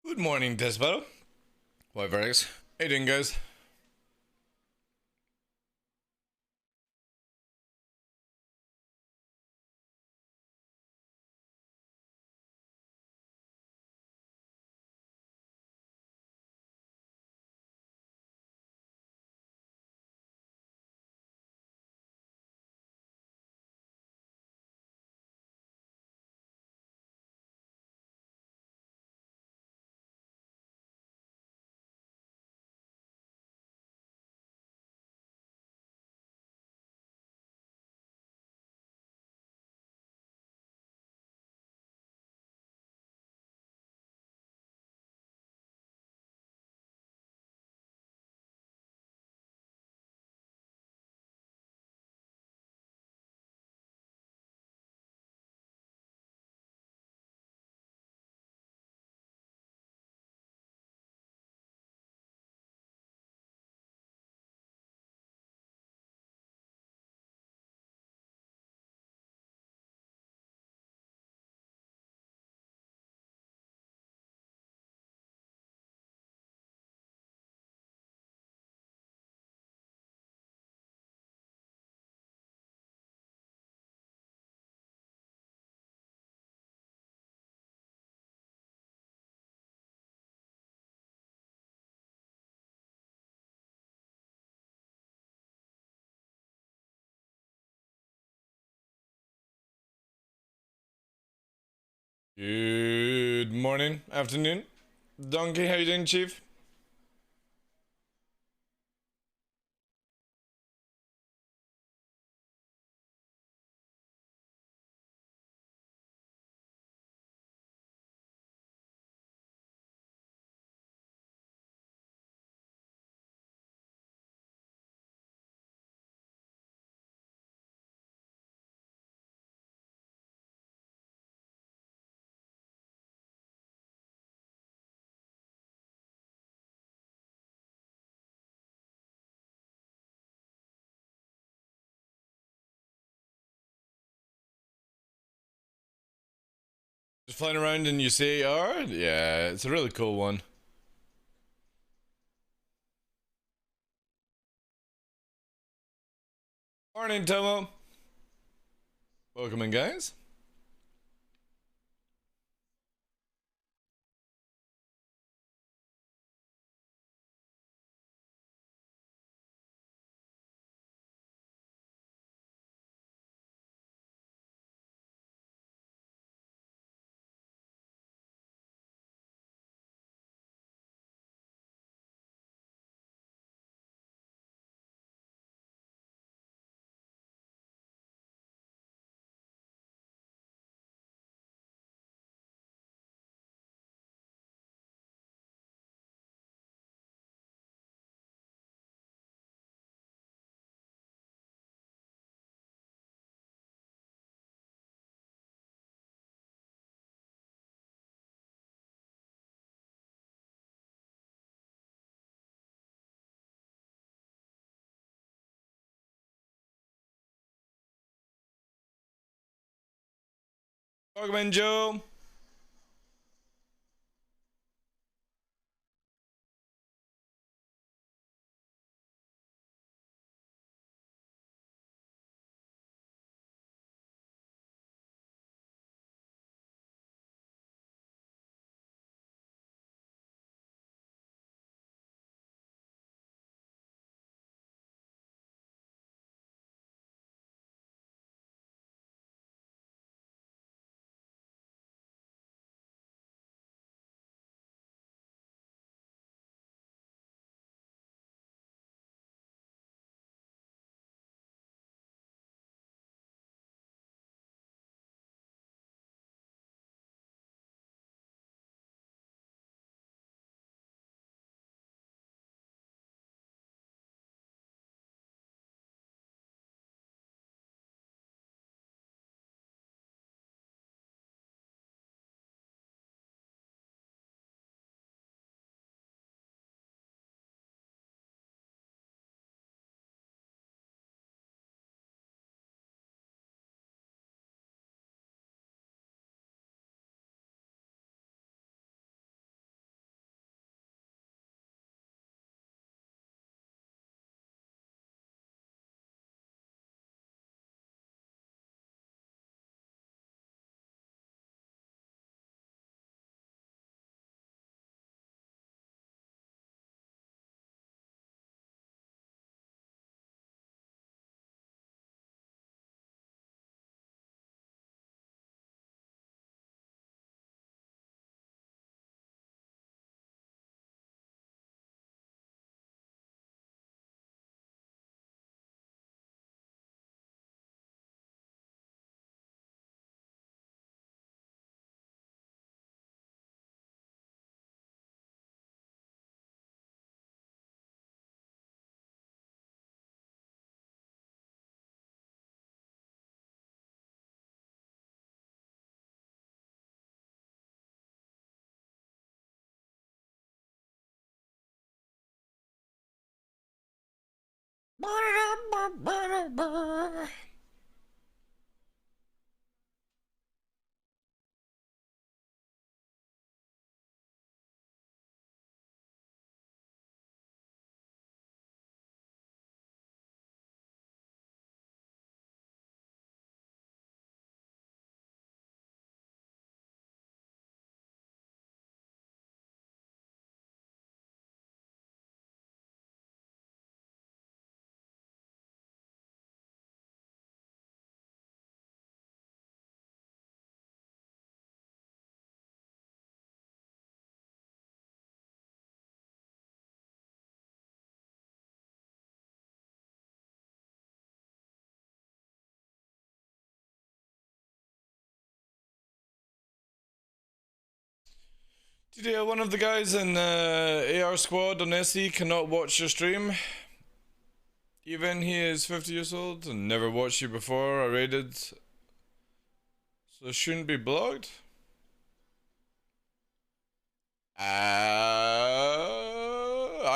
Good morning, Despo. Why, Vargas? How you doing, guys? Good morning, afternoon. Donkey, how you doing, Chief? Just flying around in your CAR? Yeah, it's a really cool one. Morning, Tomo. Welcome in, guys. Welcome in, Joe. Did one of the guys in AR squad on SE cannot watch your stream? Even he is 50 years old and never watched you before or raided, so shouldn't be blocked? I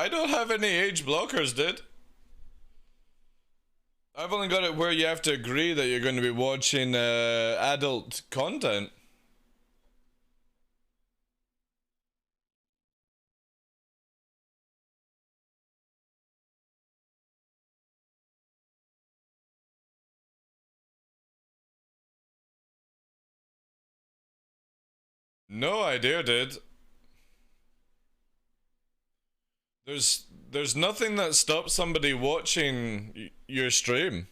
don't have any age blockers, dude. I've only got it where you have to agree that you're going to be watching adult content. No idea, dude. There's nothing that stops somebody watching your stream.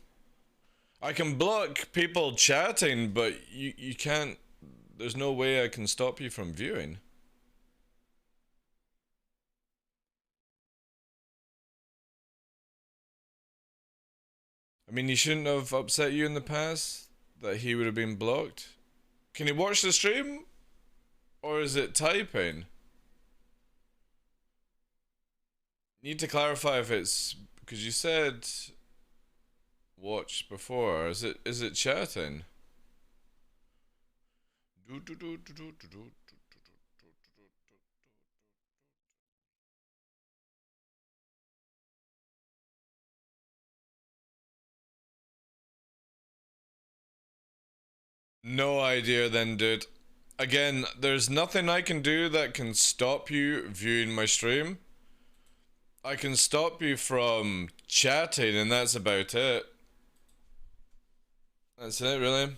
I can block people chatting, but you can't. There's no way I can stop you from viewing. I mean, he shouldn't have upset you in the past that he would have been blocked. Can he watch the stream? Or is it typing? Need to clarify if it's because you said watch before. Is it chatting? No idea then, dude. Again, there's nothing I can do that can stop you viewing my stream. I can stop you from chatting, and that's about it. That's it, really.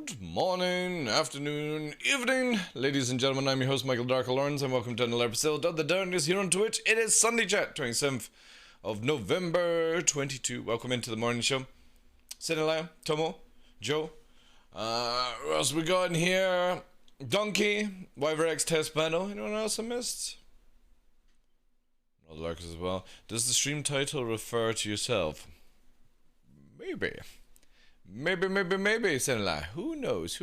Good morning, afternoon, evening, ladies and gentlemen. I'm your host, Michael TheDarkLaw, and welcome to another episode of The Darkness here on Twitch. It is Sunday Chat, 27th of November 22. Welcome into the morning show. Sinalaya, Tomo, Joe. Who else we got in here? Donkey, WiverX Test Battle. Anyone else I missed? Lurkers as well. Does the stream title refer to yourself? Maybe. Maybe, Sinalaya. Who knows?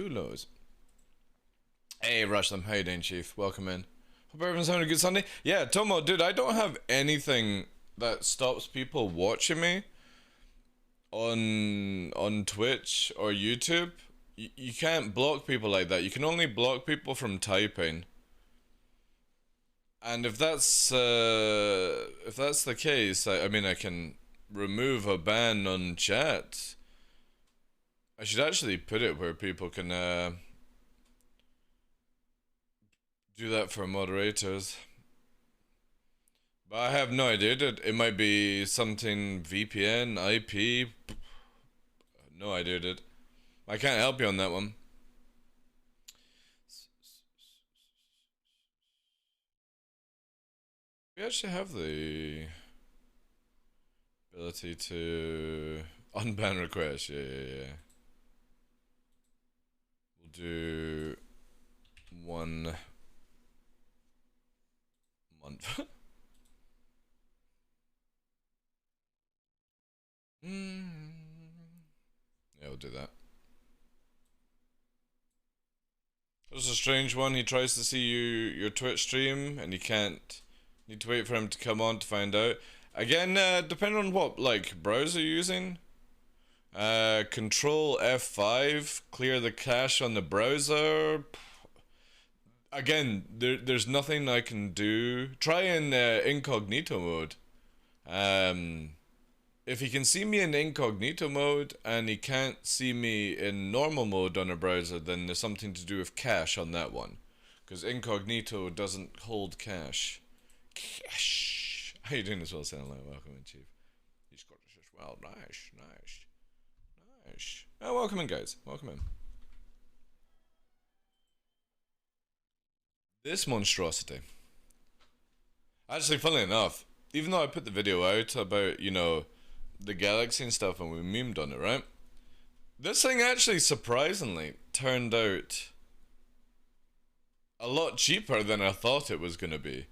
Hey, Rushlam. How you doing, Chief? Welcome in. Hope everyone's having a good Sunday. Yeah, Tomo, dude, I don't have anything that stops people watching me on Twitch or YouTube. You can't block people like that. You can only block people from typing. And if that's the case, I mean, I can remove a ban on chat. I should actually put it where people can do that for moderators. But I have no idea. It might be something VPN, IP. No idea, dude. I can't help you on that one. We actually have the ability to unban requests. Yeah. We'll do 1 month. Yeah, we'll do that. There's a strange one. He tries to see your Twitch stream and you can't. Need to wait for him to come on to find out. Again, depending on what like browser you're using. Control F5, clear the cache on the browser. Again, there's nothing I can do. Try in incognito mode. If he can see me in incognito mode and he can't see me in normal mode on a browser, then there's something to do with cache on that one. Because incognito doesn't hold cache. Cache. How you doing as well, Sound like welcome in, Chief. He's got this as well. Nice, nice, nice. Oh, welcome in, guys. Welcome in. This monstrosity. Actually, funnily enough, even though I put the video out about, you know, the galaxy and stuff and we memed on it, right? This thing actually surprisingly turned out a lot cheaper than I thought it was gonna be.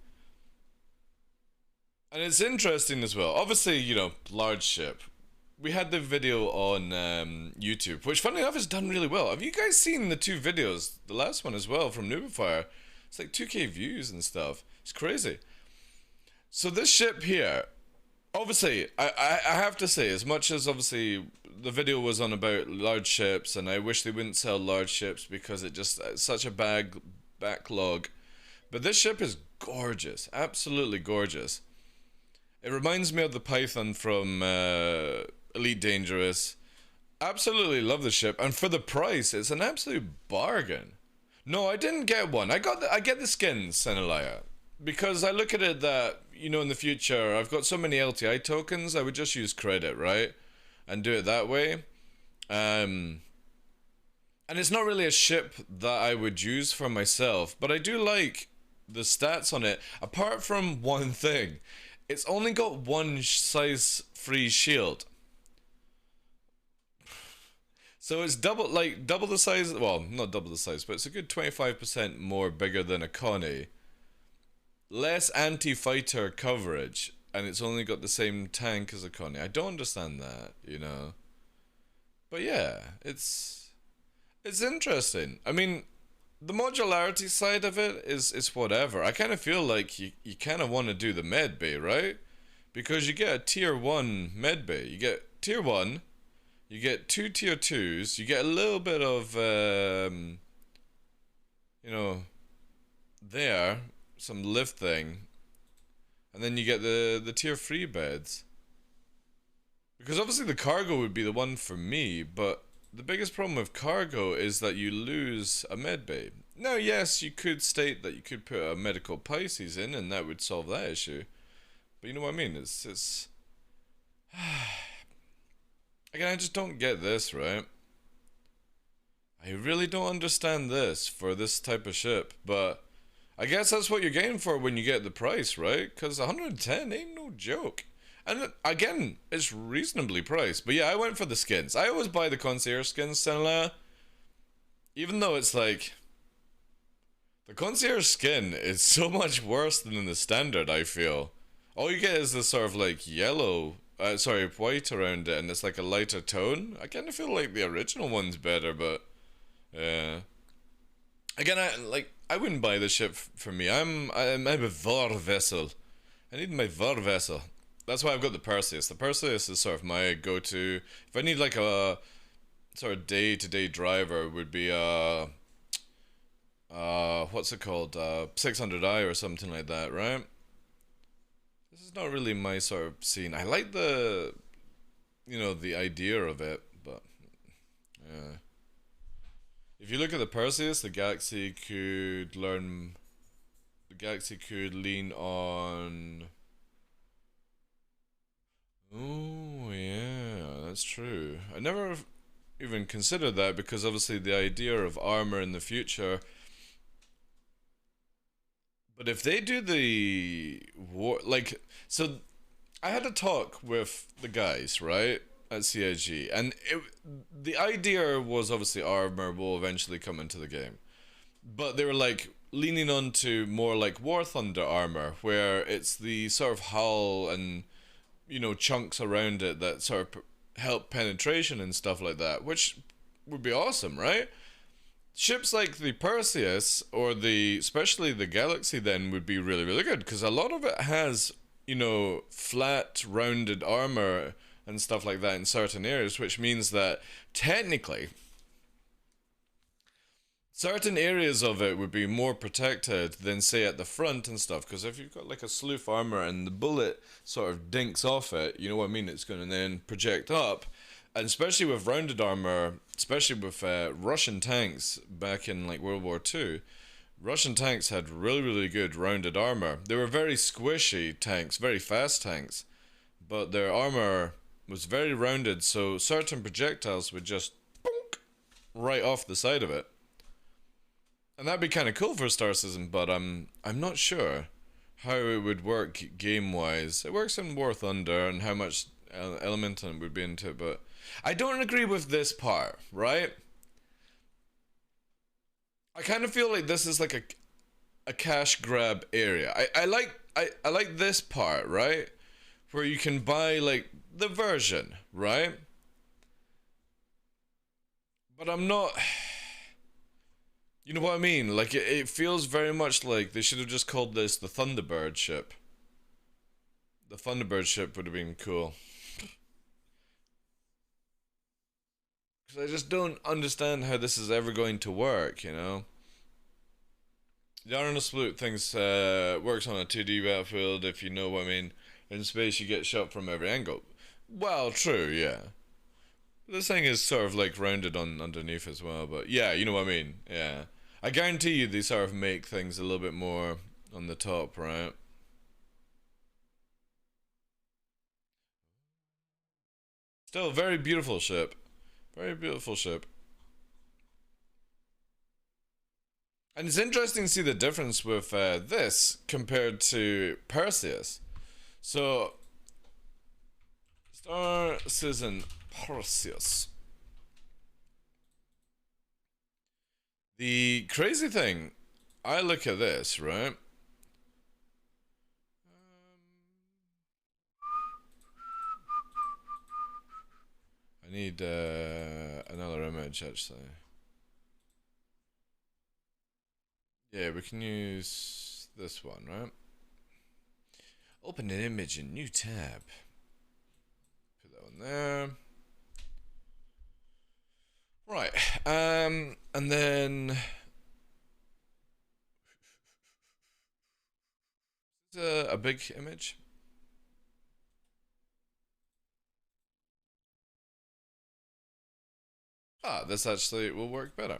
And it's interesting as well. Obviously, you know, large ship. We had the video on YouTube, which funny enough has done really well. Have you guys seen the two videos? The last one as well from Noobifire. It's like 2K views and stuff. It's crazy. So this ship here, obviously, I have to say, as much as obviously the video was on about large ships, and I wish they wouldn't sell large ships because it's such a backlog. But this ship is gorgeous, absolutely gorgeous. It reminds me of the Python from Elite Dangerous. Absolutely love the ship, and for the price, it's an absolute bargain. No, I didn't get one. I get the skins, Senelaya, because I look at it that, you know, in the future, I've got so many LTI tokens, I would just use credit, right? And do it that way. And it's not really a ship that I would use for myself, but I do like the stats on it, apart from one thing. It's only got one size free shield. So it's double the size, well, not double the size, but it's a good 25% more bigger than a Connie. Less anti-fighter coverage, and it's only got the same tank as a Connie. I don't understand that, you know. But yeah, it's interesting. I mean, the modularity side of it is whatever. I kind of feel like you kind of want to do the med bay, right? Because you get a tier 1 med bay. You get tier 1, you get 2 tier 2s, you get a little bit of, you know, some lift thing, and then you get the tier 3 beds. Because obviously the cargo would be the one for me, but the biggest problem with cargo is that you lose a med bay. Now, yes, you could state that you could put a medical Pisces in, and that would solve that issue. But you know what I mean? It's again, I just don't get this, right? I really don't understand this for this type of ship, but I guess that's what you're getting for when you get the price, right? Because 110 ain't no joke. And again, it's reasonably priced. But yeah, I went for the skins. I always buy the concierge skins, Senla. Even though it's like, the concierge skin is so much worse than the standard, I feel. All you get is this sort of like yellow, white around it, and it's like a lighter tone. I kind of feel like the original one's better, but yeah. Again, I wouldn't buy this ship for me. I'm a Var vessel. I need my Var vessel. That's why I've got the Perseus. The Perseus is sort of my go-to. If I need like a sort of day-to-day driver, would be what's it called? 600i or something like that, right? This is not really my sort of scene. I like the, you know, the idea of it, but yeah. If you look at the Perseus, the galaxy could lean on. Oh yeah, that's true. I never even considered that, because obviously the idea of armor in the future. But if they do the war, like, so I had a talk with the guys, right, at CIG, and the idea was obviously armor will eventually come into the game. But they were like leaning on to more like War Thunder armor, where it's the sort of hull and, you know, chunks around it that sort of help penetration and stuff like that, which would be awesome, right? Ships like the Perseus or especially the Galaxy then would be really, really good, because a lot of it has you know, flat, rounded armor and stuff like that in certain areas, which means that technically certain areas of it would be more protected than, say, at the front and stuff. Because if you've got like a sloof armor and the bullet sort of dinks off it, you know what I mean? It's going to then project up. And especially with rounded armor, especially with Russian tanks back in like World War II, Russian tanks had really, really good rounded armor. They were very squishy tanks, very fast tanks, but their armor was very rounded, so certain projectiles would just bonk right off the side of it. And that'd be kind of cool for Star Citizen, but I'm not sure how it would work game-wise. It works in War Thunder and how much Elementon would be into it, but I don't agree with this part, right? I kind of feel like this is like a cash grab area. I like this part, right? Where you can buy like the version, right? But I'm not, you know what I mean? Like it feels very much like they should have just called this the Thunderbird ship. The Thunderbird ship would have been cool. Because I just don't understand how this is ever going to work, you know? The Arnold Sploot thinks works on a 2D battlefield, if you know what I mean. In space you get shot from every angle. Well, true, yeah. This thing is sort of like rounded on underneath as well, but yeah, you know what I mean, yeah. I guarantee you they sort of make things a little bit more on the top, right? Still, very beautiful ship. Very beautiful ship. And it's interesting to see the difference with this compared to Perseus. So, Star Citizen Perseus. The crazy thing, I look at this, right? I need another image actually. Yeah, we can use this one, right? Open an image in new tab. Put that one there. Right, and then a big image. Ah, this actually will work better.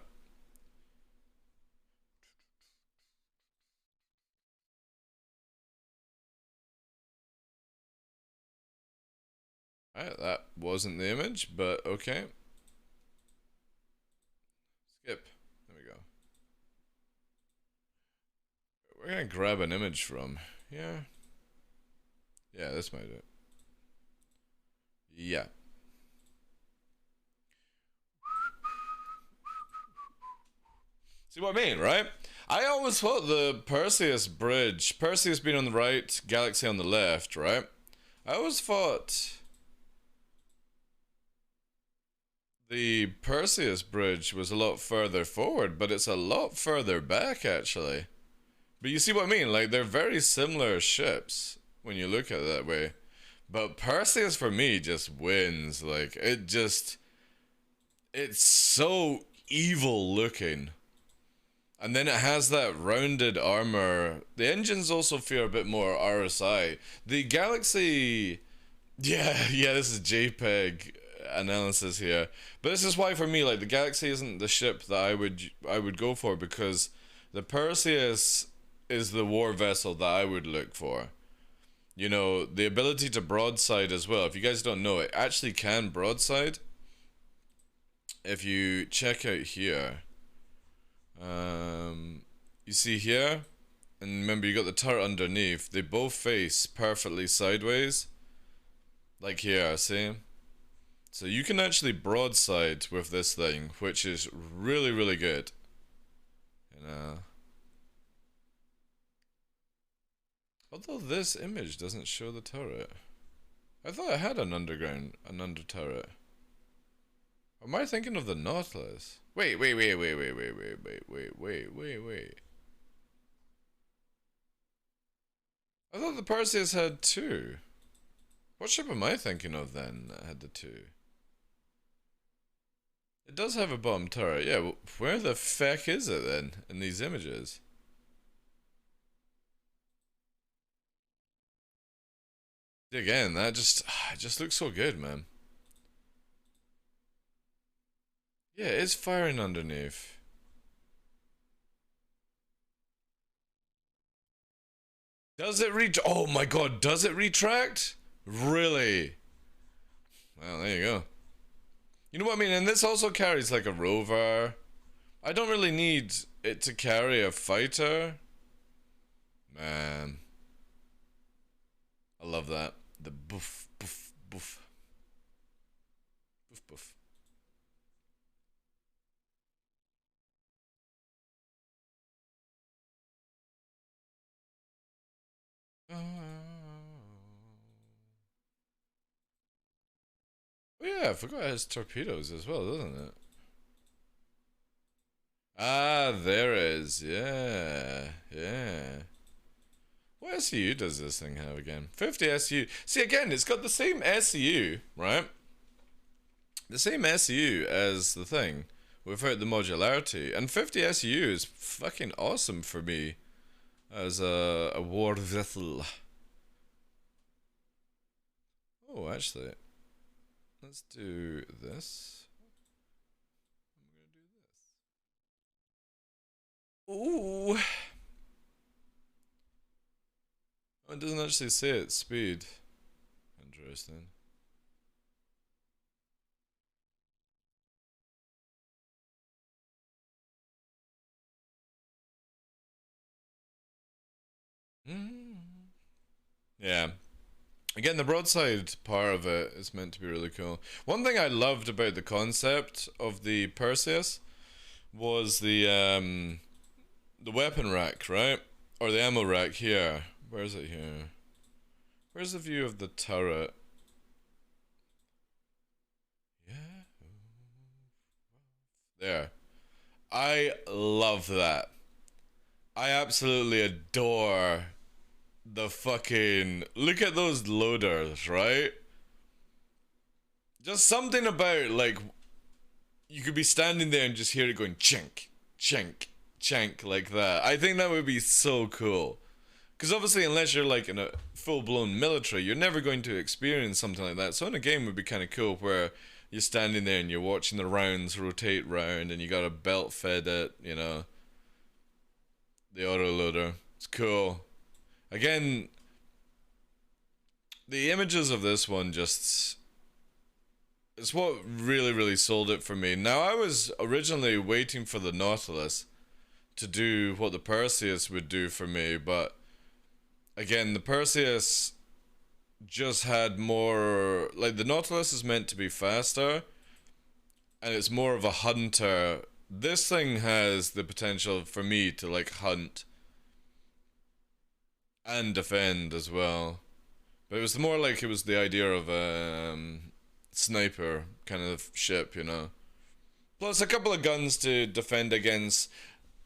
Alright, that wasn't the image, but okay. Skip. There we go. We're gonna grab an image from. Yeah. Yeah, this might do it. Yeah. See what I mean, right? I always thought the Perseus bridge, Perseus being on the right, Galaxy on the left, right? I always thought the Perseus bridge was a lot further forward, but it's a lot further back, actually. But you see what I mean? Like, they're very similar ships when you look at it that way. But Perseus, for me, just wins. Like, it's so evil looking. And then it has that rounded armor. The engines also feel a bit more RSI. The Galaxy... Yeah, this is JPEG analysis here. But this is why for me, like, the Galaxy isn't the ship that I would go for, because the Perseus is the war vessel that I would look for. You know, the ability to broadside as well. If you guys don't know, it actually can broadside. If you check out here, you see here, and remember you got the turret underneath. They both face perfectly sideways, like here. See? So you can actually broadside with this thing, which is really, really good. You know. Although this image doesn't show the turret. I thought I had an under turret. Am I thinking of the Nautilus? Wait. I thought the Perseus had two. What ship am I thinking of then that had the two? It does have a bottom turret, yeah. Where the feck is it then in these images? Again, that just looks so good, man. Yeah, it is firing underneath. Does it oh my god, does it retract? Really? Well, there you go. You know what I mean? And this also carries like a rover. I don't really need it to carry a fighter. Man. I love that. The boof, boof, boof. Boof, boof. Oh yeah, I forgot it has torpedoes as well, doesn't it? Ah, there is. Yeah, yeah. What SEU does this thing have again? 50 SEU. See, again, it's got the same SEU, right? The same SEU as the thing, without the modularity. And 50 SEU is fucking awesome for me as a war vessel. Oh, actually, let's do this. I'm gonna do this. Ooh. Oh, it doesn't actually say its speed. Interesting. Yeah. Again, the broadside part of it is meant to be really cool. One thing I loved about the concept of the Perseus was the weapon rack, right? Or the ammo rack here. Where is it here? Where's the view of the turret? Yeah. There. I love that. I absolutely adore the fucking... Look at those loaders, right? Just something about, like... You could be standing there and just hear it going chink, chink, chink, like that. I think that would be so cool. Because obviously, unless you're like in a full-blown military, you're never going to experience something like that. So in a game, it would be kind of cool where you're standing there and you're watching the rounds rotate round and you got a belt fed it, you know. The autoloader. It's cool. Again, the images of this one just... It's what really, really sold it for me. Now, I was originally waiting for the Nautilus to do what the Perseus would do for me, but... Again, the Perseus just had more... Like, the Nautilus is meant to be faster, and it's more of a hunter. This thing has the potential for me to, like, hunt and defend as well. But it was more like it was the idea of a sniper kind of ship, you know. Plus a couple of guns to defend against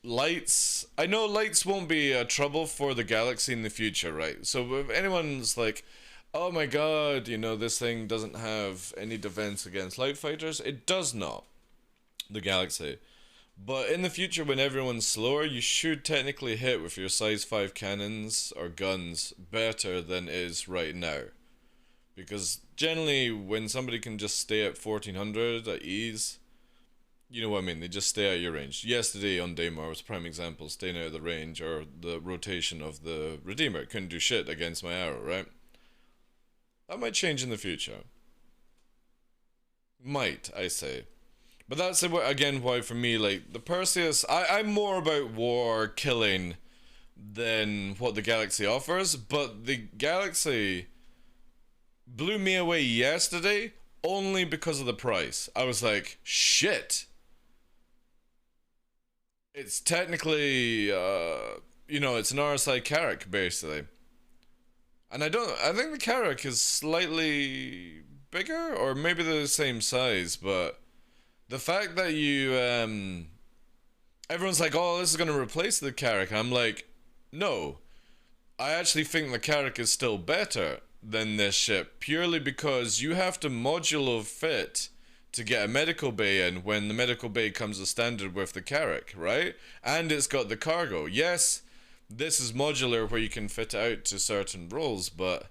lights. I know lights won't be a trouble for the galaxy in the future, right? So if anyone's like, oh my god, you know, this thing doesn't have any defense against light fighters, it does not. The galaxy. But in the future, when everyone's slower, you should technically hit with your size 5 cannons or guns better than is right now. Because generally, when somebody can just stay at 1400 at ease, you know what I mean, they just stay out of your range. Yesterday on Daymar was a prime example, staying out of the range, or the rotation of the Redeemer. It couldn't do shit against my arrow, right? That might change in the future. Might, I say. But that's again why for me, like, the Perseus, I'm more about war killing than what the galaxy offers, but the galaxy blew me away yesterday only because of the price. I was like, shit. It's technically, you know, it's an RSI Carrack, basically. And I think the Carrack is slightly bigger, or maybe they're the same size, but the fact that you, everyone's like, oh, this is going to replace the Carrack. I'm like, no. I actually think the Carrack is still better than this ship, purely because you have to modulo fit to get a medical bay in when the medical bay comes as standard with the Carrack, right? And it's got the cargo. Yes, this is modular where you can fit it out to certain roles, but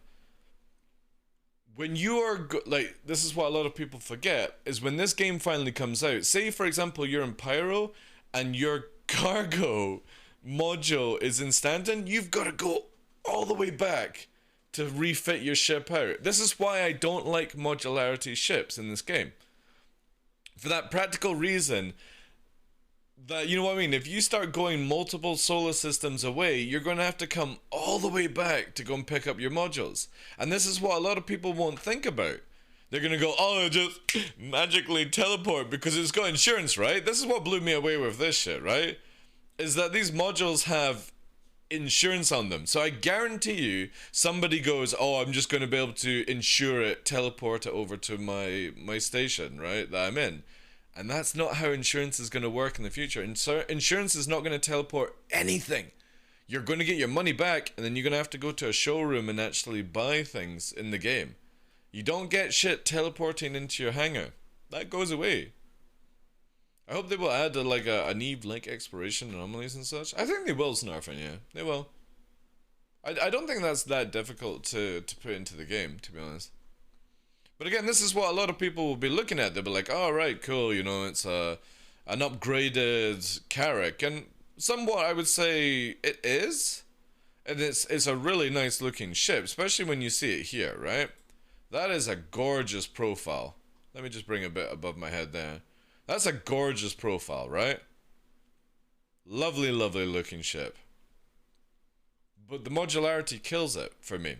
when you are like, this is what a lot of people forget, is when this game finally comes out, say for example you're in Pyro and your cargo module is in Stanton, you've got to go all the way back to refit your ship out. This is why I don't like modularity ships in this game. For that practical reason that, you know what I mean, if you start going multiple solar systems away, you're going to have to come all the way back to go and pick up your modules. And this is what a lot of people won't think about. They're going to go, oh, just magically teleport because it's got insurance, right? This is what blew me away with this shit, right? Is that these modules have insurance on them. So I guarantee you somebody goes, oh, I'm just going to be able to insure it, teleport it over to my station, right, that I'm in. And that's not how insurance is going to work in the future. Insurance is not going to teleport anything. You're going to get your money back, and then you're going to have to go to a showroom and actually buy things in the game. You don't get shit teleporting into your hangar. That goes away. I hope they will add an Eve-like exploration anomalies and such. I think they will, Snarfin, yeah. They will. I don't think that's that difficult to put into the game, to be honest. But again, this is what a lot of people will be looking at. They'll be like, oh, right, cool, you know, it's an upgraded Carrack. And somewhat, I would say it is. And it's a really nice looking ship, especially when you see it here, right? That is a gorgeous profile. Let me just bring a bit above my head there. That's a gorgeous profile, right? Lovely, lovely looking ship. But the modularity kills it for me.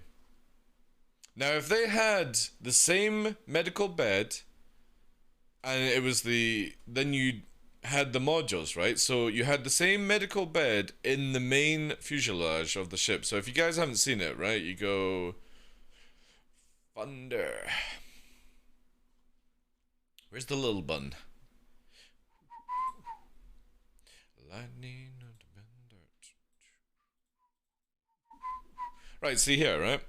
Now, if they had the same medical bed, and it was then you had the modules, right? So you had the same medical bed in the main fuselage of the ship. So if you guys haven't seen it, right, you go thunder. Where's the little bun? Lightning on the bender. Right, see here, right?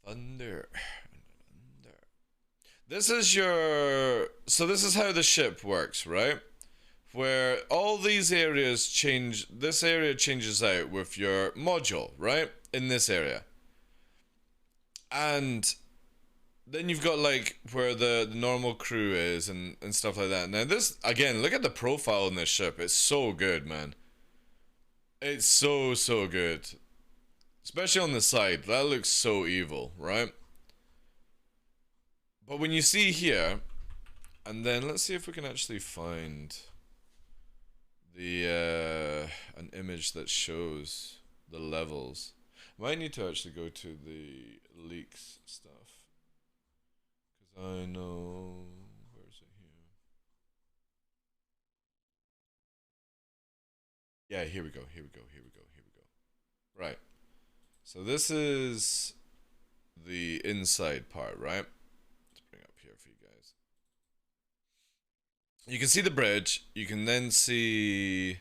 Thunder. This is so this is how the ship works, right? Where all these areas change, this area changes out with your module, right? In this area. And then you've got like where the normal crew is and stuff like that. Now this, again, look at the profile in this ship. It's so good, man. It's so good. Especially on the side, that looks so evil, right? But when you see here, and then let's see if we can actually find an image that shows the levels. Might need to actually go to the leaks stuff, because I know, where is it here? Yeah, here we go. Right. So this is the inside part, right? Let's bring it up here for you guys. You can see the bridge. You can then see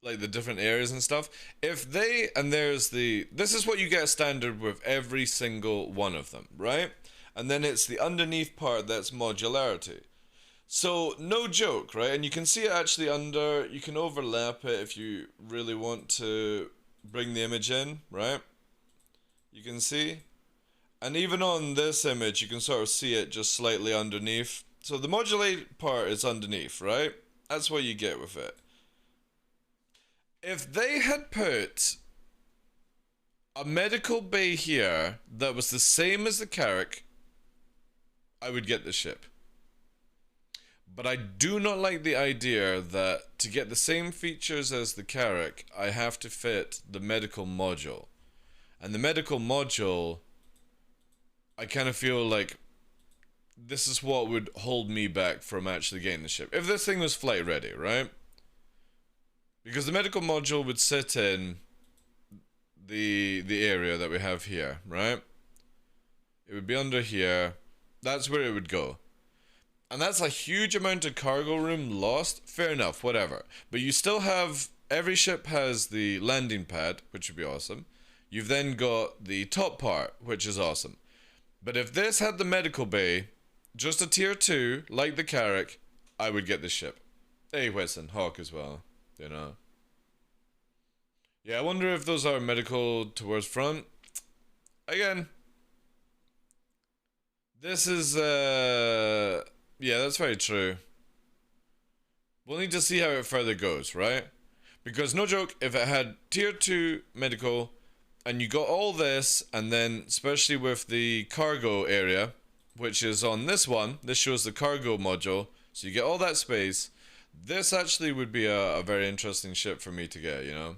like the different areas and stuff. If they, and there's this is what you get standard with every single one of them, right? And then it's the underneath part that's modularity. So, no joke, right? And you can see it actually under, you can overlap it if you really want to bring the image in, right? You can see. And even on this image, you can sort of see it just slightly underneath. So the modulate part is underneath, right? That's what you get with it. If they had put a medical bay here that was the same as the Carrack, I would get the ship. But I do not like the idea that to get the same features as the Carrack, I have to fit the medical module. And the medical module, I kind of feel like this is what would hold me back from actually getting the ship. If this thing was flight ready, right? Because the medical module would sit in the area that we have here, right? It would be under here. That's where it would go. And that's a huge amount of cargo room lost. Fair enough, whatever. But you still have, every ship has the landing pad, which would be awesome. You've then got the top part, which is awesome. But if this had the medical bay, just a tier 2, like the Carrack, I would get this ship. Hey, Wesson, Hawk as well, you know. Yeah, I wonder if those are medical towards front. Again, this is, yeah, that's very true. We'll need to see how it further goes, right? Because no joke, if it had tier 2 medical, and you got all this, and then especially with the cargo area, which is on this one, this shows the cargo module, so you get all that space. This actually would be a very interesting ship for me to get, you know?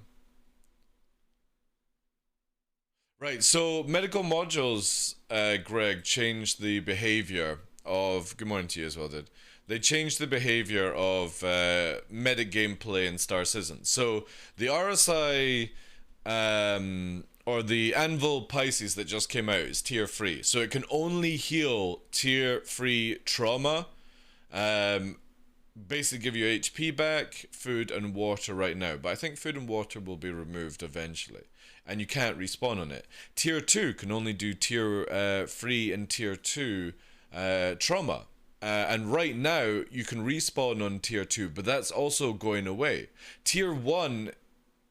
Right, so medical modules, Greg, changed the behavior of... Good morning to you as well, dude. They changed the behavior of medic gameplay in Star Citizen. So the RSI, or the Anvil Pisces that just came out is tier 3. So it can only heal tier 3 trauma. Basically give you HP back, food and water right now. But I think food and water will be removed eventually. And you can't respawn on it. Tier 2 can only do tier 3 and tier 2 trauma. And right now, you can respawn on tier 2, but that's also going away. Tier 1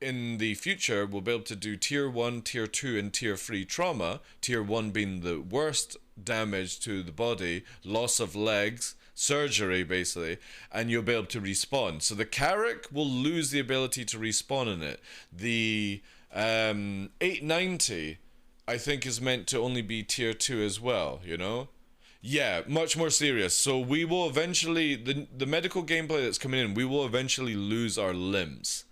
in the future will be able to do tier 1, tier 2, and tier 3 trauma. Tier 1 being the worst damage to the body, loss of legs, surgery basically, and you'll be able to respawn. So the Carrack will lose the ability to respawn in it. The 890 I think is meant to only be tier 2 as well, you know? Yeah, much more serious. So we will eventually, the medical gameplay that's coming in, we will eventually lose our limbs.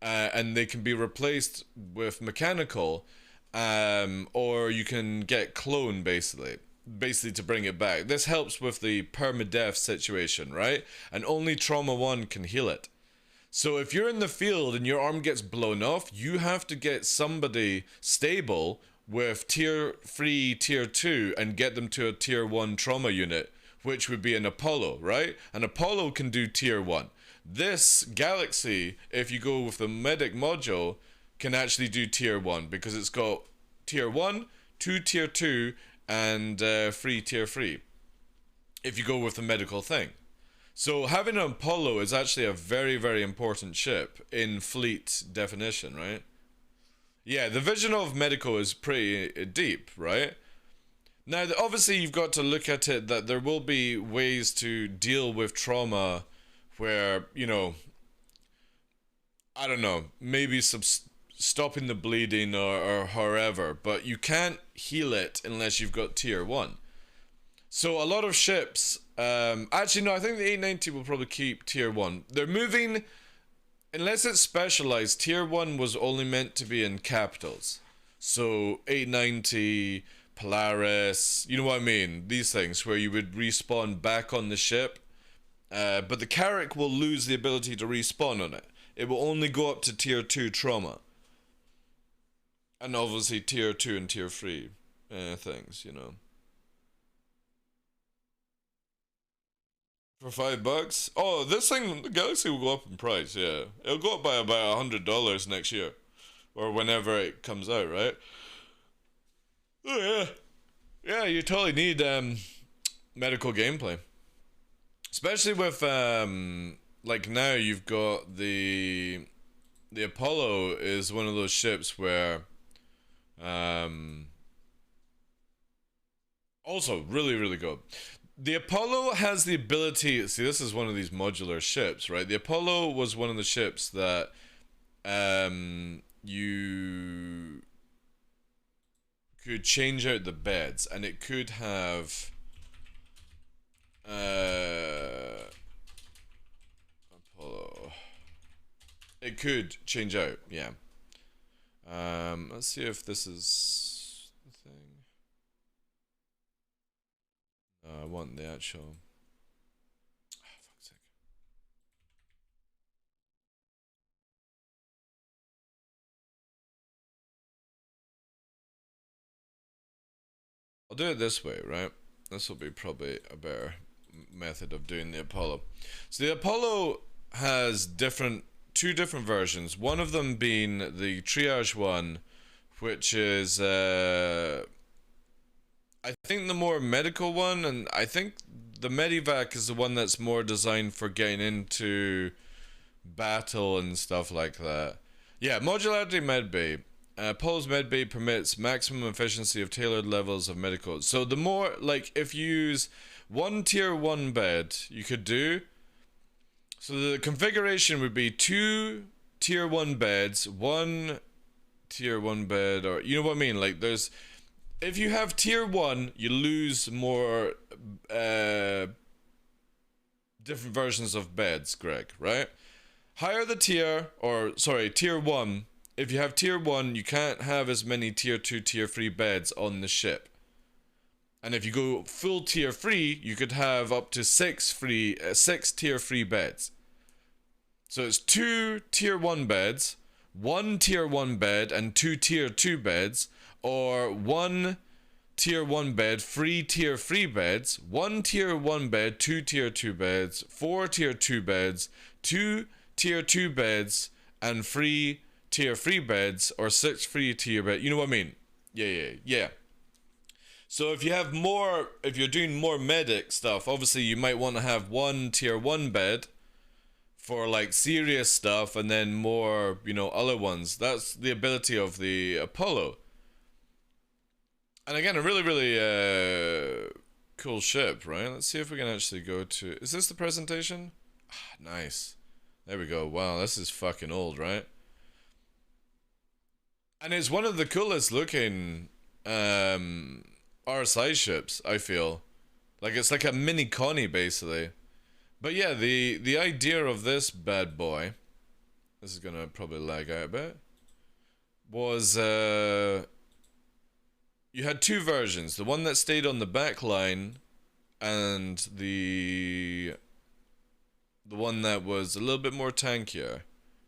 And they can be replaced with mechanical, or you can get clone basically to bring it back. This helps with the permadeath situation, right? And only Trauma 1 can heal it. So if you're in the field and your arm gets blown off, you have to get somebody stable with tier 3, tier 2 and get them to a tier 1 trauma unit, which would be an Apollo, right? An Apollo can do tier 1. This Galaxy, if you go with the medic module, can actually do tier 1 because it's got tier 1, 2 tier 2, and 3 tier 3 if you go with the medical thing. So having an Apollo is actually a very, very important ship in fleet definition, right? Yeah, the vision of medical is pretty deep, right? Now, obviously, you've got to look at it that there will be ways to deal with trauma where, you know, I don't know, maybe stopping the bleeding or however, but you can't heal it unless you've got tier 1. So a lot of ships, actually no, I think the 890 will probably keep tier 1. They're moving, unless it's specialized, tier 1 was only meant to be in capitals. So 890, Polaris, you know what I mean? These things where you would respawn back on the ship. But the Carrack will lose the ability to respawn on it. It will only go up to tier 2 trauma. And obviously tier 2 and tier 3 things, you know. For $5? Oh, this thing, the Galaxy will go up in price, yeah. It'll go up by about $100 next year. Or whenever it comes out, right? Oh, yeah. Yeah, you totally need medical gameplay. Especially with, like now you've got the Apollo is one of those ships where, also really, really good. The Apollo has the ability, see this is one of these modular ships, right? The Apollo was one of the ships that you could change out the beds and it could have Apollo. It could change out, yeah. Let's see if this is the thing. I want the actual. Oh, fuck's sake. I'll do it this way, right? This will be probably a better method of doing the Apollo. So the Apollo has two different versions. One of them being the triage one, which is I think the more medical one, and I think the Medivac is the one that's more designed for getting into battle and stuff like that. Yeah, modularity medbay. Apollo's medbay permits maximum efficiency of tailored levels of medical. So the more, like, if you use one tier 1 bed, you could do. So the configuration would be 2 tier 1 beds, 1 tier 1 bed, or you know what I mean? Like, there's. If you have tier 1, you lose more different versions of beds, Greg, right? Higher the tier, or sorry, tier 1. If you have tier 1, you can't have as many tier 2, tier 3 beds on the ship. And if you go full tier 3, you could have up to 6 tier 3 beds. So it's 2 tier 1 beds, 1 tier 1 bed, and 2 tier 2 beds, or 1 tier 1 bed, 3 tier 3 beds, 1 tier 1 bed, 2 tier 2 beds, 4 tier 2 beds, 2 tier 2 beds, and 3 tier 3 beds, or 6 free tier beds. You know what I mean? Yeah. So if you have more, if you're doing more medic stuff, obviously you might want to have 1 tier 1 bed for like serious stuff, and then more, you know, other ones. That's the ability of the Apollo. And again, a really cool ship, right? Let's see if we can actually go to... Is this the presentation? Ah, nice. There we go. Wow, this is fucking old, right? And it's one of the coolest looking RSI ships, I feel. Like, it's like a mini Connie, basically. But yeah, the idea of this bad boy... This is gonna probably lag out a bit. Was... You had two versions, the one that stayed on the back line and the one that was a little bit more tankier,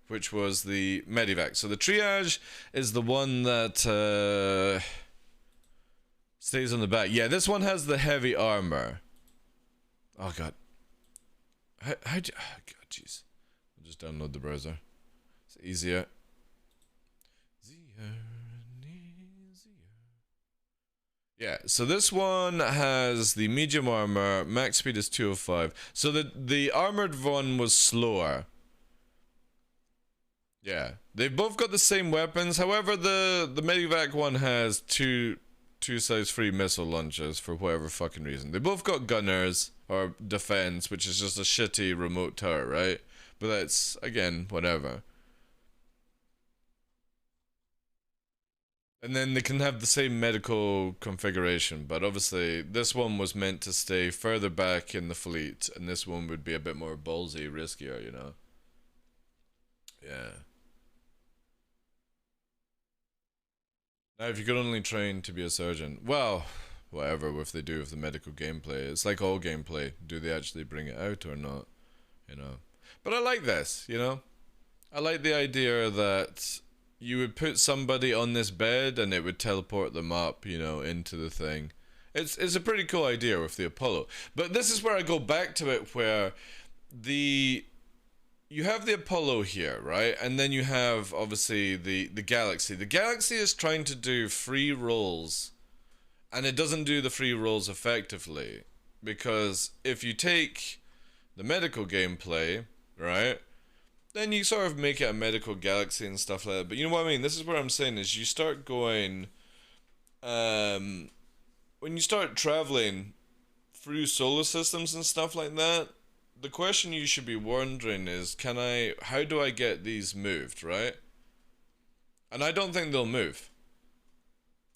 which was the Medivac. So the triage is the one that stays on the back. Yeah, this one has the heavy armor. Oh god. How do you... Oh god, jeez. I'll just download the browser. It's easier. Yeah, so this one has the medium armor, max speed is 205. So the armored one was slower. Yeah, they've both got the same weapons. However, the Medivac one has two size 3 missile launchers for whatever fucking reason. They both got gunners or defense, which is just a shitty remote turret, right? But that's, again, whatever. And then they can have the same medical configuration, but obviously this one was meant to stay further back in the fleet, and this one would be a bit more ballsy, riskier, you know? Yeah. Now, if you could only train to be a surgeon, well, whatever if they do with the medical gameplay. It's like all gameplay. Do they actually bring it out or not? You know? But I like this, you know? I like the idea that you would put somebody on this bed and it would teleport them up, you know, into the thing. It's a pretty cool idea with the Apollo. But this is where I go back to it, where you have the Apollo here, right? And then you have, obviously, the Galaxy. The Galaxy is trying to do free rolls, and it doesn't do the free rolls effectively. Because if you take the medical gameplay, right, then you sort of make it a medical galaxy and stuff like that. But you know what I mean? This is what I'm saying, is you start going... when you start traveling through solar systems and stuff like that, the question you should be wondering is, how do I get these moved, right? And I don't think they'll move.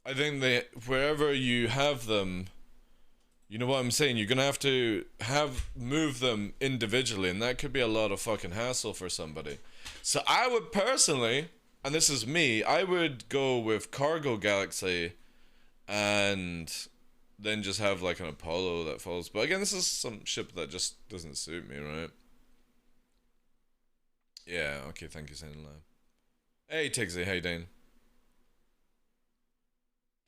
I think wherever you have them... You know what I'm saying? You're gonna have to move them individually, and that could be a lot of fucking hassle for somebody. So I would personally, and this is me, I would go with Cargo Galaxy, and then just have like an Apollo that follows. But again, this is some ship that just doesn't suit me, right? Yeah, okay, thank you, Saint Lab. Hey, Tigsy, how you doing?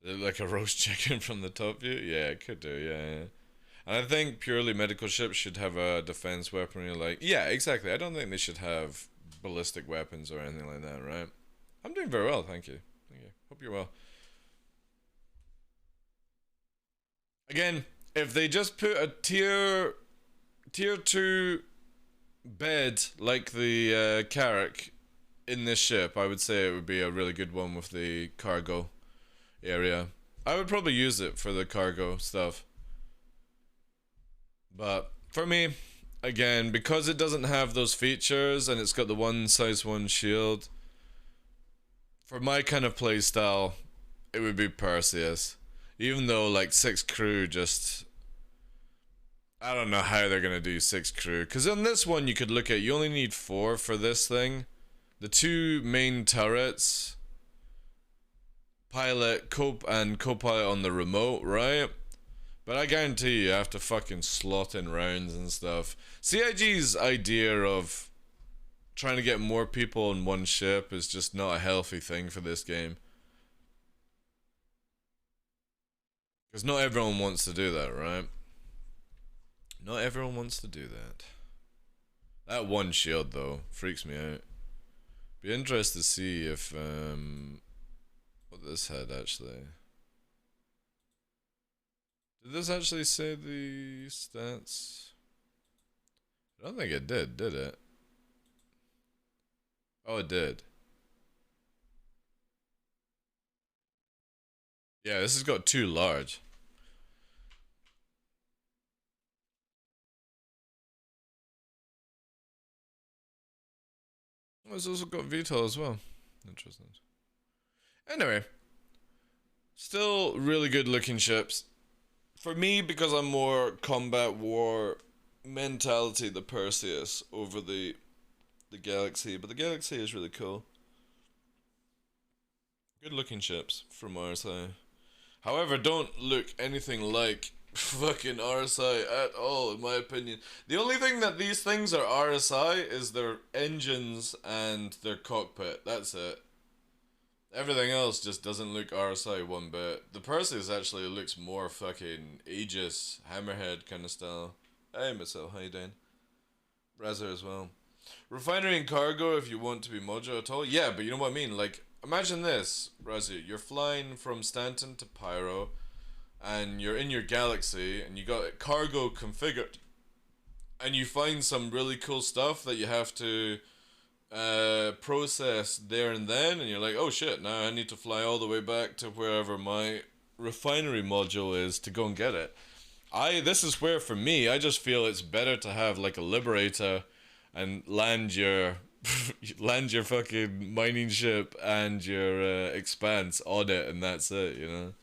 Like a roast chicken from the top view? Yeah, it could do, yeah. And I think purely medical ships should have a defense weaponry like... Yeah, exactly. I don't think they should have ballistic weapons or anything like that, right? I'm doing very well, thank you. Thank you. Hope you're well. Again, if they just put a tier 2 bed like the Carrack in this ship, I would say it would be a really good one with the cargo area. I would probably use it for the cargo stuff. But for me, again, because it doesn't have those features and it's got the 1-size-1 shield, for my kind of playstyle, it would be Perseus. Even though like 6 crew just... I don't know how they're gonna do 6 crew. Because on this one you could look at, you only need 4 for this thing. The 2 main turrets, pilot, and co-pilot on the remote, right? But I guarantee you have to fucking slot in rounds and stuff. CIG's idea of trying to get more people on one ship is just not a healthy thing for this game. Because not everyone wants to do that, right? Not everyone wants to do that. That one shield, though, freaks me out. Be interested to see if, what this had, actually. Did this actually say the stats? I don't think it did it? Oh, it did. Yeah, this has got 2 large. Oh, it's also got VTOL as well. Interesting. Anyway. Still really good looking ships. For me, because I'm more combat war mentality, the Perseus over the Galaxy. But the Galaxy is really cool. Good looking ships from RSI. However, don't look anything like fucking RSI at all, in my opinion. The only thing that these things are RSI is their engines and their cockpit. That's it. Everything else just doesn't look RSI one bit. The Perseus actually looks more fucking Aegis, Hammerhead kind of style. Hey, Missile, how you doing? Razor as well. Refinery and cargo if you want to be mojo at all. Yeah, but you know what I mean? Like, imagine this, Razor. You're flying from Stanton to Pyro, and you're in your Galaxy, and you got cargo configured. And you find some really cool stuff that you have to process there and then, and you're like, oh shit, now I need to fly all the way back to wherever my refinery module is to go and get it. This is where, for me, I just feel it's better to have like a Liberator and land your land your fucking mining ship and your expanse on it, and that's it, you know.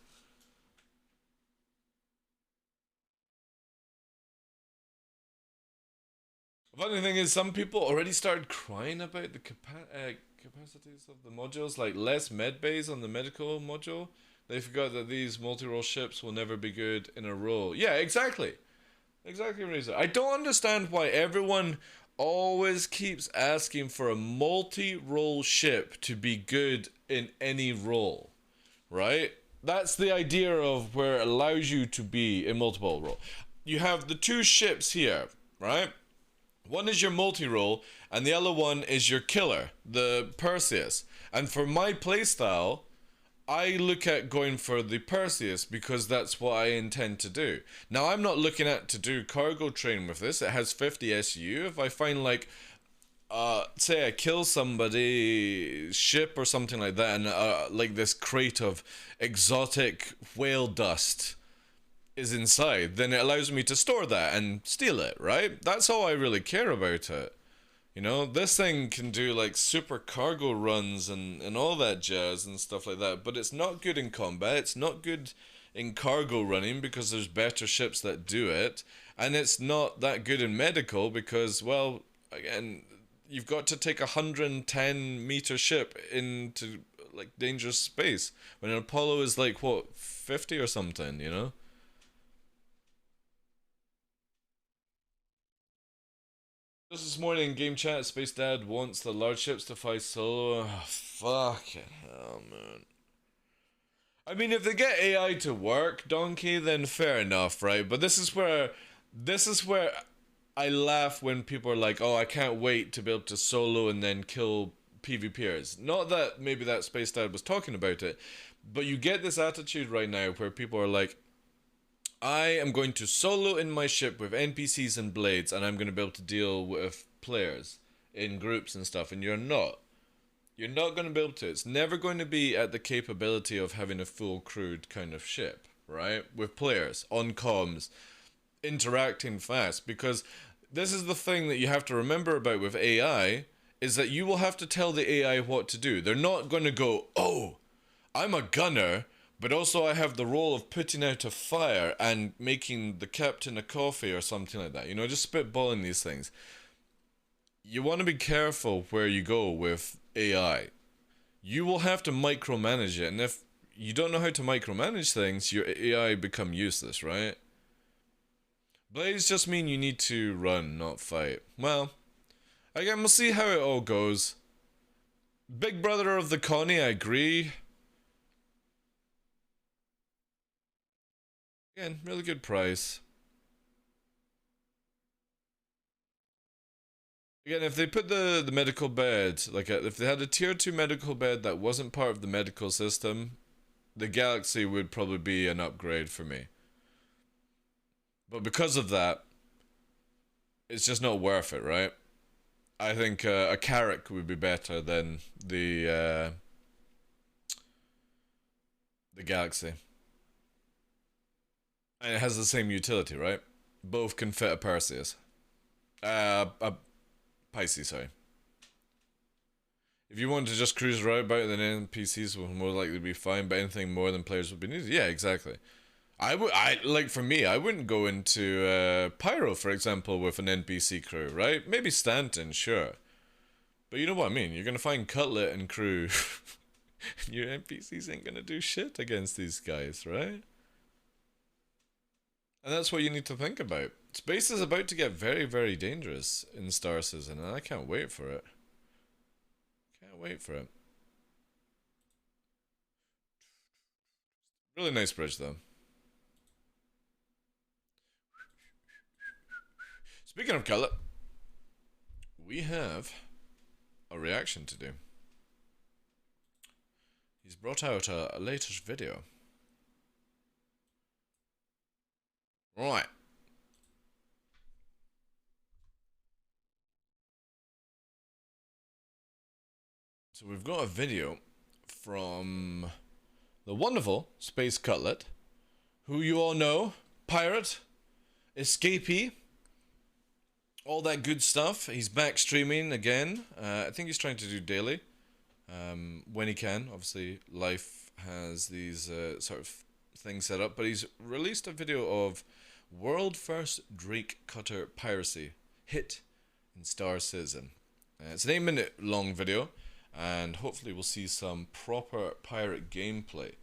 Funny thing is, some people already started crying about the capacities of the modules, like less med bays on the medical module. They forgot that these multi-role ships will never be good in a row. Yeah, exactly. Exactly, Razor. I don't understand why everyone always keeps asking for a multi-role ship to be good in any role, right? That's the idea of where it allows you to be in multiple role. You have the 2 ships here, right? One is your multi-role, and the other one is your killer, the Perseus. And for my playstyle, I look at going for the Perseus because that's what I intend to do. Now, I'm not looking at to do cargo train with this. It has 50 SU. If I find like, say I kill somebody, ship or something like that, and like this crate of exotic whale dust is inside, then it allows me to store that and steal it, right? That's all I really care about it. You know, this thing can do like super cargo runs and all that jazz and stuff like that, but it's not good in combat, it's not good in cargo running because there's better ships that do it, and it's not that good in medical because, well, again, you've got to take a 110-meter ship into like dangerous space when an Apollo is like, what, 50 or something, you know? This morning, game chat, Space Dad wants the large ships to fly solo. Oh, fucking hell, man. I mean, if they get AI to work, Donkey, then fair enough, right? But this is where I laugh when people are like, "Oh, I can't wait to be able to solo and then kill PvPers." Not that maybe that Space Dad was talking about it, but you get this attitude right now where people are like, "I am going to solo in my ship with NPCs and blades, and I'm going to be able to deal with players in groups and stuff," and you're not. You're not going to be able to. It's never going to be at the capability of having a full crewed kind of ship, right? With players, on comms, interacting fast. Because this is the thing that you have to remember about with AI, is that you will have to tell the AI what to do. They're not going to go, "Oh, I'm a gunner, but also I have the role of putting out a fire and making the captain a coffee," or something like that. You know, just spitballing these things. You want to be careful where you go with AI. You will have to micromanage it, and if you don't know how to micromanage things, your AI become useless, right? Blades just mean you need to run, not fight. Well, again, we'll see how it all goes. Big brother of the Connie, I agree. Again, really good price. Again, if they put the medical bed, like if they had a tier 2 medical bed that wasn't part of the medical system, the Galaxy would probably be an upgrade for me. But because of that, it's just not worth it, right? I think a Carrack would be better than the Galaxy. And it has the same utility, right? Both can fit a Perseus. A Pisces, sorry. If you want to just cruise around about, then NPCs will more likely be fine, but anything more than players would be needed. Yeah, exactly. Like for me, I wouldn't go into Pyro, for example, with an NPC crew, right? Maybe Stanton, sure. But you know what I mean? You're gonna find Cutlet and crew. Your NPCs ain't gonna do shit against these guys, right? And that's what you need to think about. Space is about to get very, very dangerous in Star Citizen, and I can't wait for it. Can't wait for it. Really nice bridge, though. Speaking of Cutlet, we have a reaction to do. He's brought out a latest video. Right. So we've got a video from the wonderful Space Cutlet, who you all know, pirate, escapee, all that good stuff. He's back streaming again. I think he's trying to do daily, when he can. Obviously, life has these sort of things set up, but he's released a video of world first Drake Cutter piracy hit in Star Citizen. It's an 8-minute long video, and hopefully we'll see some proper pirate gameplay.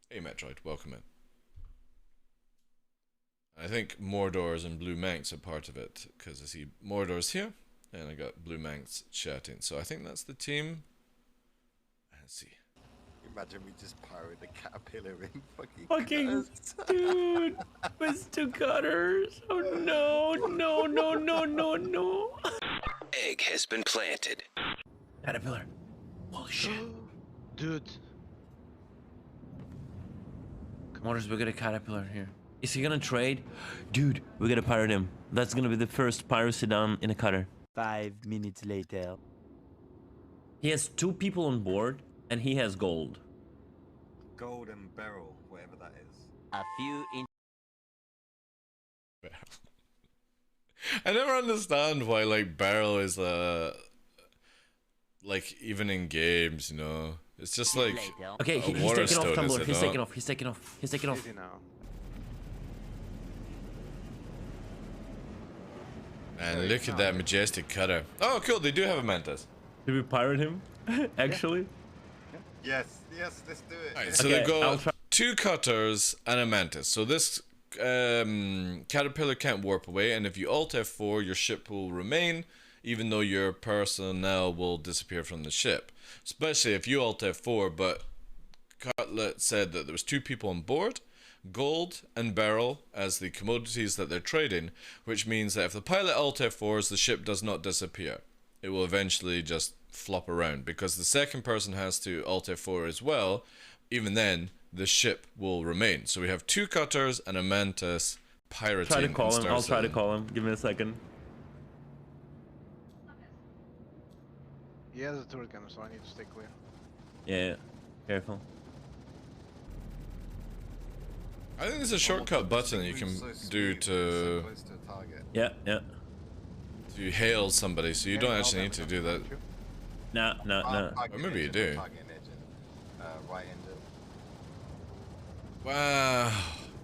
Hey Metroid, welcome in. I think Mordor's and Blue Manx are part of it, because I see Mordor's here, and I got Blue Manx chatting. So I think that's the team. Let's see. Imagine we just pirate the caterpillar in fucking cutters. Dude, with 2 cutters. Oh no, no, no, no, no, no. Egg has been planted. Caterpillar. Holy shit. Dude. Commoders, we got a caterpillar here. Is he gonna trade? Dude, we gotta pirate him. That's gonna be the first piracy done in a cutter. 5 minutes later. He has 2 people on board, and he has gold. Golden barrel, whatever that is. A few in. I never understand why like barrel is like even in games, you know. It's just like Okay, he's water taking off, stone, Tumblr. is it He's not? taking off. He's taking off. He's taking off. And look at that majestic cutter. Oh, cool! They do have a mantis. Did we pirate him? Actually? Yes, yes, let's do it. Alright, so Okay, they've I'll got try. 2 cutters and a mantis. So this caterpillar can't warp away, and if you Alt F4, your ship will remain, even though your personnel will disappear from the ship. Especially if you Alt F4, but Cutlet said that there was 2 people on board, gold and beryl as the commodities that they're trading, which means that if the pilot Alt F4s, the ship does not disappear. It will eventually just flop around, because the second person has to Alt F4 as well. Even then, the ship will remain. So we have 2 cutters and a Mantis pirating. Try to call him. I'll try to City. call him. Give me a second. He has a turret gunner, so I need to stay clear. Yeah, careful. I think there's a shortcut button that you can do to close to a target. Yeah, yeah. hail somebody, so you don't actually need to do that. No. Or maybe you do. Target engine, right-ended. Wow,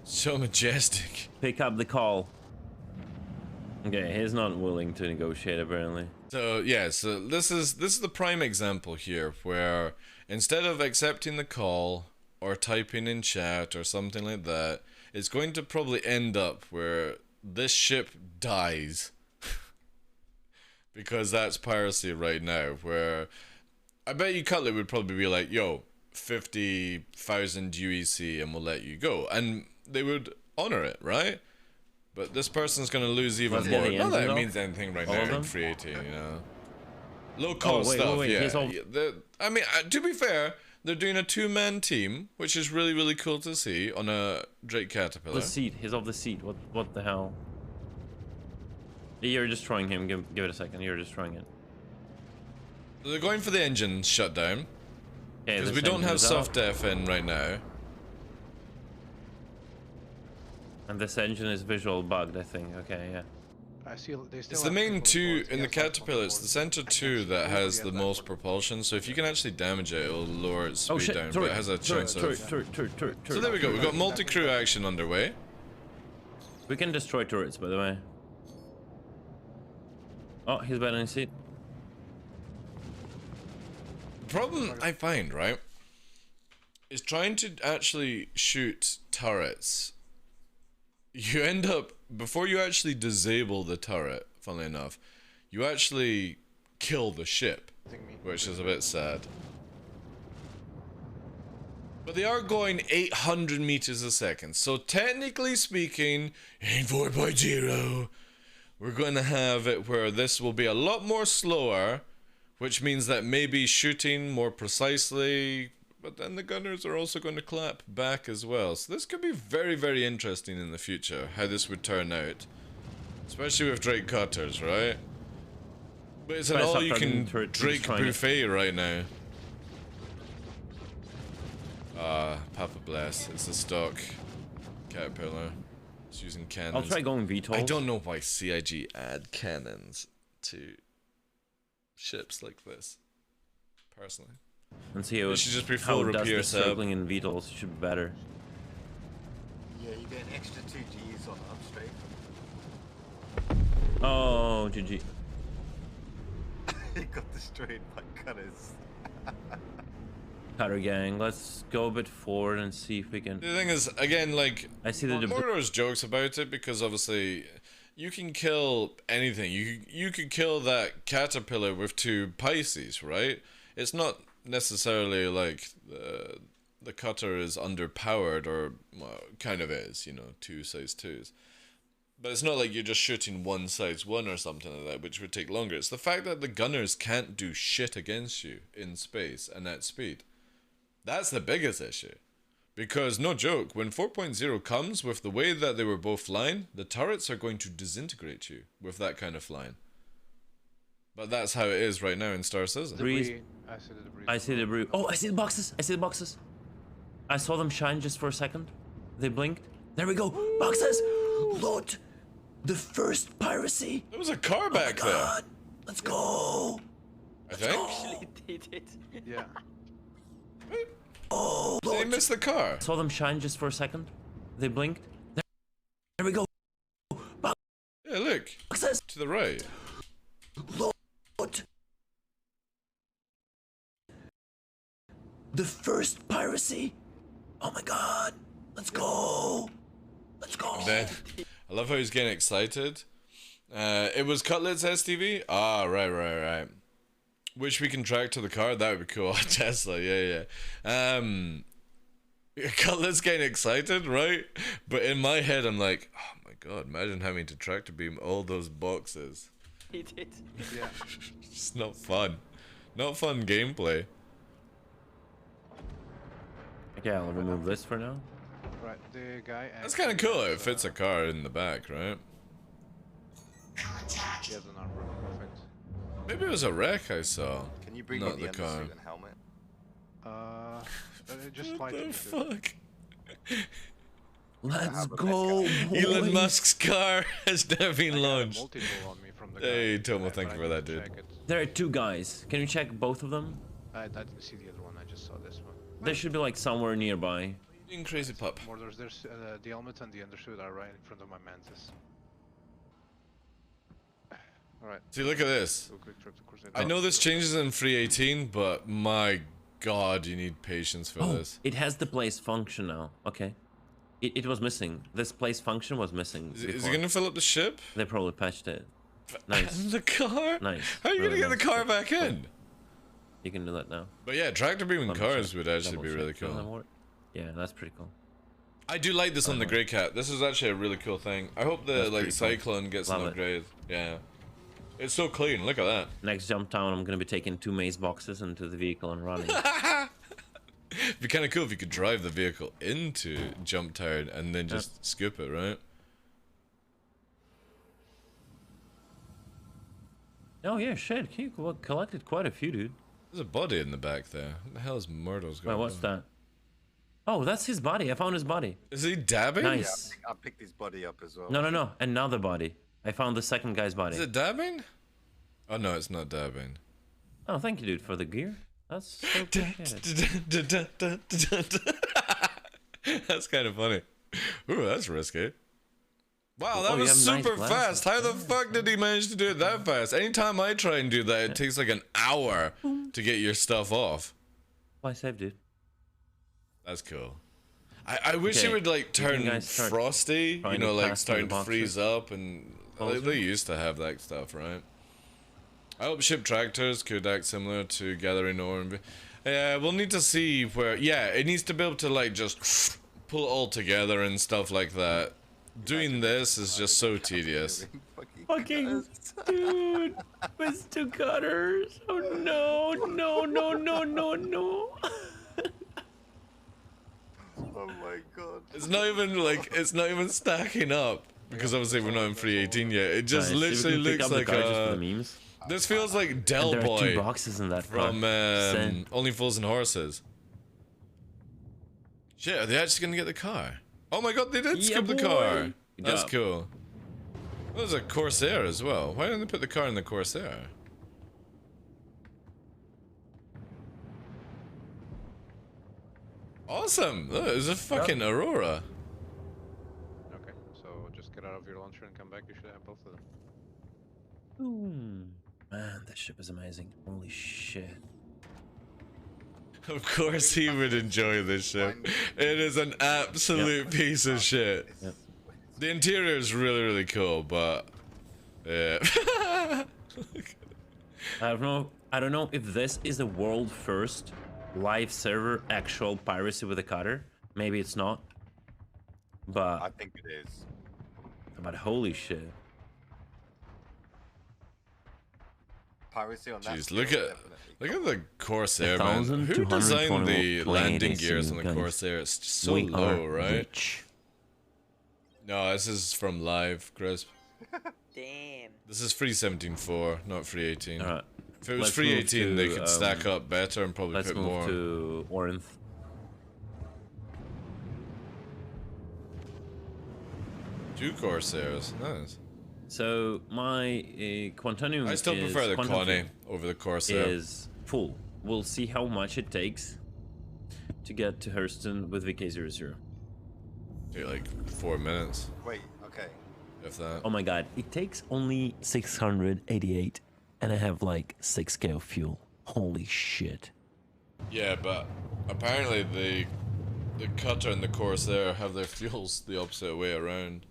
so majestic. Pick up the call. Okay, he's not willing to negotiate apparently. So yeah, so this is the prime example here, where instead of accepting the call or typing in chat or something like that, it's going to probably end up where this ship dies. Because that's piracy right now, where I bet you Cutler would probably be like, yo, 50,000 UEC and we'll let you go. And they would honor it, right? But this person's going to lose even more. Not that it means anything right now in 380, you know. Low cost stuff, yeah. I mean, to be fair, they're doing a 2-man team, which is really, really cool to see on a Drake Caterpillar. The seat, he's off the seat. What the hell? You're destroying him. Give it a second. You're destroying it. They're going for the engine shutdown. Because we don't have soft def in right now. And this engine is visual bugged, I think. Okay, yeah. I see. They still It's the main 2 in the Caterpillar. It's the center 2 that has the most propulsion. So if you can actually damage it, it'll lower its speed down. But it has a chance of. So there we go. We've got multi-crew action underway. We can destroy turrets, by the way. Oh, he's better in seat. The problem I find, right, is trying to actually shoot turrets. You end up, before you actually disable the turret, funnily enough, you actually kill the ship, which is a bit sad. But they are going 800 meters a second, so technically speaking, in 4.0, we're going to have it where this will be a lot more slower, which means that maybe shooting more precisely, but then the gunners are also going to clap back as well. So this could be very, very interesting in the future, how this would turn out. Especially with Drake cutters, right? But it's an all-you-can Drake buffet right now. Papa bless. It's a stock Caterpillar. It's using cannons. I'll try going VTOLs. I don't know why CIG add cannons to ships like this, personally. And see how, should just be full repair circling in VTOLs should be better. Yeah, you get an extra 2 Gs on upstraight. Oh, GG. He got destroyed by cutters. Cutter gang, let's go a bit forward and see if we can. The thing is, again, like, I see the Mordor's jokes about it because obviously you can kill anything. You could kill that Caterpillar with 2 Pisces, right? It's not necessarily like the cutter is underpowered, or well, kind of is, you know, 2 size 2s. But it's not like you're just shooting 1 size 1 or something like that, which would take longer. It's the fact that the gunners can't do shit against you in space and at speed. That's the biggest issue. Because, no joke, when 4.0 comes, with the way that they were both flying, the turrets are going to disintegrate you with that kind of flying. But that's how it is right now in Star Citizen. I see the debris. Oh, I see the boxes. I see the boxes. I saw them shine just for a second. They blinked. There we go. Boxes. Load. The first piracy. There was a car back there. Let's go. I think. Actually did it. Yeah. Oh, They missed the car. saw them shine just for a second. They blinked. There we go. Yeah, look. Boxes. To the right. Load. The first piracy. Oh my god. Let's go. Let's go. Then, I love how he's getting excited. It was Cutlet's STV? Ah, right. Which we can track to the car. That would be cool. Tesla, yeah. Cutlass getting excited, right? But in my head, I'm like, oh my god, imagine having to tractor beam all those boxes. He did. Yeah. It's not fun. Not fun gameplay. Okay, I'll remove this for now. Right, the guy. That's kind of cool. It fits a car in the back, right? He has an armor. Perfect. Maybe it was a wreck I saw. Can you bring Not me the the car. undersuit and helmet? Just What fly the to fuck? Let's go, Elon boys. Musk's car has now been launched. Multiple on me from the Hey, guy, Tomo, but thank I you for need that, to dude. check it. There are two guys. Can you check both of them? I didn't see the other one. I just saw this one. They should be like somewhere nearby. Being crazy pup. Mordors, there's the helmet and the undersuit are right in front of my mantis. Alright. See, look at this. So quick trip to Crusade. I know this changes in free 18, but my god, you need patience for Oh, this. it has the place function now. Okay. It was missing. This place function was missing. Is it before. gonna fill up the ship? They probably patched it. Nice. And the car? Nice. How are you Really gonna get the nice. car back in? You can do that now. But yeah, tractor beaming Double cars check, would actually double be check. really Doesn't that cool. work? Yeah, that's pretty cool. I do like this on the Grey Cat. This is actually a really cool thing. I hope the That's like pretty cool. Cyclone gets Love an it. upgrade. Yeah. It's so clean, look at that. Next jump town, I'm gonna be taking 2 maze boxes into the vehicle and running. It'd be kind of cool if you could drive the vehicle into Jump Town and then just scoop it, right? Oh yeah, shit. You collected quite a few, dude. There's a body in the back there. What the hell is Myrtle's going Wait, what's that? Oh, that's his body. I found his body. Is he dabbing? Nice. I picked his body up as well. No. Another body. I found the second guy's body. Is it dabbing? Oh no, it's not dabbing. Oh, thank you, dude, for the gear. That's so appreciated. That's kind of funny. Ooh, that's risky. Wow, that Oh, you was have nice super glasses. fast. How the fuck did he manage to do it that fast? Anytime I try and do that, it takes like an hour to get your stuff off. Why save, dude? That's cool. I wish Okay, it would like you can turn guys start frosty, you trying know, to like pass starting through to the freeze boxes. up, and like, Closer. they used to have that stuff, right? I hope ship tractors could act similar to gathering ore. Yeah, we'll need to see where. Yeah, it needs to be able to like just pull it all together and stuff like that. Doing this is just so tedious. Fucking dude, with 2 cutters. Oh no. Oh my god. It's not even like it's not even stacking up because obviously we're not in free 18 yet. It just Nice. literally You can pick looks up the like car just for a. the memes. This feels like Del And there are 2 Boy boxes in that car. from Send. Only Fools and Horses. Shit, are they actually gonna get the car? Oh my god, they did Yeah, skip the boy. car. Good That's job. cool. Well, there's a Corsair as well. Why didn't they put the car in the Corsair? Awesome! Look, there's a fucking Aurora. Okay, so just get out of your launcher and come back. You should have both of them. Man, this ship is amazing. Holy shit. Of course he would enjoy this ship. It is an absolute piece of shit. Yep. The interior is really, really cool, but yeah. I don't know if this is the world first live server actual piracy with a cutter. Maybe it's not. I But think it is. holy shit. Piracy on that. Jeez, scale, look at the Corsair, man. Who designed the 1,221 landing gears on the guys. Corsair? It's just so We low, are right? rich. No, this is from live, Crisp. Damn. This is free 17.4, not free 18. Alright. If it was Let's free move 18, they to, could stack up better and probably Let's put move more. to Orinth. Two Corsairs, nice. So my Quantanium I still prefer the Quantum Connie over the Corsair. is full. We'll see how much it takes to get to Hurston with VK00. Take like 4 minutes, Wait, okay. if that. Oh my god, it takes only 688 and I have like 6k of fuel. Holy shit. Yeah, but apparently the Cutter and the Corsair have their fuels the opposite way around.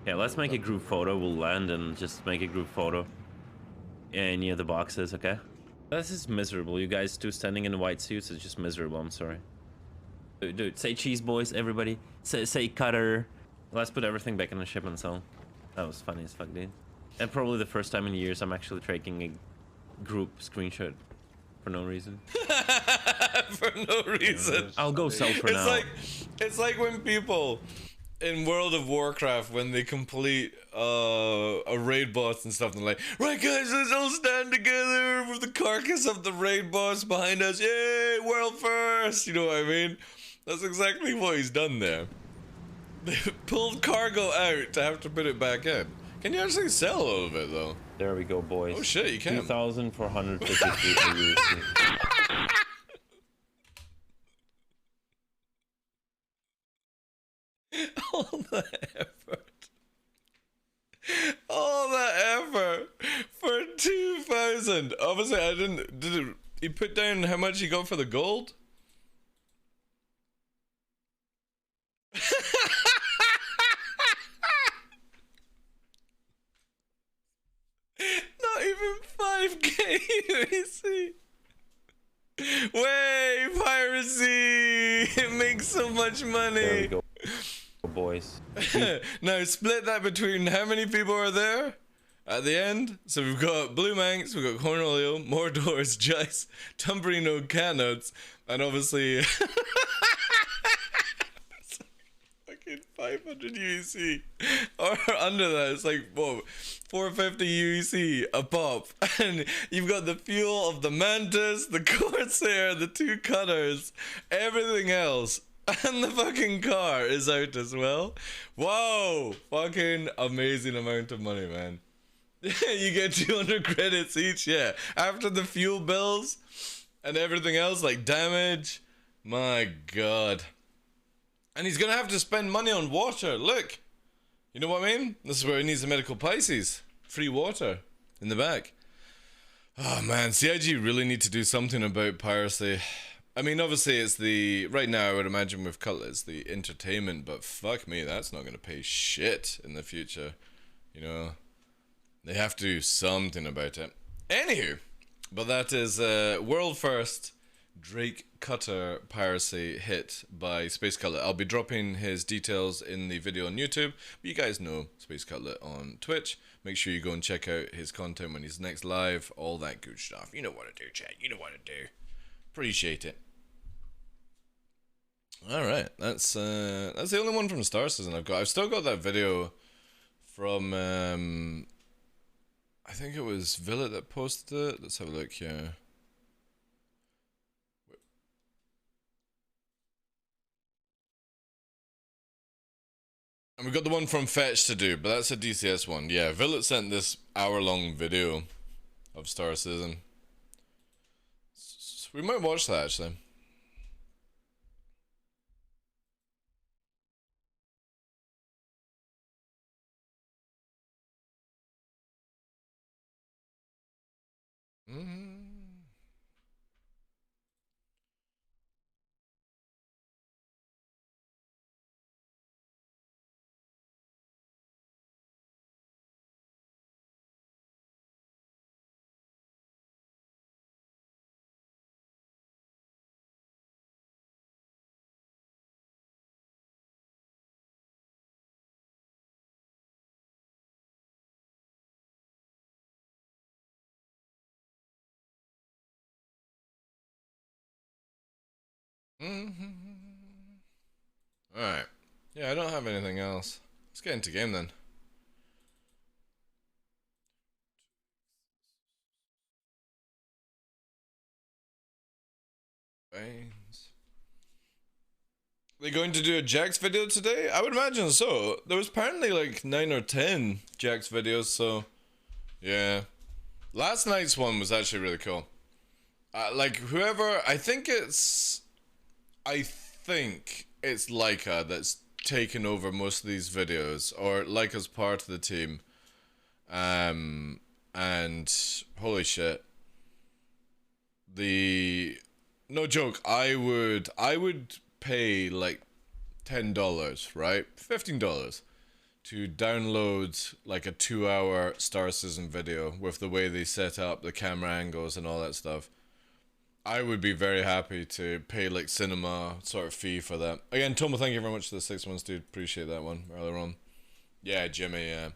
Yeah, let's make a group photo. We'll land and just make a group photo near the boxes, okay? This is miserable. You guys two standing in white suits is just miserable. I'm sorry. Dude, say cheese, boys, everybody. Say cutter. Let's put everything back in the ship and so. That was funny as fuck, dude. And probably the first time in years I'm actually taking a group screenshot for no reason. For no reason. I'll go sell for now. It's like when people in World of Warcraft, when they complete a raid boss and stuff, they're like, right guys, let's all stand together with the carcass of the raid boss behind us. Yay, world first. You know what I mean? That's exactly what he's done there. They pulled cargo out to have to put it back in. Can you actually sell a little bit though? There we go, boys. Oh shit, you can. 2,453 USD. All that effort for 2,000. Obviously, I didn't. He put down how much he got for the gold? Not even 5k UAC. Way piracy! It makes so much money. There we go, boys. Now split that between how many people are there at the end. So we've got Blue Manx, we've got Cornelio, Mordor's, Jice, Tumbrino, Canots, and obviously fucking 500 UEC. Or under that, it's like, whoa, 450 UEC a pop. And you've got the fuel of the Mantis, the Corsair, the two cutters, everything else. And the fucking car is out as well. Whoa! Fucking amazing amount of money, man. You get 200 credits each, yeah. After the fuel bills and everything else, like damage. My god. And he's gonna have to spend money on water. Look. You know what I mean? This is where he needs the medical Pisces. Free water in the back. Oh man, CIG really need to do something about piracy. I mean, obviously it's the, right now I would imagine with Cutlet it's the entertainment, but fuck me, that's not gonna pay shit in the future. You know, they have to do something about it. Anywho, but that is world first Drake Cutter piracy hit by Space Cutlet. I'll be dropping his details in the video on YouTube, but you guys know Space Cutlet on Twitch. Make sure you go and check out his content when he's next live, all that good stuff. You know what to do, chat, you know what to do. Appreciate it. Alright, that's the only one from Star Citizen I've got. I've still got that video from, I think it was Villet that posted it. Let's have a look here. And we got the one from Fetch to do, but that's a DCS one. Yeah, Villet sent this hour-long video of Star Citizen. We might watch that, actually. Alright. Yeah, I don't have anything else. Let's get into game then. Veins. They going to do a Jax video today? I would imagine so. There was apparently like 9 or 10 Jax videos, so yeah. Last night's one was actually really cool. Like whoever, I think it's Leica that's taken over most of these videos, or Leica's part of the team. And holy shit. No joke, I would pay like $10, right? $15 to download like a 2-hour Star Citizen video with the way they set up the camera angles and all that stuff. I would be very happy to pay like cinema sort of fee for that. Again, Tomo, thank you very much for the 6 months, dude. Appreciate that one earlier on. Yeah, Jimmy, yeah.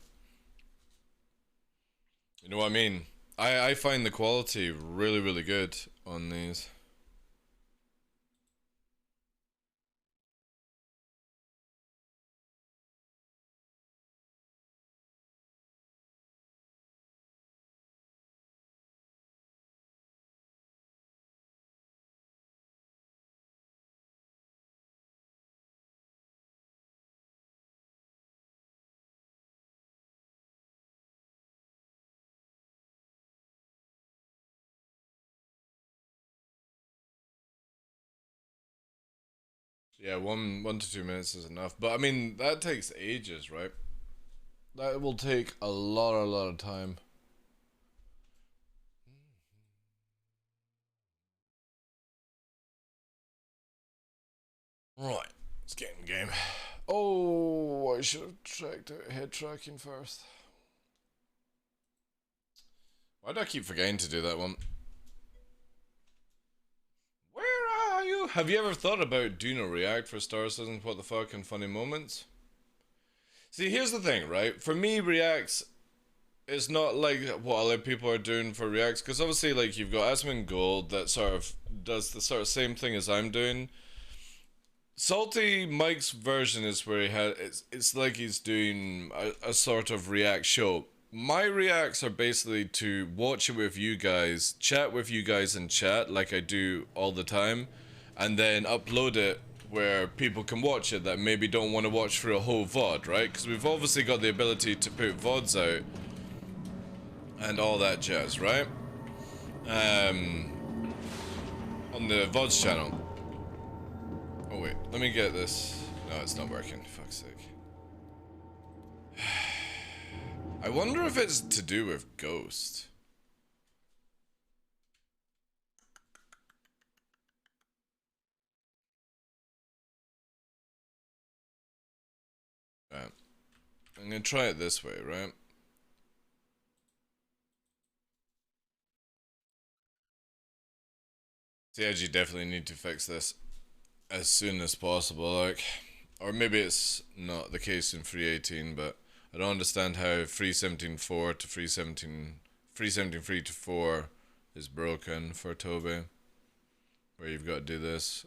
You know what I mean? I find the quality really, really good on these. Yeah, 1 to 2 minutes is enough. But I mean, that takes ages, right? That will take a lot of time. Right, let's get in game. Oh, I should have checked out head tracking first. Why do I keep forgetting to do that one? Where are you? Have you ever thought about doing a react for Star Citizen What the Fuck and Funny Moments? See, here's the thing, right? For me, reacts is not like what other people are doing for reacts, because obviously, like, you've got Asmon Gold that sort of does the sort of same thing as I'm doing. Salty Mike's version is where he had it's like he's doing a sort of react show. My reacts are basically to watch it with you guys, chat with you guys in chat like I do all the time, and then upload it where people can watch it that maybe don't want to watch for a whole VOD, right? Because we've obviously got the ability to put VODs out and all that jazz, right? On the VODs channel. Oh wait, let me get this. No, it's not working. Fuck's sake. I wonder if it's to do with Ghost. Right. I'm gonna try it this way, right? CIG definitely need to fix this as soon as possible, like, or maybe it's not the case in 3.18, but I don't understand how 3.17.4 to 3.17.3 to 4 is broken for Toby, where you've got to do this.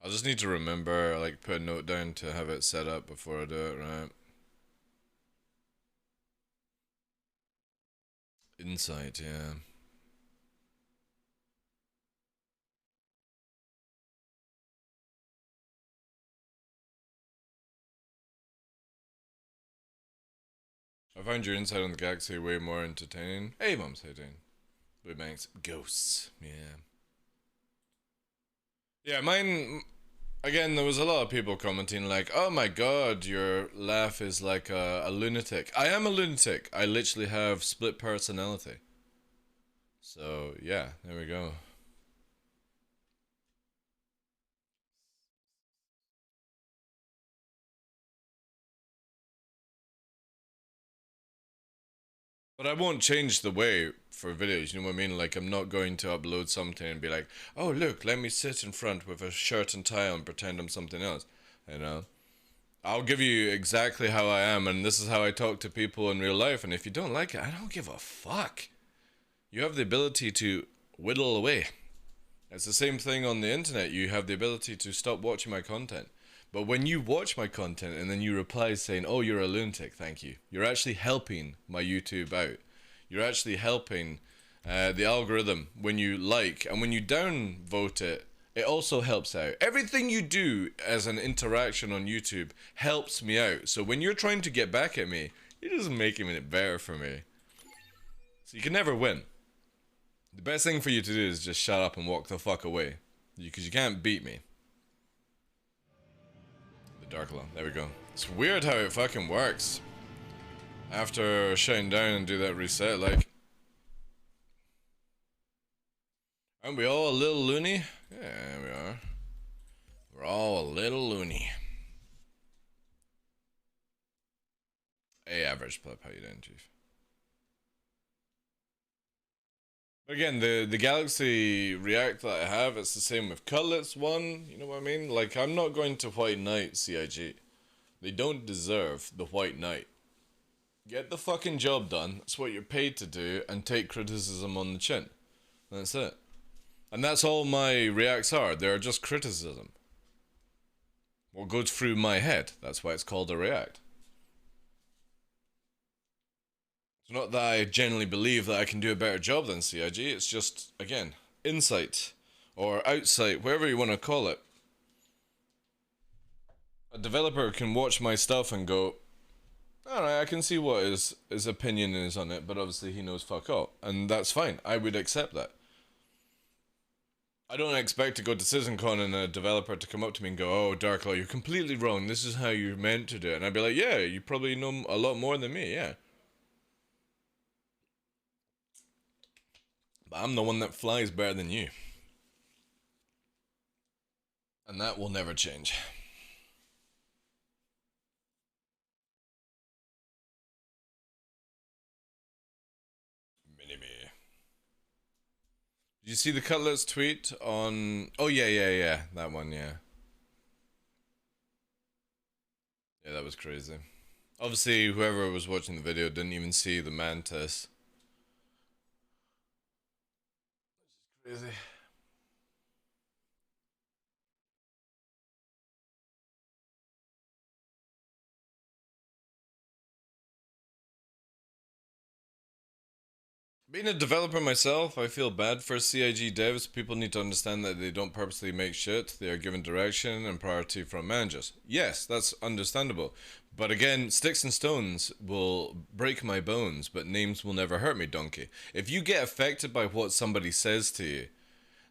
I'll just need to remember, like, put a note down to have it set up before I do it, right? Insight, yeah. I found your insight on the galaxy way more entertaining. Hey, Mums, how you doing? Blue Banks, ghosts, yeah. Yeah, mine, again, there was a lot of people commenting like, oh my god, your laugh is like a lunatic. I am a lunatic. I literally have split personality. So, yeah, there we go. But I won't change the way for videos, you know what I mean? Like, I'm not going to upload something and be like, oh, look, let me sit in front with a shirt and tie on and pretend I'm something else, you know? I'll give you exactly how I am, and this is how I talk to people in real life, and if you don't like it, I don't give a fuck. You have the ability to whittle away. It's the same thing on the internet. You have the ability to stop watching my content. But when you watch my content and then you reply saying, oh, you're a lunatic, thank you. You're actually helping my YouTube out. You're actually helping the algorithm when you like, and when you downvote it, it also helps out. Everything you do as an interaction on YouTube helps me out. So when you're trying to get back at me, you're just making it better for me. So you can never win. The best thing for you to do is just shut up and walk the fuck away. Because you can't beat me. TheDarkLaw, there we go. It's weird how it fucking works. After shutting down and do that reset, like... Aren't we all a little loony? Yeah, we are. We're all a little loony. Hey, average pleb, how you doing, Chief? Again, the Galaxy React that I have, it's the same with Cutlets 1, you know what I mean? Like, I'm not going to White Knight CIG. They don't deserve the White Knight. Get the fucking job done, that's what you're paid to do, and take criticism on the chin. That's it. And that's all my reacts are, they're just criticism. What goes through my head, that's why it's called a react. It's not that I genuinely believe that I can do a better job than CIG, it's just, again, insight, or outsight, whatever you want to call it. A developer can watch my stuff and go, alright, I can see what his opinion is on it, but obviously he knows fuck all, and that's fine, I would accept that. I don't expect to go to CitizenCon and a developer to come up to me and go, oh, DarkLaw, you're completely wrong, this is how you're meant to do it, and I'd be like, yeah, you probably know a lot more than me, yeah. But I'm the one that flies better than you. And that will never change. Mini-me. Did you see the Cutlets tweet on... Oh, yeah. That one, yeah. Yeah, that was crazy. Obviously, whoever was watching the video didn't even see the mantis. Crazy. Being a developer myself, I feel bad for CIG devs. People need to understand that they don't purposely make shit. They are given direction and priority from managers. Yes, that's understandable. But again, sticks and stones will break my bones, but names will never hurt me, donkey. If you get affected by what somebody says to you,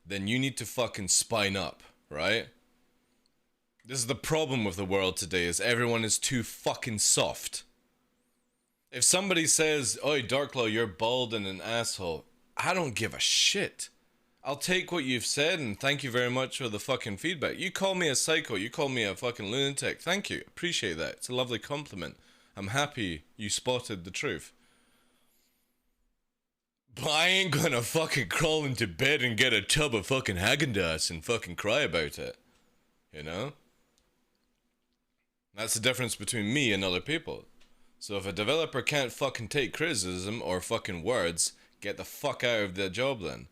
then you need to fucking spine up, right? This is the problem with the world today, is everyone is too fucking soft. If somebody says, oi, DarkLaw, you're bald and an asshole, I don't give a shit. I'll take what you've said and thank you very much for the fucking feedback. You call me a psycho, you call me a fucking lunatic, thank you, appreciate that, it's a lovely compliment. I'm happy you spotted the truth. But I ain't gonna fucking crawl into bed and get a tub of fucking Häagen-Dazs and fucking cry about it. You know? That's the difference between me and other people. So if a developer can't fucking take criticism or fucking words, get the fuck out of their job then.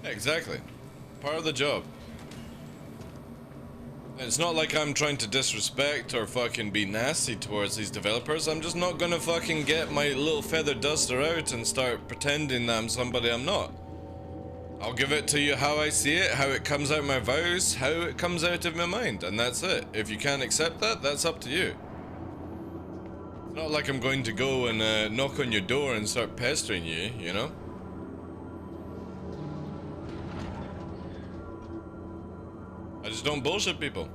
Yeah, exactly. Part of the job. It's not like I'm trying to disrespect or fucking be nasty towards these developers. I'm just not gonna fucking get my little feather duster out and start pretending that I'm somebody I'm not. I'll give it to you how I see it, how it comes out of my vows, how it comes out of my mind, and that's it. If you can't accept that, that's up to you. It's not like I'm going to go and knock on your door and start pestering you, you know? I just don't bullshit people.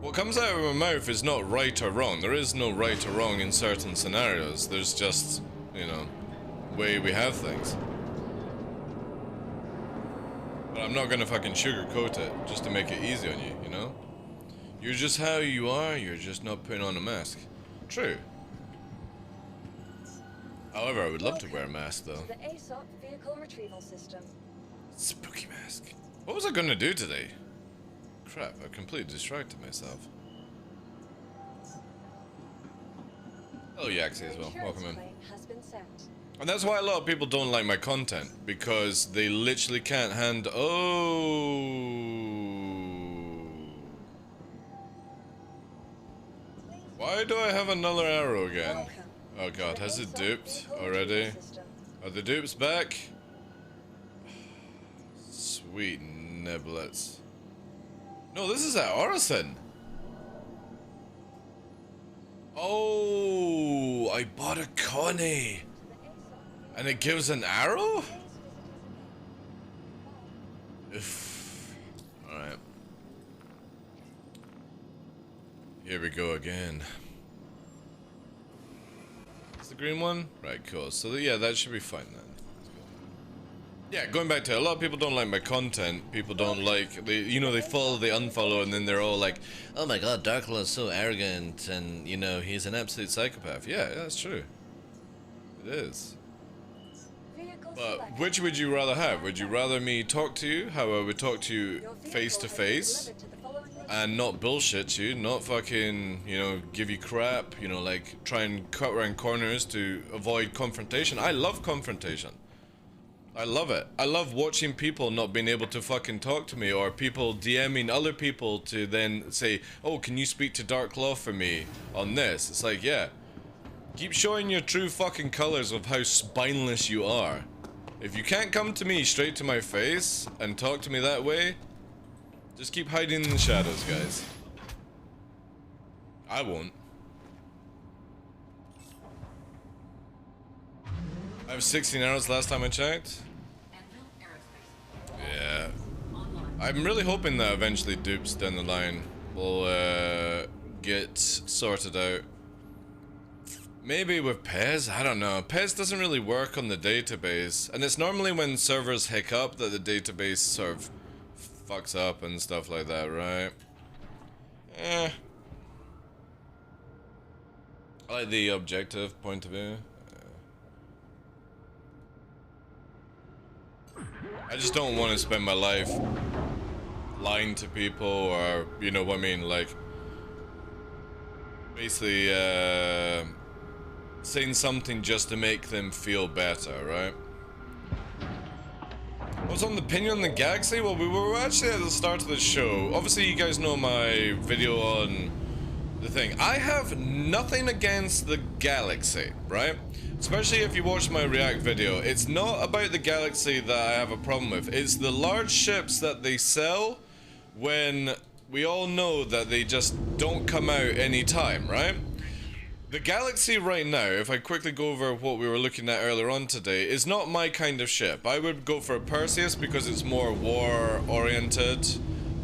What comes out of my mouth is not right or wrong. There is no right or wrong in certain scenarios. There's just, you know, way we have things. But I'm not gonna fucking sugarcoat it just to make it easy on you, you know? You're just how you are, you're just not putting on a mask. True. However, I would love to wear a mask though. The ASOP vehicle retrieval system. Spooky mask. What was I gonna do today? Crap, I completely distracted myself. Hello Yaxie as well, welcome in. Has been set. And that's why a lot of people don't like my content, because they literally can't Why do I have another arrow again? Oh god, has it duped already? Are the dupes back? Sweet niblets. No, this is at Orison. Oh, I bought a Connie. And it gives an arrow? Alright. Here we go again. It's the green one? Right, cool. So yeah, that should be fine then. Yeah, going back to it, a lot of people don't like my content. People don't like, they follow, they unfollow, and then they're all like, oh my god, DarkLaw is so arrogant, and, he's an absolute psychopath. Yeah, that's true. It is. But which would you rather have? Would you rather me talk to you how I would talk to you face to face and not bullshit you, not fucking, give you crap, like try and cut around corners to avoid confrontation? I love confrontation. I love it. I love watching people not being able to fucking talk to me, or people DMing other people to then say, oh, can you speak to DarkLaw for me on this? It's like, yeah. Keep showing your true fucking colors of how spineless you are. If you can't come to me straight to my face and talk to me that way, just keep hiding in the shadows, guys. I won't. I have 16 hours last time I checked. Yeah. I'm really hoping that eventually dupes down the line will get sorted out. Maybe with Pez? I don't know. Pez doesn't really work on the database. And it's normally when servers hiccup that the database sort of fucks up and stuff like that, right? Eh. I like the objective point of view. I just don't want to spend my life lying to people, or, you know what I mean, like, basically, saying something just to make them feel better, right? I was on the opinion on the Galaxy. Well, we were actually at the start of the show. Obviously, you guys know my video on the thing. I have nothing against the Galaxy, right? Especially if you watch my React video. It's not about the Galaxy that I have a problem with. It's the large ships that they sell when we all know that they just don't come out anytime, right? The Galaxy right now, if I quickly go over what we were looking at earlier on today, is not my kind of ship. I would go for a Perseus because it's more war-oriented,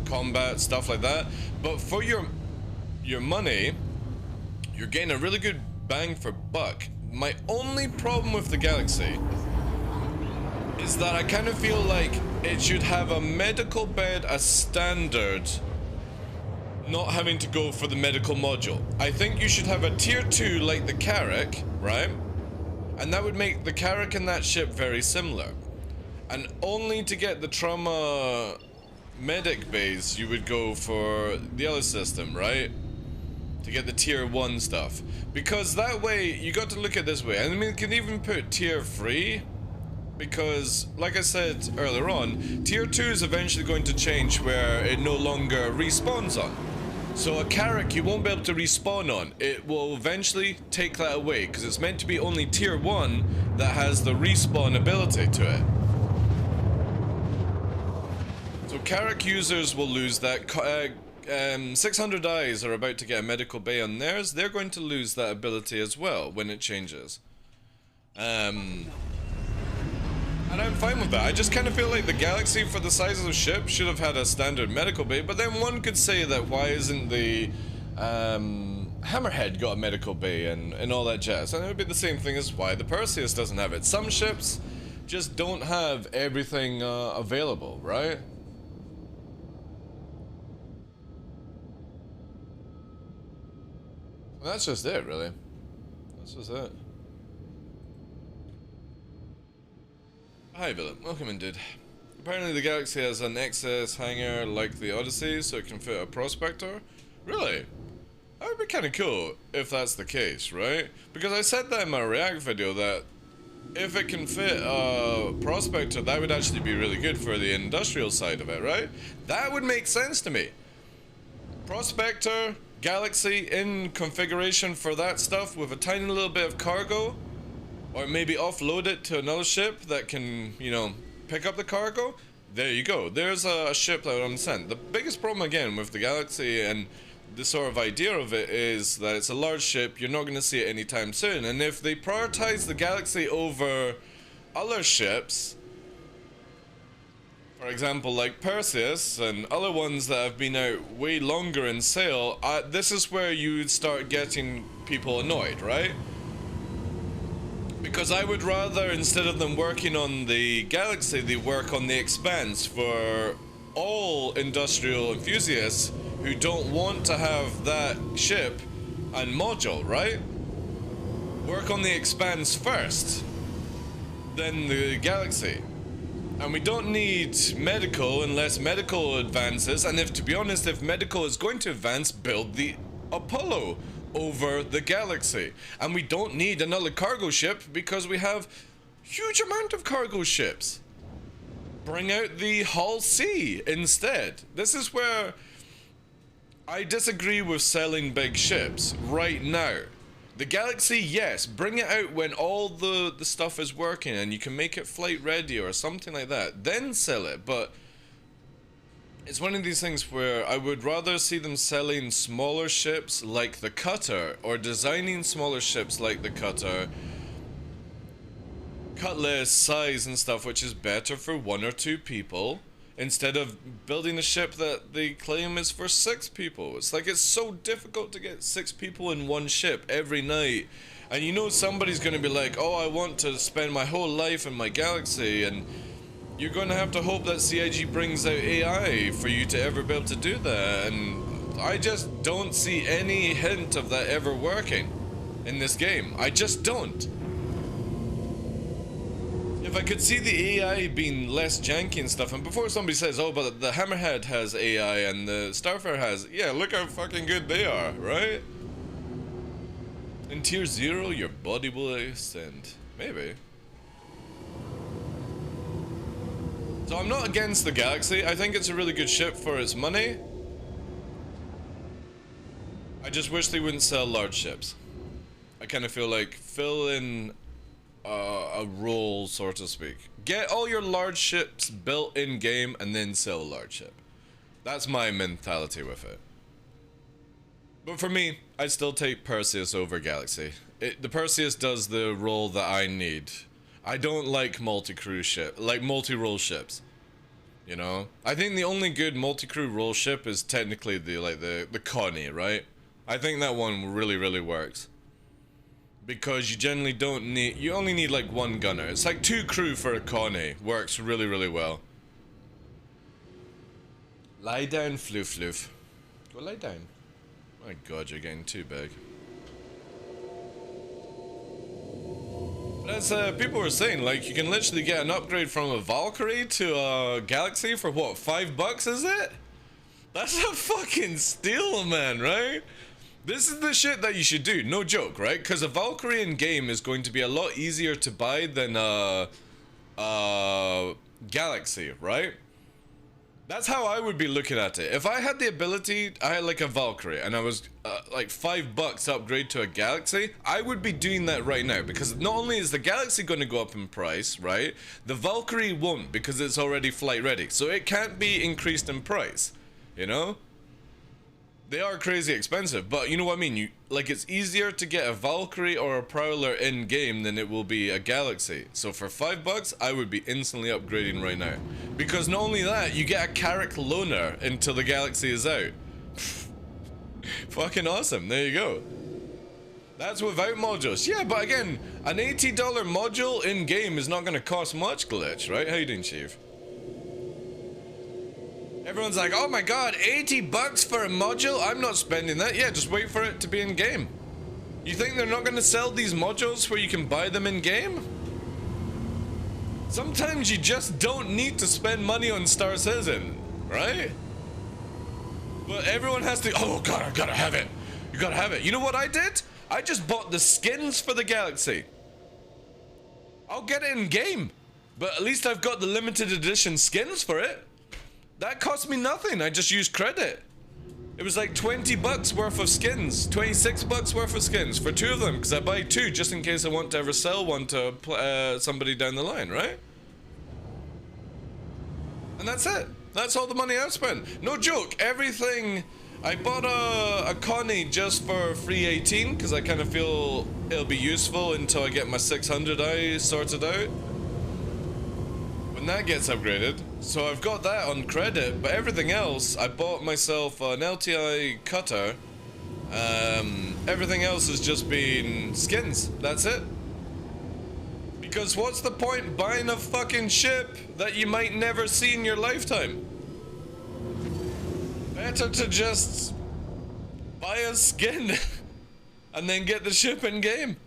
combat, stuff like that. But for your money, you're getting a really good bang for buck. My only problem with the Galaxy is that I kind of feel like it should have a medical bed as standard, not having to go for the medical module. I think you should have a tier 2 like the Carrack, right? And that would make the Carrack and that ship very similar. And only to get the trauma medic base, you would go for the other system, right? To get the tier 1 stuff. Because that way, you got to look at it this way. I mean, you can even put tier 3. Because, like I said earlier on, tier 2 is eventually going to change where it no longer respawns on. So a Carrack you won't be able to respawn on. It will eventually take that away, because it's meant to be only tier 1 that has the respawn ability to it. So Carrack users will lose that. 600 Eyes are about to get a medical bay on theirs. They're going to lose that ability as well when it changes. And I'm fine with that. I just kind of feel like the Galaxy, for the size of the ship, should have had a standard medical bay. But then one could say that why isn't the Hammerhead got a medical bay and all that jazz? And it would be the same thing as why the Perseus doesn't have it. Some ships just don't have everything available, right? Well, that's just it, really. That's just it. Hi, Billet. Welcome in, dude. Apparently the Galaxy has an XS hangar like the Odyssey, so it can fit a Prospector. Really? That would be kind of cool if that's the case, right? Because I said that in my React video that if it can fit a Prospector, that would actually be really good for the industrial side of it, right? That would make sense to me. Prospector, Galaxy in configuration for that stuff with a tiny little bit of cargo, or maybe offload it to another ship that can, you know, pick up the cargo. There you go. There's a ship that would understand. The biggest problem again with the Galaxy and the sort of idea of it is that it's a large ship. You're not going to see it anytime soon. And if they prioritize the Galaxy over other ships, for example, like Perseus and other ones that have been out way longer in sale, this is where you would start getting people annoyed, right? Because I would rather, instead of them working on the Galaxy, they work on the Expanse for all industrial enthusiasts who don't want to have that ship and module, right? Work on the Expanse first, then the Galaxy. And we don't need medical unless medical advances, and if, to be honest, if medical is going to advance, build the Apollo over the Galaxy. And we don't need another cargo ship because we have huge amount of cargo ships. Bring out the Hull C instead. This is where I disagree with selling big ships right now. The Galaxy, yes, bring it out when all the stuff is working and you can make it flight ready or something like that. Then sell it, but it's one of these things where I would rather see them selling smaller ships like the Cutter, or designing smaller ships like the Cutter, cut less size and stuff, which is better for 1 or 2 people, instead of building a ship that they claim is for 6 people. It's like, it's so difficult to get 6 people in one ship every night. And you know somebody's going to be like, oh, I want to spend my whole life in my Galaxy, and you're going to have to hope that CIG brings out AI for you to ever be able to do that. And I just don't see any hint of that ever working in this game. I just don't. If I could see the AI being less janky and stuff, and before somebody says, oh, but the Hammerhead has AI and the Starfare has, yeah, look how fucking good they are, right? In Tier 0, your body will ascend. Maybe. So I'm not against the Galaxy. I think it's a really good ship for its money. I just wish they wouldn't sell large ships. I kind of feel like fill in a role, so to speak. Get all your large ships built in game and then sell a large ship. That's my mentality with it. But for me, I'd still take Perseus over Galaxy. The Perseus does the role that I need. I don't like multi-crew ship, like multi-role ships. You know, I think the only good multi-crew role ship is technically the Connie, right? I think that one really works. Because you generally don't need, you only need like 1 gunner. It's like 2 crew for a Connie. Works really well. Lie down, floof. Go lie down. My god, you're getting too big. But as people were saying, like, you can literally get an upgrade from a Valkyrie to a Galaxy for what, $5 is it? That's a fucking steal, man, right? This is the shit that you should do, no joke, right? Because a Valkyrie in game is going to be a lot easier to buy than a Galaxy, right? That's how I would be looking at it. If I had the ability, I had like a Valkyrie, and I was like $5 upgrade to a Galaxy, I would be doing that right now. Because not only is the Galaxy going to go up in price, right? The Valkyrie won't, because it's already flight ready. So it can't be increased in price, you know? They are crazy expensive, but you know what I mean? Like, it's easier to get a Valkyrie or a Prowler in game than it will be a Galaxy. So for $5, I would be instantly upgrading right now. Because not only that, you get a Carrack loaner until the Galaxy is out. Fucking awesome, there you go. That's without modules. Yeah, but again, an $80 module in game is not going to cost much, Glitch, right? How you doing, Chief? Everyone's like, oh my god, $80 for a module? I'm not spending that. Yeah, just wait for it to be in game. You think they're not going to sell these modules where you can buy them in game? Sometimes you just don't need to spend money on Star Citizen, right? But everyone has to, oh god, I gotta have it. You gotta have it. You know what I did? I just bought the skins for the Galaxy. I'll get it in game, but at least I've got the limited edition skins for it. That cost me nothing. I just used credit. It was like $20 worth of skins, $26 worth of skins for 2 of them, because I buy 2 just in case I want to ever sell one to somebody down the line, right? And that's it. That's all the money I've spent. No joke. Everything. I bought a Connie just for free 18 because I kind of feel it'll be useful until I get my 600i sorted out. When that gets upgraded. So I've got that on credit, but everything else, I bought myself an LTI cutter. Everything else has just been skins. That's it. Because what's the point buying a fucking ship that you might never see in your lifetime? Better to just buy a skin and then get the ship in game.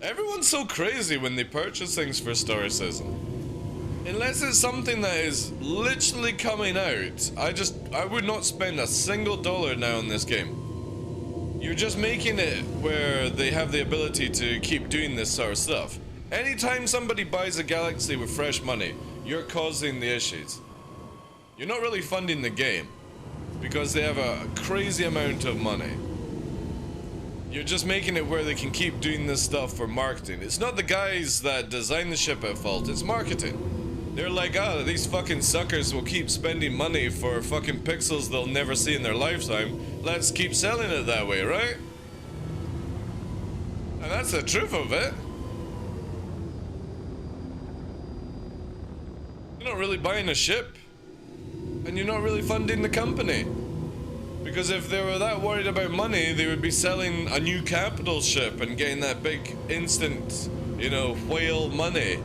Everyone's so crazy when they purchase things for story season. Unless it's something that is literally coming out, I would not spend a single dollar now on this game. You're just making it where they have the ability to keep doing this sort of stuff. Anytime somebody buys a galaxy with fresh money, you're causing the issues. You're not really funding the game, because they have a crazy amount of money. You're just making it where they can keep doing this stuff for marketing. It's not the guys that design the ship at fault, it's marketing. They're like, oh, these fucking suckers will keep spending money for fucking pixels they'll never see in their lifetime. Let's keep selling it that way, right? And that's the truth of it. You're not really buying a ship, and you're not really funding the company. Because if they were that worried about money, they would be selling a new capital ship and getting that big instant, you know, whale money.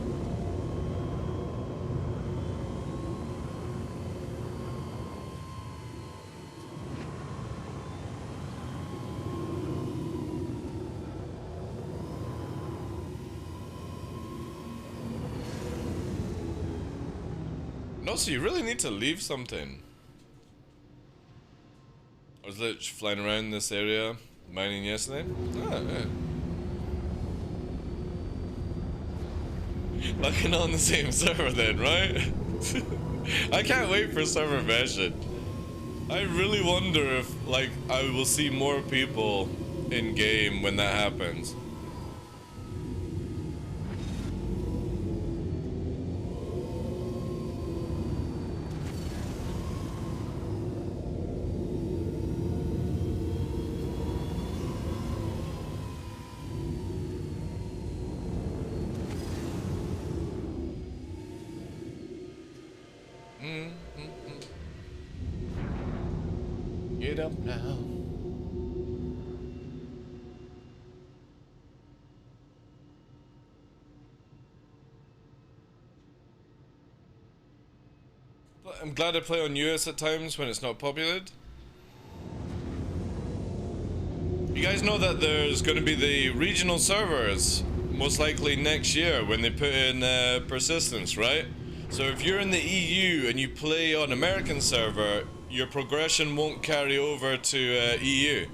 No, so you really need to leave something. I was literally flying around this area, mining yesterday. Ah, yeah. Lucky not on the same server then, right? I can't wait for server version. I really wonder if, like, I will see more people in game when that happens. Get up now. But I'm glad I play on US at times when it's not populated. You guys know that there's going to be the regional servers most likely next year when they put in persistence, right? So if you're in the EU and you play on American server, your progression won't carry over to EU.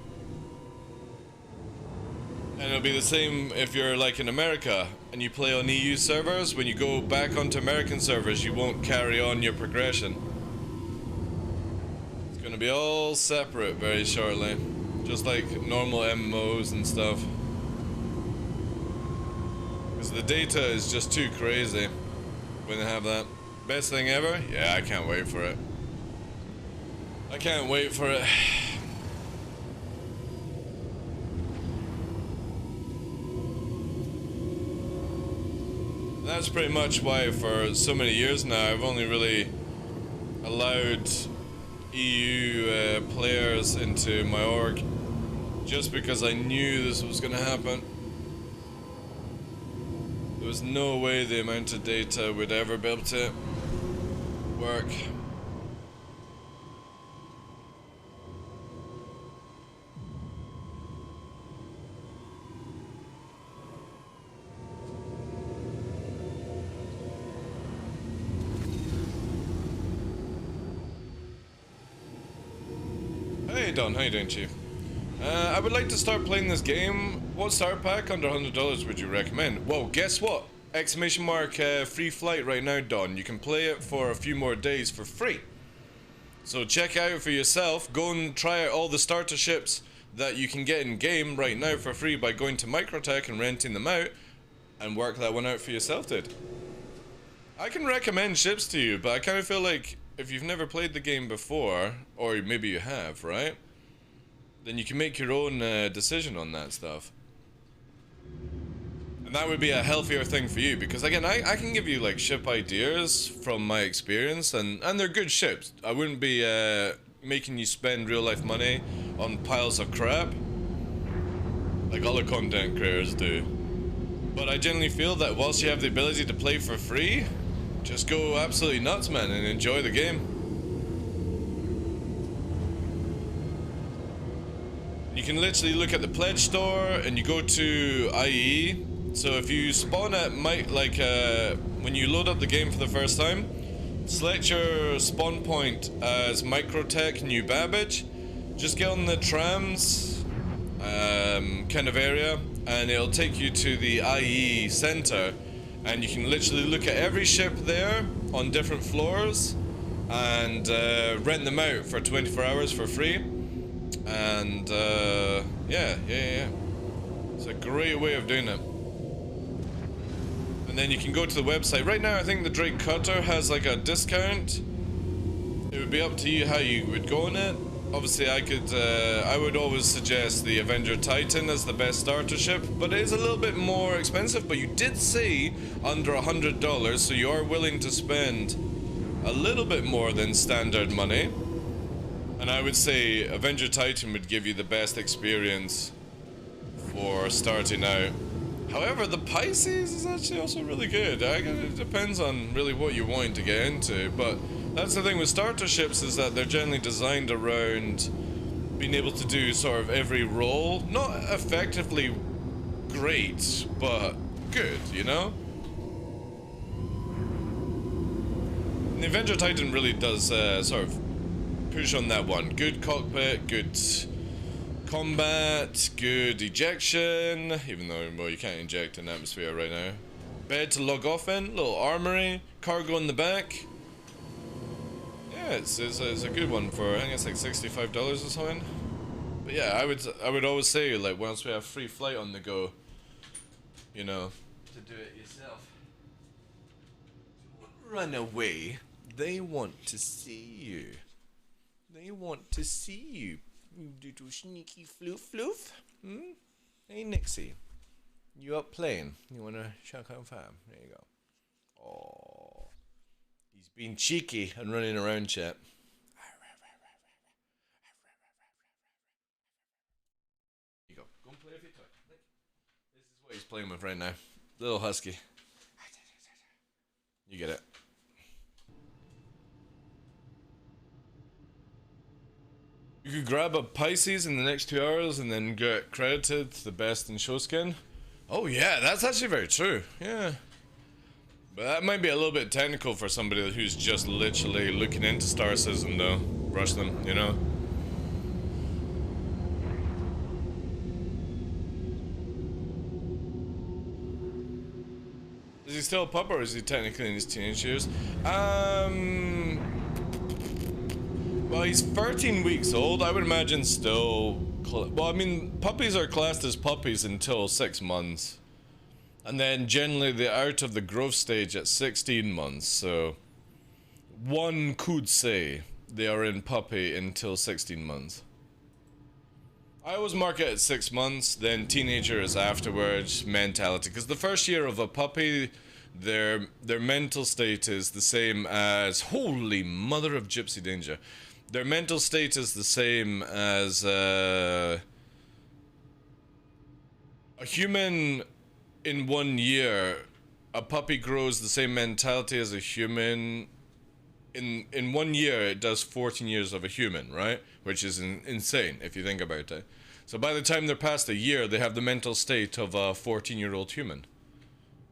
And it'll be the same if you're like in America and you play on EU servers. When you go back onto American servers, you won't carry on your progression. It's gonna be all separate very shortly. Just like normal MMOs and stuff. Because the data is just too crazy when they have that. Best thing ever? Yeah, I can't wait for it. I can't wait for it. That's pretty much why for so many years now I've only really allowed EU players into my org, just because I knew this was gonna happen. There was no way the amount of data would ever be able to work. Hey Don, how you doing, Chief? I would like to start playing this game. What starter pack under $100 would you recommend? Whoa, guess what? Exclamation mark free flight right now, Don. You can play it for a few more days for free. So check out for yourself. Go and try out all the starter ships that you can get in game right now for free by going to Microtech and renting them out, and work that one out for yourself, dude. I can recommend ships to you, but I kind of feel like if you've never played the game before, or maybe you have, right? Then you can make your own decision on that stuff. And that would be a healthier thing for you, because again, I can give you like ship ideas from my experience, and they're good ships. I wouldn't be making you spend real life money on piles of crap like other content creators do. But I generally feel that whilst you have the ability to play for free, just go absolutely nuts, man, and enjoy the game. You can literally look at the pledge store and you go to IE. So if you spawn at when you load up the game for the first time, select your spawn point as Microtech New Babbage. Just get on the trams kind of area, and it'll take you to the IE center, and you can literally look at every ship there on different floors and rent them out for 24 hours for free. And yeah. It's a great way of doing it. And then you can go to the website. Right now I think the Drake Cutter has like a discount. It would be up to you how you would go on it. Obviously I would always suggest the Avenger Titan as the best starter ship, but it is a little bit more expensive. But you did say under $100, so you are willing to spend a little bit more than standard money. And I would say Avenger Titan would give you the best experience for starting out. However, the Pisces is actually also really good. It depends on really what you're wanting to get into, but that's the thing with starter ships, is that they're generally designed around being able to do sort of every role. Not effectively great, but good, you know? And the Avenger Titan really does sort of push on that one. Good cockpit, good combat, good ejection, even though, well, you can't inject in atmosphere right now. Bed to log off in, little armory, cargo in the back. Yeah, it's a good one for, I think it's like $65 or something. But yeah, I would always say, like, once we have free flight on the go, you know, to do it yourself. Run away. They want to see you. They want to see you. You little sneaky floof. Hmm? Hey, Nixie. You up playing? You wanna chuck on fam? There you go. Oh. He's being cheeky and running around, chat. Here you go. Go and play with your toy. This is what he's playing with right now. Little husky. You get it. You could grab a Pisces in the next 2 hours and then get credited the best in show skin. Oh yeah, that's actually very true. Yeah. But that might be a little bit technical for somebody who's just literally looking into Star Citizen though. Rush them, you know? Is he still a pup, or is he technically in his teenage years? Well, he's 13 weeks old. I would imagine still... Well, I mean, puppies are classed as puppies until 6 months. And then generally they're out of the growth stage at 16 months, so... One could say they are in puppy until 16 months. I always mark it at 6 months, then teenager is afterwards, mentality. Because the first year of a puppy, their mental state is the same as... Holy mother of gypsy danger. Their mental state is the same as a human in 1 year. A puppy grows the same mentality as a human. In 1 year, it does 14 years of a human, right? Which is insane if you think about it. So by the time they're past a year, they have the mental state of a 14-year-old human.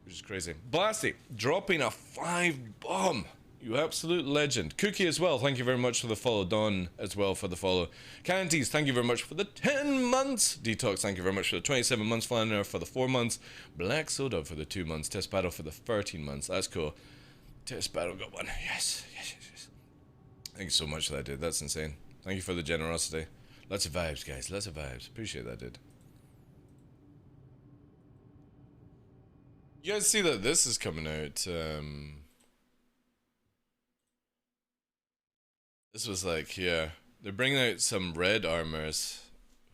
Which is crazy. Blasty, dropping a 5 bomb. You absolute legend. Cookie as well, thank you very much for the follow. Don as well for the follow. Canties, thank you very much for the 10 months. Detox, thank you very much for the 27 months. Flanner for the 4 months. Black Soda for the 2 months. Test Battle for the 13 months. That's cool. Test Battle got one. Yes. Thank you so much for that, dude. That's insane. Thank you for the generosity. Lots of vibes, guys. Lots of vibes. Appreciate that, dude. You guys see that this is coming out, This was like, yeah, they're bringing out some red armors,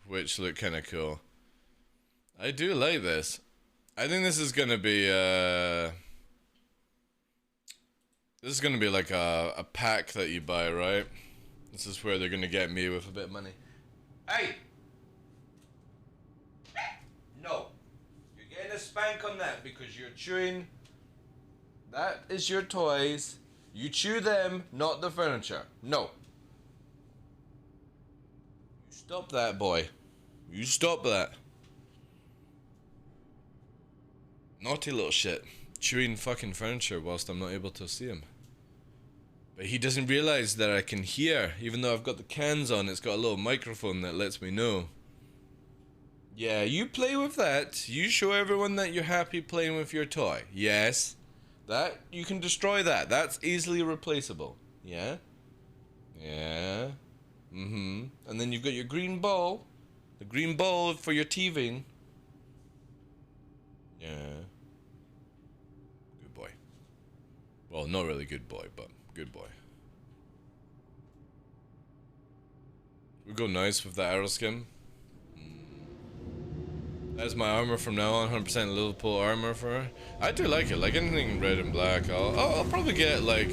which look kind of cool. I do like this. I think this is gonna be, this is gonna be like a pack that you buy, right? This is where they're gonna get me with a bit of money. Hey! No! You're getting a bank on that because you're chewing. That is your toys. You chew them, not the furniture. No. You stop that, boy. You stop that. Naughty little shit. Chewing fucking furniture whilst I'm not able to see him. But he doesn't realize that I can hear. Even though I've got the cans on, it's got a little microphone that lets me know. Yeah, you play with that. You show everyone that you're happy playing with your toy. Yes. That, you can destroy that. That's easily replaceable. Yeah? Yeah. Mm-hmm. And then you've got your green ball. The green ball for your teething. Yeah. Good boy. Well, not really good boy, but good boy. We go nice with the arrow skin. That's my armor from now on, 100% Liverpool armor for her. I do like it, like anything red and black. I'll probably get like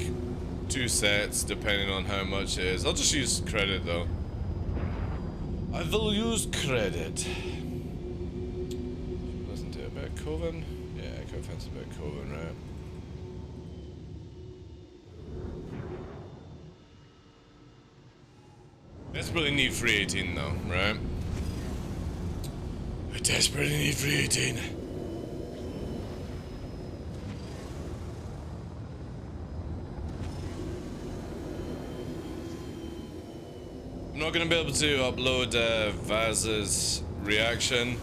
2 sets depending on how much it is. I'll just use credit though. I will use credit. Wasn't it about Coven? Yeah, Coven's about Coven, right? Desperately need free 18 though, right? I desperately need free 18. I'm not gonna be able to upload Vaz's reaction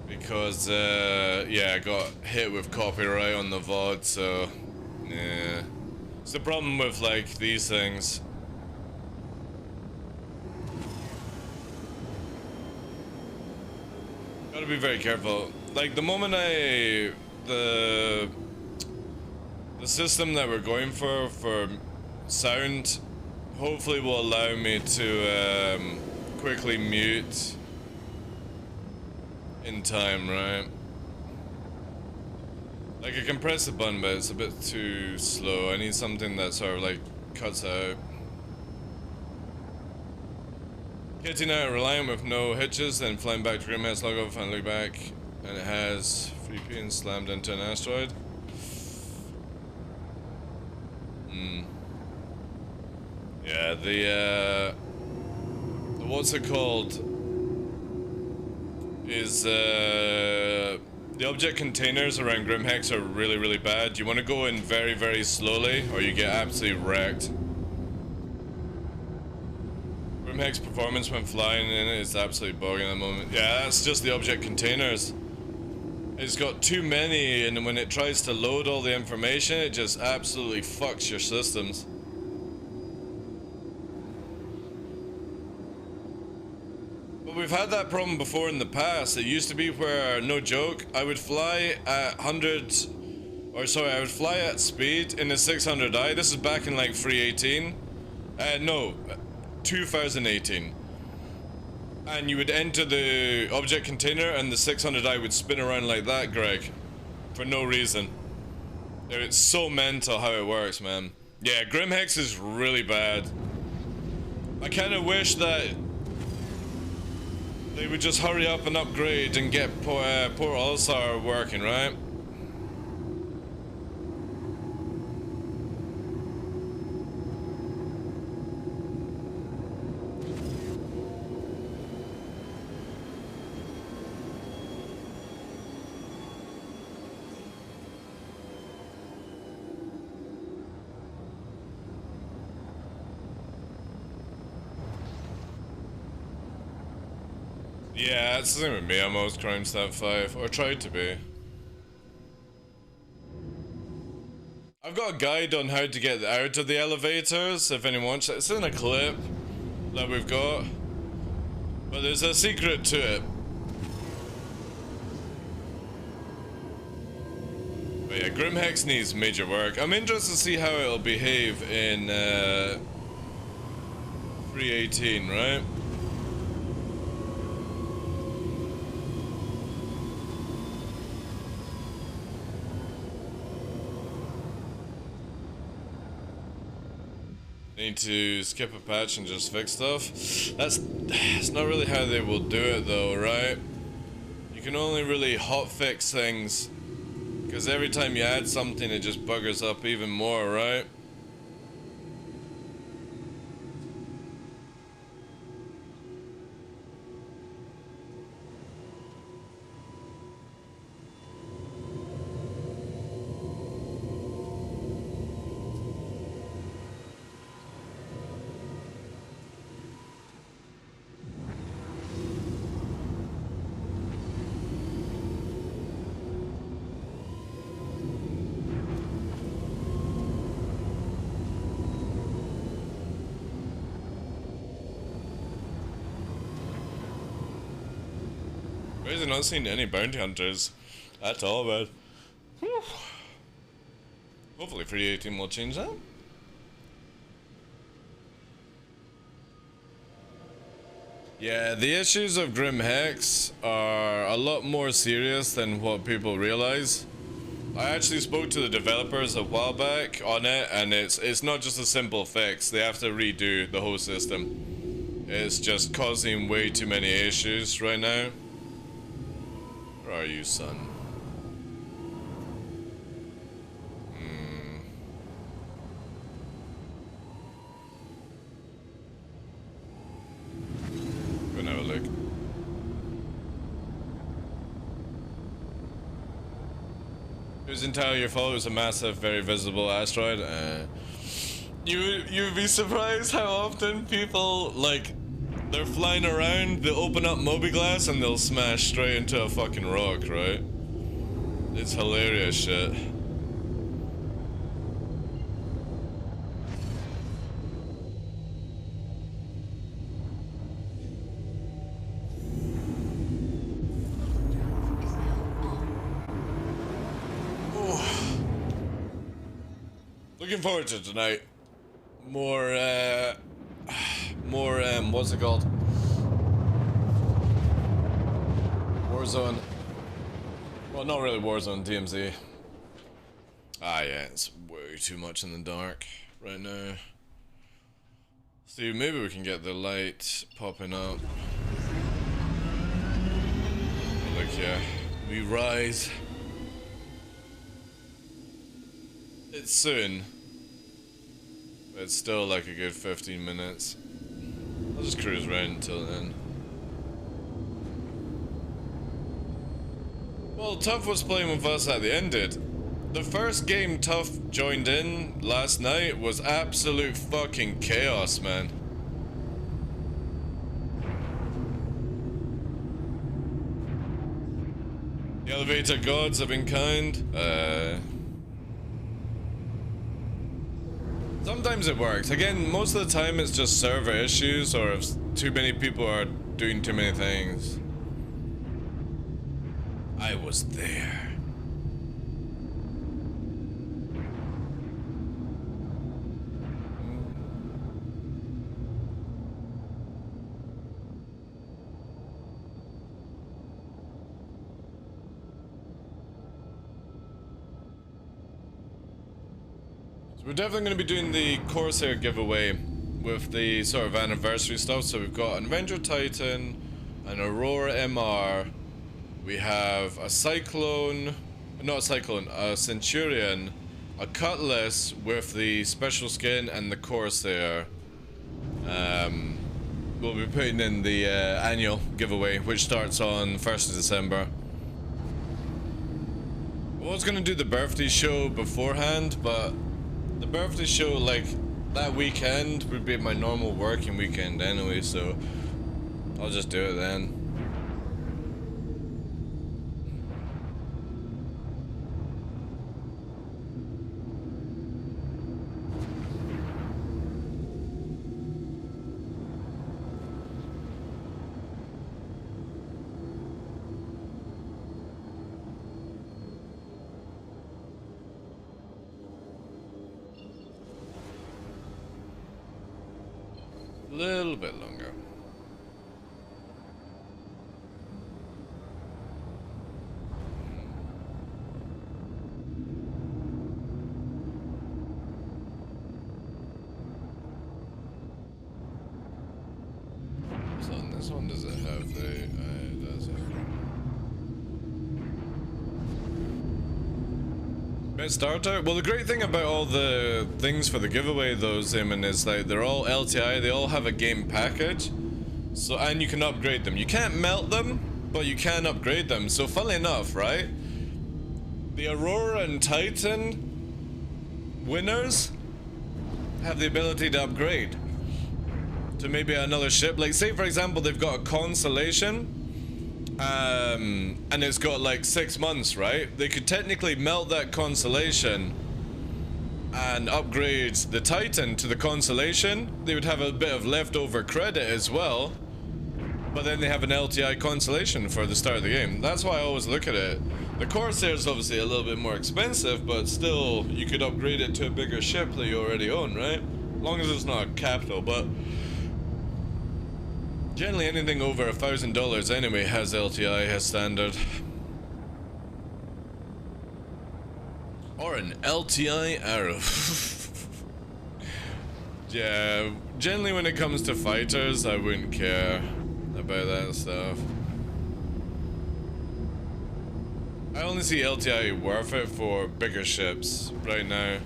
because yeah, I got hit with copyright on the VOD, so yeah. It's the problem with like these things. Gotta be very careful. Like the moment the system that we're going for sound hopefully will allow me to quickly mute in time, right? Like I can press the button, but it's a bit too slow. I need something that sort of like cuts out. Hitting out Reliant with no hitches, then flying back to Grimhead's log off, finally back, and it has 3P and slammed into an asteroid. Yeah, the what's it called is the object containers around Grimhex are really bad. You want to go in very slowly or you get absolutely wrecked. Grimhex performance when flying in it is absolutely bugging at the moment. Yeah, that's just the object containers. It's got too many, and when it tries to load all the information, it just absolutely fucks your systems. But we've had that problem before in the past. It used to be where, no joke, I would fly at I would fly at speed in the 600i. This is back in like 318. No, 2018. And you would enter the object container and the 600i would spin around like that, Greg. For no reason. It's so mental how it works, man. Yeah, Grimhex is really bad. I kind of wish that they would just hurry up and upgrade and get Port All-Star working, right? Yeah, it's the same with me. I'm always crime stat 5, or tried to be. I've got a guide on how to get out of the elevators, if anyone wants it. It's in a clip that we've got. But there's a secret to it. But yeah, Grimhex needs major work. I'm interested to see how it'll behave in 318, right? Need to skip a patch and just fix stuff. That's not really how they will do it though, right? You can only really hotfix things, because every time you add something, it just buggers up even more, right? Why is it not seeing any bounty hunters at all, man? Whew. Hopefully 318 will change that. Yeah, the issues of Grim Hex are a lot more serious than what people realize. I actually spoke to the developers a while back on it, and it's not just a simple fix. They have to redo the whole system. It's just causing way too many issues right now. Where are you, son? Go and have a look. It was entirely your fault. It was a massive, very visible asteroid. You'd be surprised how often people, like, they're flying around, they'll open up Moby-Glass and they'll smash straight into a fucking rock, right? It's hilarious shit. Looking forward to tonight. More, what's it called? Warzone. Well, not really Warzone, DMZ. Ah, yeah, it's way too much in the dark right now. See, maybe we can get the light popping up. Look, yeah, we rise. It's soon. But it's still like a good 15 minutes. I'll just cruise around until then. Well, Tuff was playing with us at the end, dude. The first game Tuff joined in last night was absolute fucking chaos, man. The elevator gods have been kind. Sometimes it works. Again, most of the time it's just server issues or if too many people are doing too many things. I was there. We're definitely going to be doing the Corsair giveaway with the sort of anniversary stuff. So we've got an Avenger Titan, an Aurora MR, we have a Cyclone, not a Cyclone, a Centurion, a Cutlass with the special skin and the Corsair. We'll be putting in the annual giveaway, which starts on 1st of December. I was going to do the birthday show beforehand, but the birthday show, like, that weekend would be my normal working weekend anyway, so I'll just do it then. Little bit longer. So on this one, does it have the? It does have. Best starter? Well, the great thing about all the things for the giveaway, though, Zeman, is that they're all LTI. They all have a game package. So, and you can upgrade them. You can't melt them, but you can upgrade them. So, funnily enough, right? The Aurora and Titan winners have the ability to upgrade to maybe another ship. Like, say, for example, they've got a Constellation. And it's got like 6 months, right? They could technically melt that Constellation and upgrade the Titan to the Constellation. They would have a bit of leftover credit as well, but then they have an LTI Constellation for the start of the game. That's why I always look at it. The Corsair is obviously a little bit more expensive, but still, you could upgrade it to a bigger ship that you already own, right? As long as it's not a capital, but generally anything over $1,000 anyway has LTI, has standard. Or an LTI arrow. Yeah, generally when it comes to fighters, I wouldn't care about that stuff. I only see LTI worth it for bigger ships right now.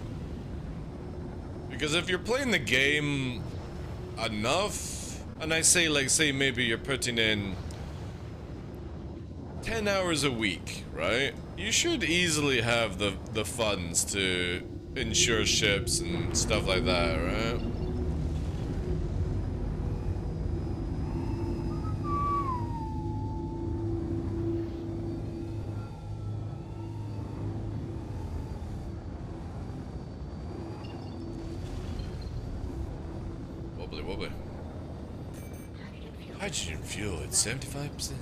Because if you're playing the game enough, and I say, like, say maybe you're putting in 10 hours a week, right? You should easily have the funds to insure ships and stuff like that, right? Wobbly wobbly. Hydrogen fuel at 75%.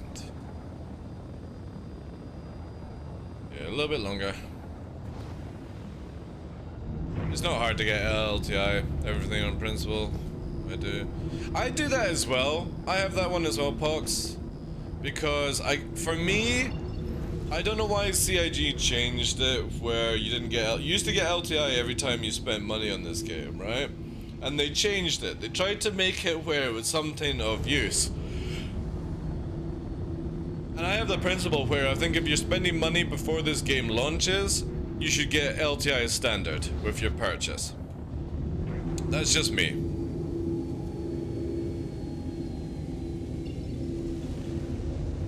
Yeah, a little bit longer. It's not hard to get LTI, everything on principle. I do that as well. I have that one as well, Pox. Because for me, I don't know why CIG changed it where you didn't get, you used to get LTI every time you spent money on this game, right? And they changed it. They tried to make it where it was something of use. And I have the principle where I think if you're spending money before this game launches, you should get LTI as standard with your purchase. That's just me.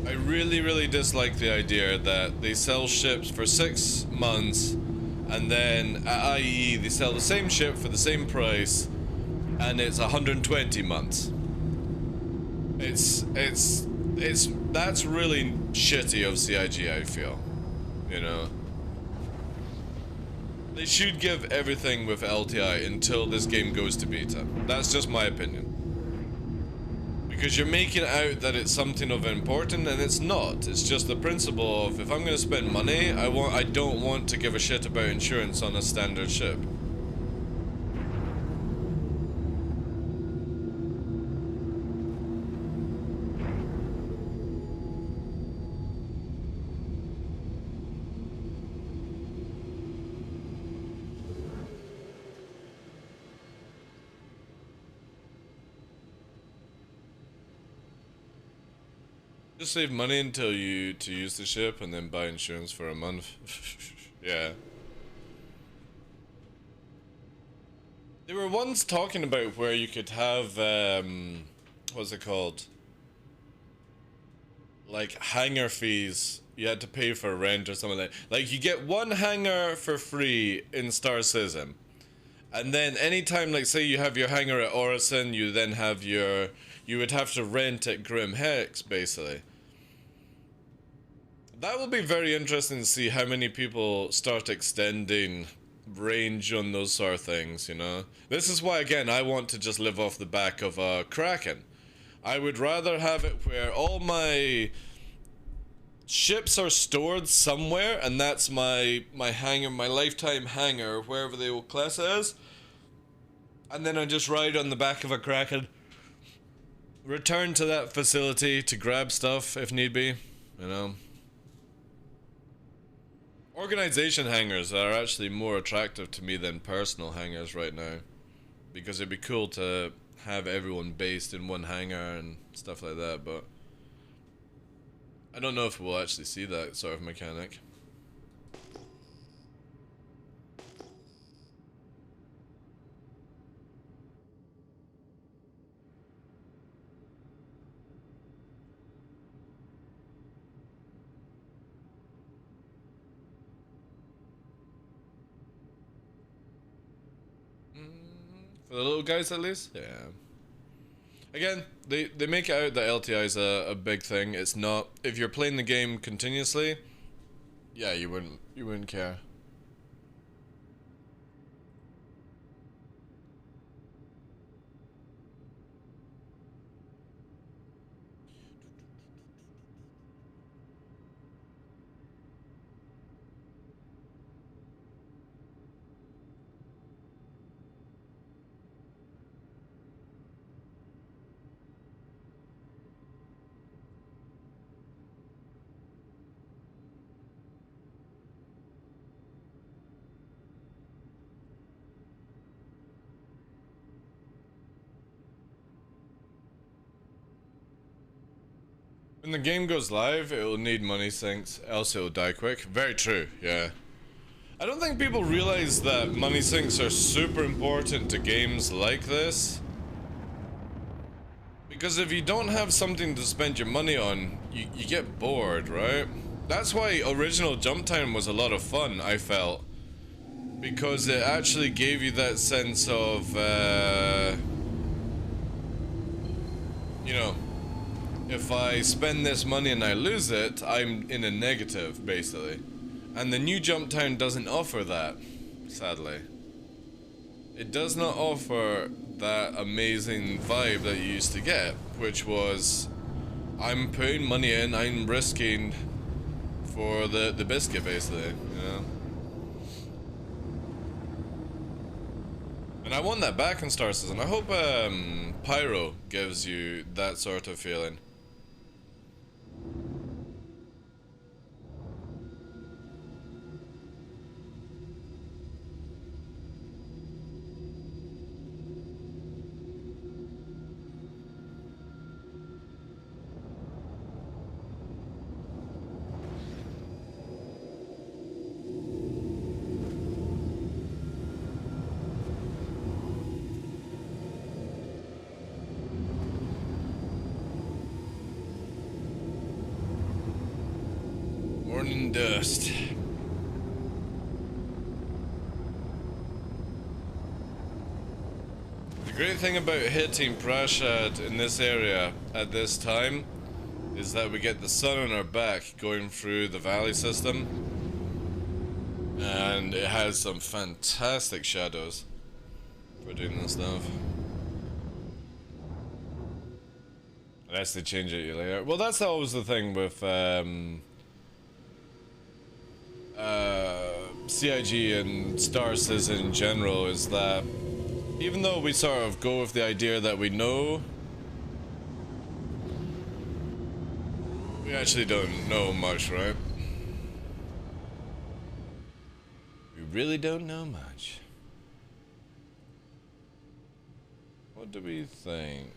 I really dislike the idea that they sell ships for 6 months and then at IE they sell the same ship for the same price and it's 120 months. That's really shitty of CIG, I feel. You know? They should give everything with LTI until this game goes to beta. That's just my opinion. Because you're making it out that it's something of important and it's not. It's just the principle of if I'm gonna spend money, I don't want to give a shit about insurance on a standard ship. Just save money until you use the ship and then buy insurance for a month. Yeah. They were once talking about where you could have, what's it called? Like hangar fees. You had to pay for rent or something like that. Like you get one hangar for free in Star Citizen. And then anytime, like say you have your hangar at Orison, you then have your, you would have to rent at Grim Hex, basically. That will be very interesting to see how many people start extending range on those sort of things, you know? This is why, again, I want to just live off the back of a Kraken. I would rather have it where all my ships are stored somewhere, and that's my hangar, my lifetime hangar, wherever they will class it as. And then I just ride on the back of a Kraken. Return to that facility to grab stuff if need be, you know? Organization hangars are actually more attractive to me than personal hangars right now. Because it'd be cool to have everyone based in one hangar and stuff like that, but I don't know if we'll actually see that sort of mechanic. For the little guys, at least? Yeah. Again, they make it out that LTI is a big thing. It's not. If you're playing the game continuously, yeah, you wouldn't care. When the game goes live, it will need money sinks, else it will die quick. Very true, yeah. I don't think people realize that money sinks are super important to games like this. Because if you don't have something to spend your money on, you get bored, right? That's why original Jump Time was a lot of fun, I felt. Because it actually gave you that sense of, you know, if I spend this money and I lose it, I'm in a negative, basically. And the new Jump Town doesn't offer that, sadly. It does not offer that amazing vibe that you used to get, which was, I'm putting money in, I'm risking for the biscuit, basically, you know? And I want that back in Star Citizen. I hope Pyro gives you that sort of feeling. Morning dust. The great thing about hitting Prashad in this area at this time is that we get the sun on our back going through the valley system, and it has some fantastic shadows for doing this stuff. Unless they change it later. Well, that's always the thing with CIG and Star Citizen in general, is that even though we sort of go with the idea that we know, we actually don't know much, right? We really don't know much. What do we think?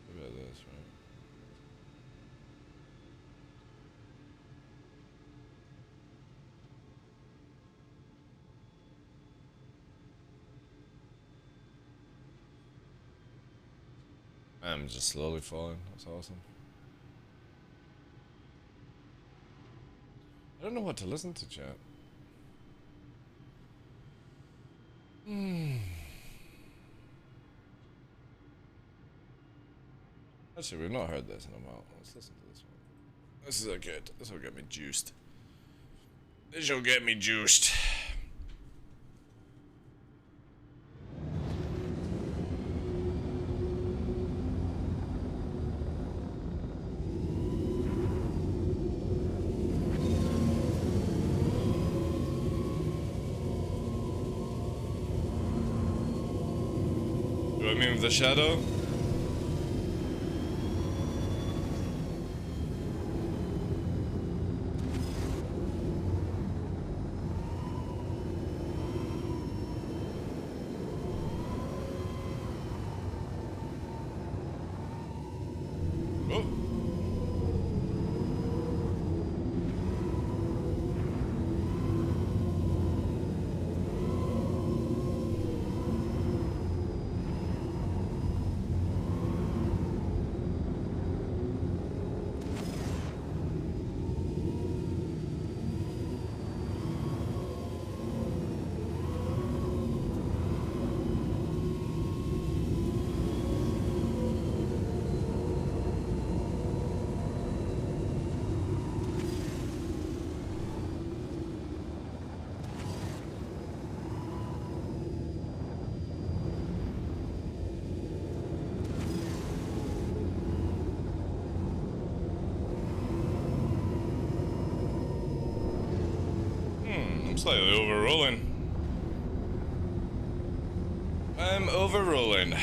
About this, right? I'm just slowly falling. That's awesome. I don't know what to listen to, chat. Actually, we've not heard this in a while. Let's listen to this one. This is good. This will get me juiced. This will get me juiced. Do I mean with the shadow? Oh. Slightly overrolling. I'm overrolling.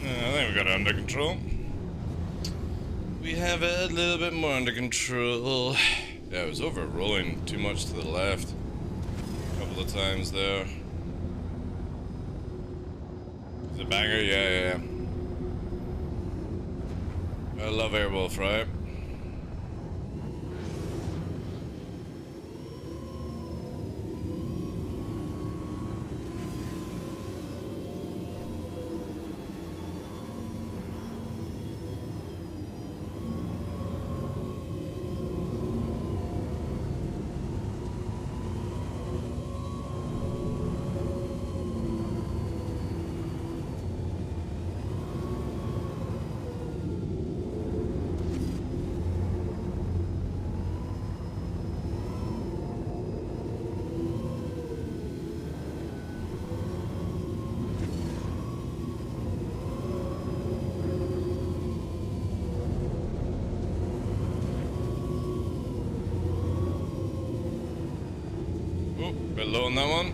I think we got it under control. We have it a little bit more under control. Yeah, it was overrolling too much to the left a couple of times there. Is it banger? Yeah. I love Airwolf, right? Oh, bit low on that one.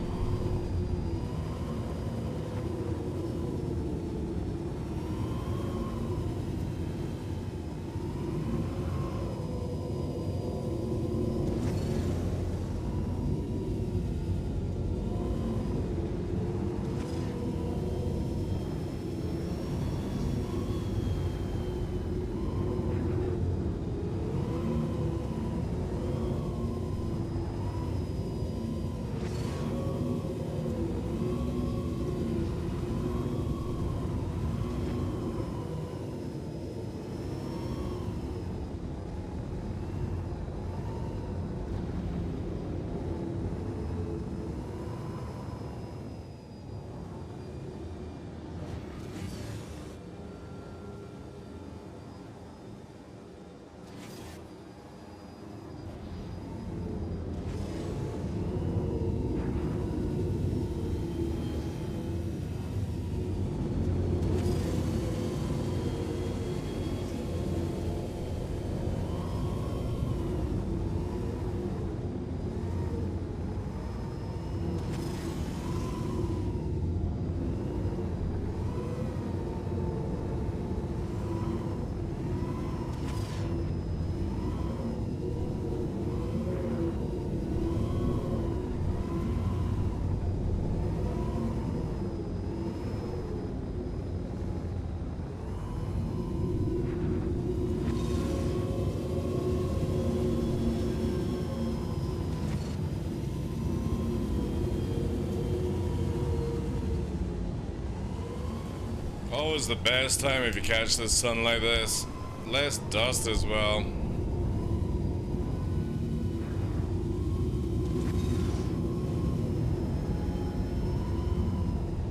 always the best time if you catch the sun like this. Less dust as well.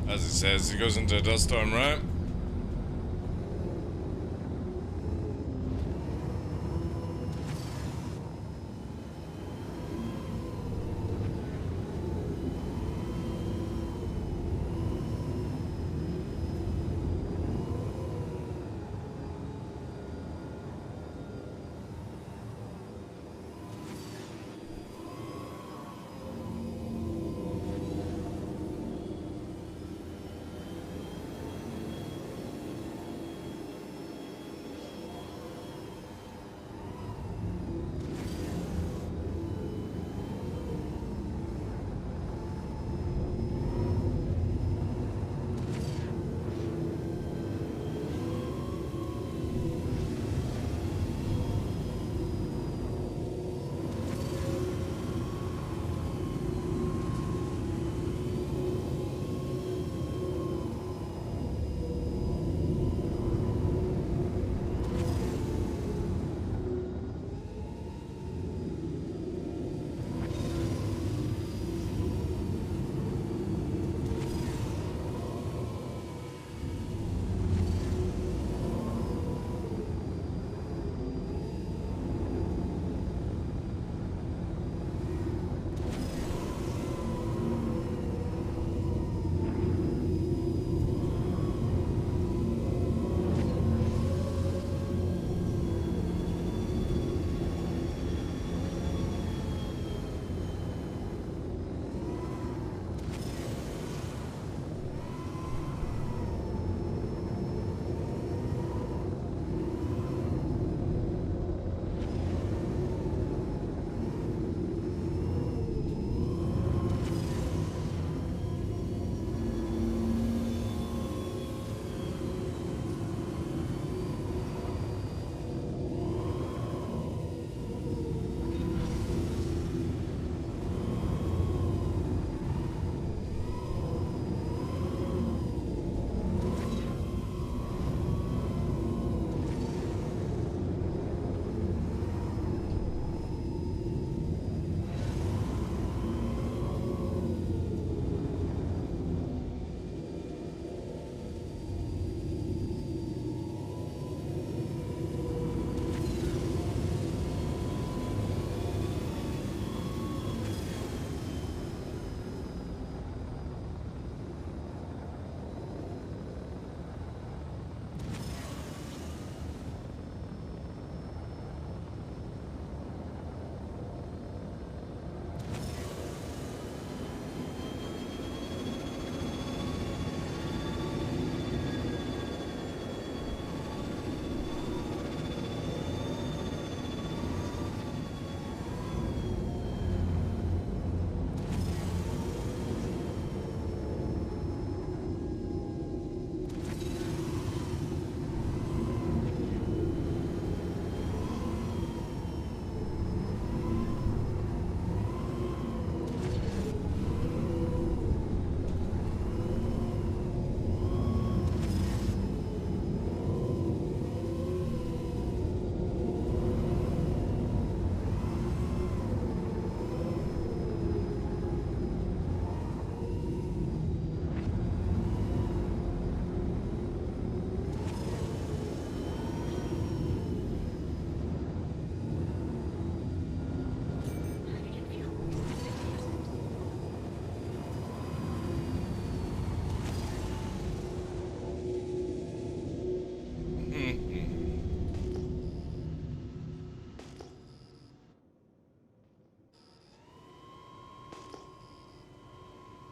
As it says, he goes into a dust storm, right?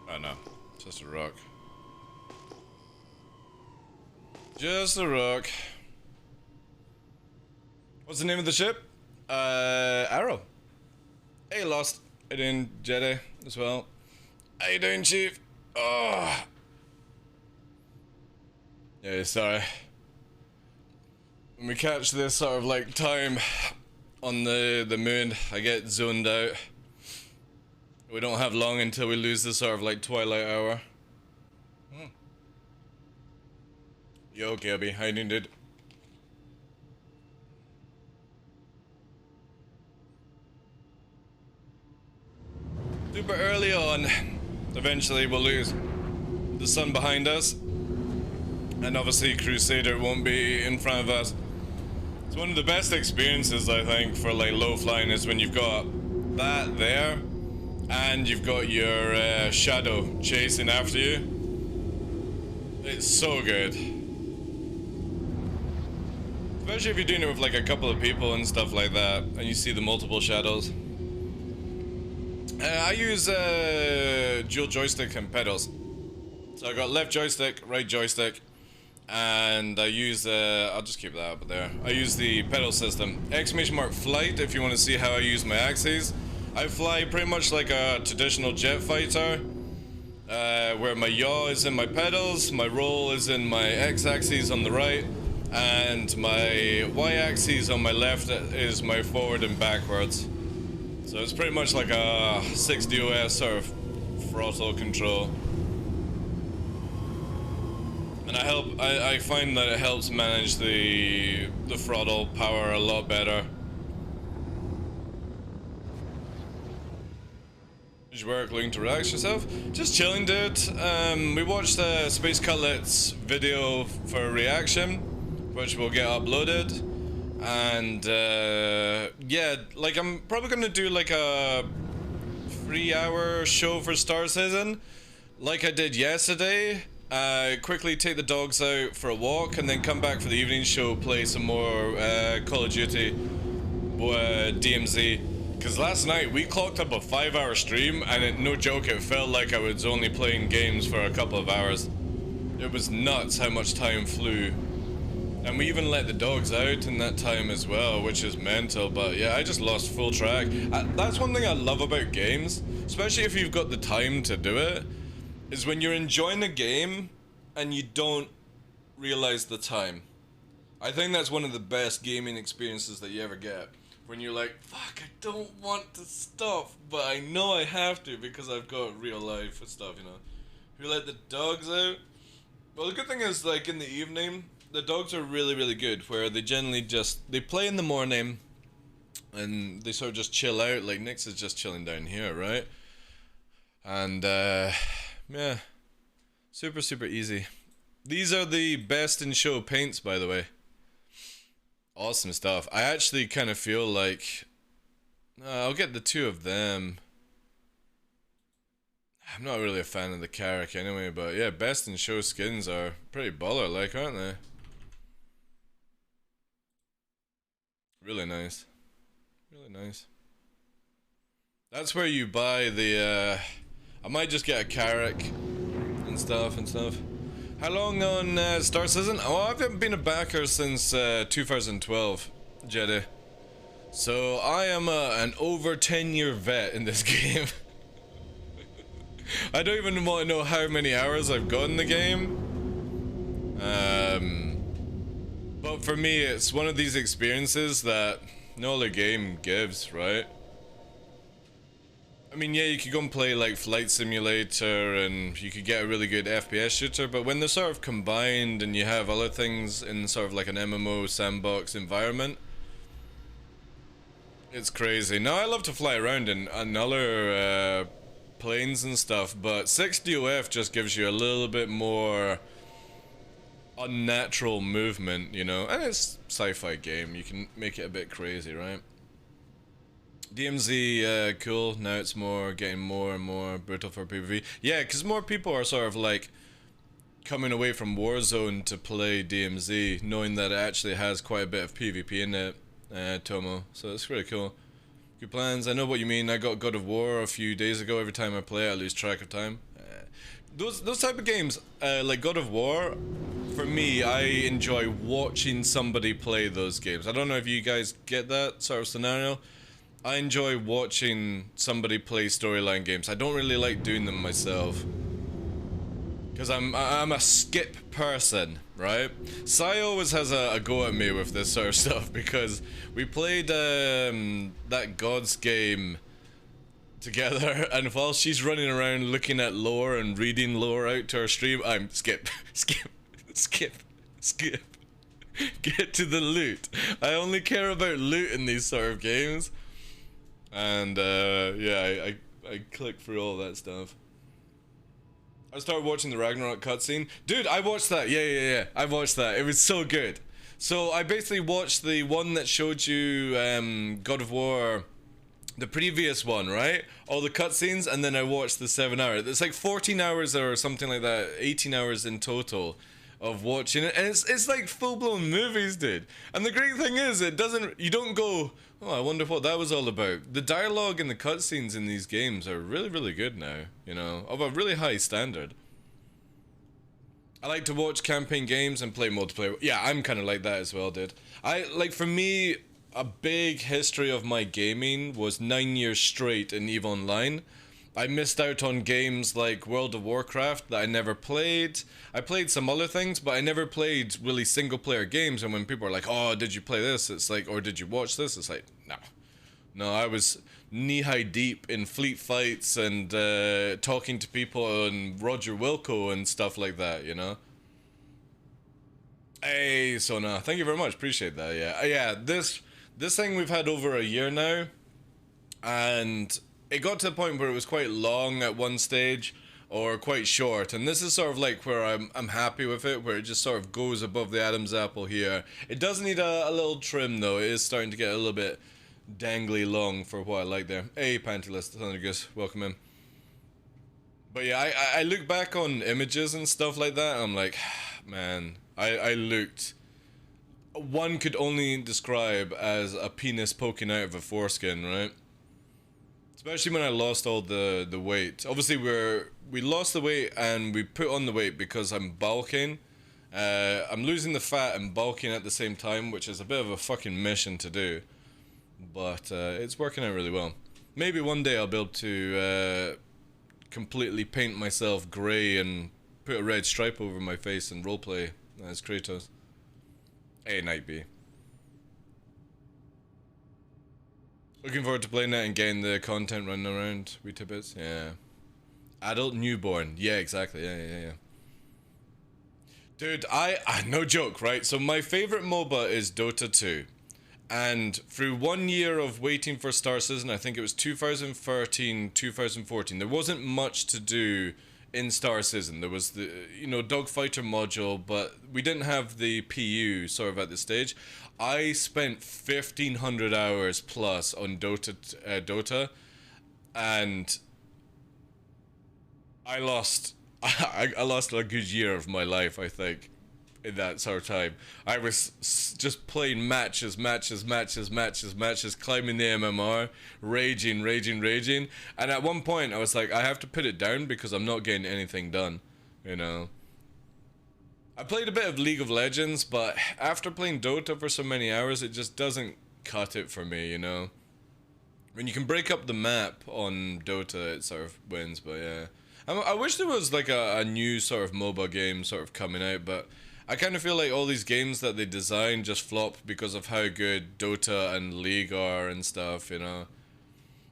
Oh no, just a rock. Just a rock. What's the name of the ship? Arrow. Hey, Lost. How you doing, Jedi, as well? How you doing, Chief? Oh. Yeah, sorry. When we catch this sort of like time on the moon, I get zoned out. We don't have long until we lose this sort of like twilight hour. You okay? I'll be hiding it. Super early on. Eventually we'll lose the sun behind us. And obviously Crusader won't be in front of us. It's one of the best experiences, I think, for like low flying is when you've got that there and you've got your shadow chasing after you. It's so good. Especially if you're doing it with like a couple of people and stuff like that and you see the multiple shadows. I use dual joystick and pedals. So I got left joystick, right joystick, and I use I'll just keep that up there. I use the pedal system. Exclamation mark flight if you want to see how I use my axes. I fly pretty much like a traditional jet fighter, where my yaw is in my pedals, my roll is in my x-axis on the right, and my y-axis on my left is my forward and backwards. So it's pretty much like a 6DOS sort of throttle control. And I find that it helps manage the throttle power a lot better. Did you work looking to relax yourself? Just chilling, dude. We watched Space Cutlet's video for reaction, which will get uploaded. And yeah, like I'm probably gonna do like a 3-hour show for Star Citizen, like I did yesterday. Quickly take the dogs out for a walk and then come back for the evening show, play some more Call of Duty DMZ. Because last night we clocked up a 5-hour stream and no joke, it felt like I was only playing games for a couple of hours. It was nuts how much time flew. And we even let the dogs out in that time as well, which is mental. But yeah, I just lost full track. That's one thing I love about games, especially if you've got the time to do it, is when you're enjoying a game and you don't realize the time. I think that's one of the best gaming experiences that you ever get. When you're like, fuck, I don't want to stop, but I know I have to because I've got real life and stuff, you know. If you let the dogs out, well, the good thing is, like, in the evening, the dogs are really, really good, where they generally just, they play in the morning, and they sort of just chill out, like Nyx is just chilling down here, right? And, yeah, super, super easy. These are the best in show paints, by the way. Awesome stuff. I actually kind of feel like, I'll get the two of them. I'm not really a fan of the Carrack anyway, but yeah, best in show skins are pretty baller-like, aren't they? Really nice. Really nice. That's where you buy the, I might just get a Carrack and stuff. How long on Star Citizen? Oh, I haven't been a backer since 2012, Jedi. So I am an over 10-year vet in this game. I don't even want to know how many hours I've got in the game. But for me, it's one of these experiences that no other game gives, right? I mean, yeah, you could go and play like Flight Simulator and you could get a really good FPS shooter, but when they're sort of combined and you have other things in sort of like an MMO sandbox environment, it's crazy. Now, I love to fly around in other planes and stuff, but 6DOF just gives you a little bit more unnatural movement, you know, and it's sci-fi game, you can make it a bit crazy, right? DMZ, cool, now it's getting more and more brutal for PvP. Yeah, because more people are sort of like coming away from Warzone to play DMZ, knowing that it actually has quite a bit of PvP in it, Tomo, so it's really cool. Good plans, I know what you mean. I got God of War a few days ago. Every time I play, I lose track of time. Those type of games, like God of War, for me, I enjoy watching somebody play those games. I don't know if you guys get that sort of scenario. I enjoy watching somebody play storyline games. I don't really like doing them myself, because I'm a skip person, right? Sai always has a go at me with this sort of stuff, because we played that God's game together, and while she's running around looking at lore and reading lore out to her stream, I'm skip. Skip. Get to the loot. I only care about loot in these sort of games. And yeah, I click through all that stuff. I started watching the Ragnarok cutscene. Dude, I watched that. Yeah. I watched that. It was so good. So I basically watched the one that showed you God of War, the previous one, right? All the cutscenes, and then I watched the 7 hour. It's like 14 hours or something like that, 18 hours in total of watching it, and it's like full-blown movies, dude. And the great thing is, you don't go, oh, I wonder what that was all about. The dialogue and the cutscenes in these games are really, really good now, you know, of a really high standard. I like to watch campaign games and play multiplayer. Yeah, I'm kind of like that as well, dude. For me, a big history of my gaming was 9 years straight in EVE Online. I missed out on games like World of Warcraft that I never played. I played some other things, but I never played really single-player games. And when people are like, oh, did you play this? It's like, or did you watch this? It's like, no. No, I was knee-high deep in fleet fights and talking to people on Roger Wilco and stuff like that, you know? Hey, Sona, thank you very much. Appreciate that, yeah. Yeah, this thing we've had over a year now, and it got to the point where it was quite long at one stage, or quite short, and this is sort of like where I'm happy with it, where it just sort of goes above the Adam's apple here. It does need a little trim though. It is starting to get a little bit dangly long for what I like there. Hey, Pantylist, Thunder Goose, welcome in. But yeah, I look back on images and stuff like that, and I'm like, man, I looked. One could only describe as a penis poking out of a foreskin, right? Especially when I lost all the weight. Obviously, we lost the weight and we put on the weight because I'm bulking. I'm losing the fat and bulking at the same time, which is a bit of a fucking mission to do. But it's working out really well. Maybe one day I'll be able to completely paint myself grey and put a red stripe over my face and roleplay as Kratos. Hey, Nightbee. Looking forward to playing that and getting the content running around. Wee tidbits, yeah. Adult newborn, yeah, exactly, yeah. Dude, no joke, right? So my favorite MOBA is Dota 2. And through 1 year of waiting for Star Citizen, I think it was 2013, 2014, there wasn't much to do in Star Citizen. There was the, Dogfighter module, but we didn't have the PU sort of at this stage. I spent 1,500 hours plus on Dota, and I lost I lost a good year of my life, I think, in that sort of time. I was just playing matches, climbing the MMR, raging, and at one point I was like, I have to put it down because I'm not getting anything done, you know. I played a bit of League of Legends, but after playing Dota for so many hours, it just doesn't cut it for me, you know. When you can break up the map on Dota, it sort of wins, but yeah. I wish there was like a new sort of MOBA game sort of coming out, but I kind of feel like all these games that they design just flop because of how good Dota and League are and stuff, you know.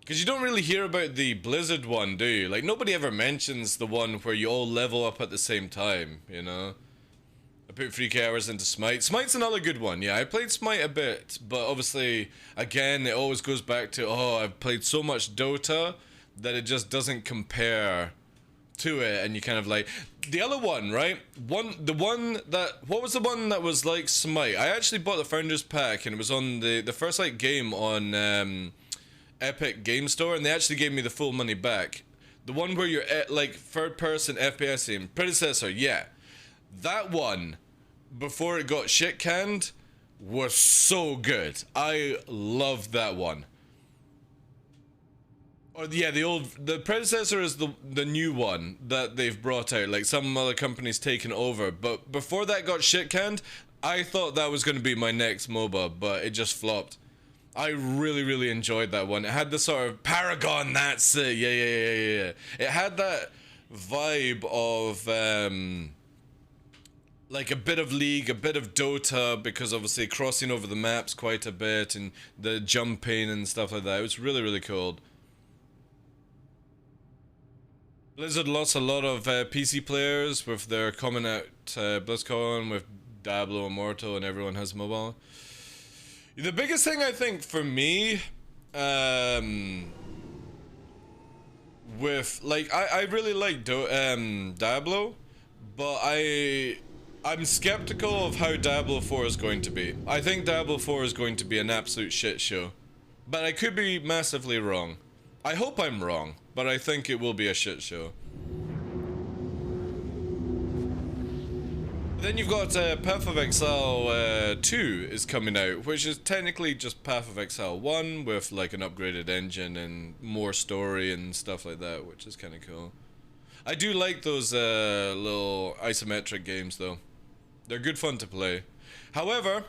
Because you don't really hear about the Blizzard one, do you? Like, nobody ever mentions the one where you all level up at the same time, you know. I put 3k hours into Smite. Smite's another good one, yeah. I played Smite a bit, but obviously, again, it always goes back to, oh, I've played so much Dota that it just doesn't compare to it, and you kind of like... The other one, right? What was the one that was like Smite? I actually bought the Founders Pack, and it was on the first, like, game on Epic Game Store, and they actually gave me the full money back. The one where you're, like, third-person FPS-ing. Predecessor, yeah. That one, before it got shit-canned, was so good. I loved that one. Or yeah, the predecessor is the new one that they've brought out. Like, some other company's taken over. But before that got shit-canned, I thought that was going to be my next MOBA, but it just flopped. I really, really enjoyed that one. It had the sort of Paragon, that's it. Yeah. It had that vibe of... like a bit of League, a bit of Dota, because obviously crossing over the maps quite a bit, and the jumping and stuff like that. It was really, really cool. Blizzard lost a lot of PC players with their coming out BlizzCon with Diablo Immortal and everyone has mobile. The biggest thing I think for me, with like I really like Diablo, but I'm skeptical of how Diablo 4 is going to be. I think Diablo 4 is going to be an absolute shit show, but I could be massively wrong. I hope I'm wrong, but I think it will be a shit show. Then you've got Path of Exile 2 is coming out, which is technically just Path of Exile 1 with like an upgraded engine and more story and stuff like that, which is kind of cool. I do like those little isometric games though. They're good fun to play. However,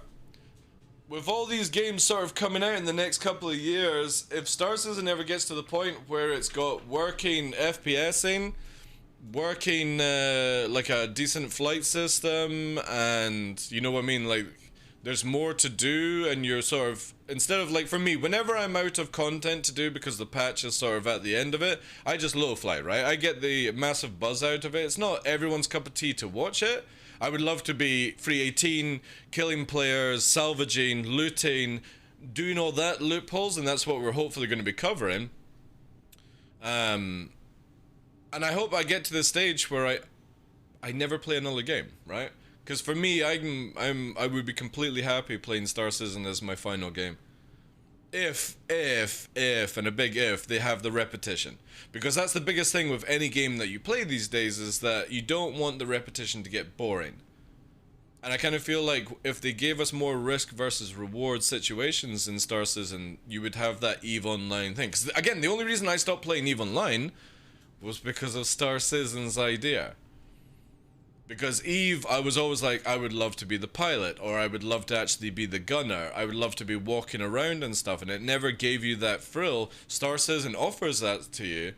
with all these games sort of coming out in the next couple of years, if Star Citizen ever gets to the point where it's got working FPSing, working like a decent flight system, and you know what I mean, like there's more to do, and you're sort of, instead of like, for me, whenever I'm out of content to do because the patch is sort of at the end of it, I just low fly, right? I get the massive buzz out of it. It's not everyone's cup of tea to watch it. I would love to be free 18, killing players, salvaging, looting, doing all that loopholes, and that's what we're hopefully going to be covering. And I hope I get to the stage where I never play another game, right? Because for me, I would be completely happy playing Star Citizen as my final game. If, and a big if, they have the repetition. Because that's the biggest thing with any game that you play these days, is that you don't want the repetition to get boring. And I kind of feel like if they gave us more risk versus reward situations in Star Citizen, you would have that EVE Online thing. Because again, the only reason I stopped playing EVE Online was because of Star Citizen's idea. Because EVE, I was always like, I would love to be the pilot, or I would love to actually be the gunner. I would love to be walking around and stuff, and it never gave you that thrill. Star Citizen offers that to you.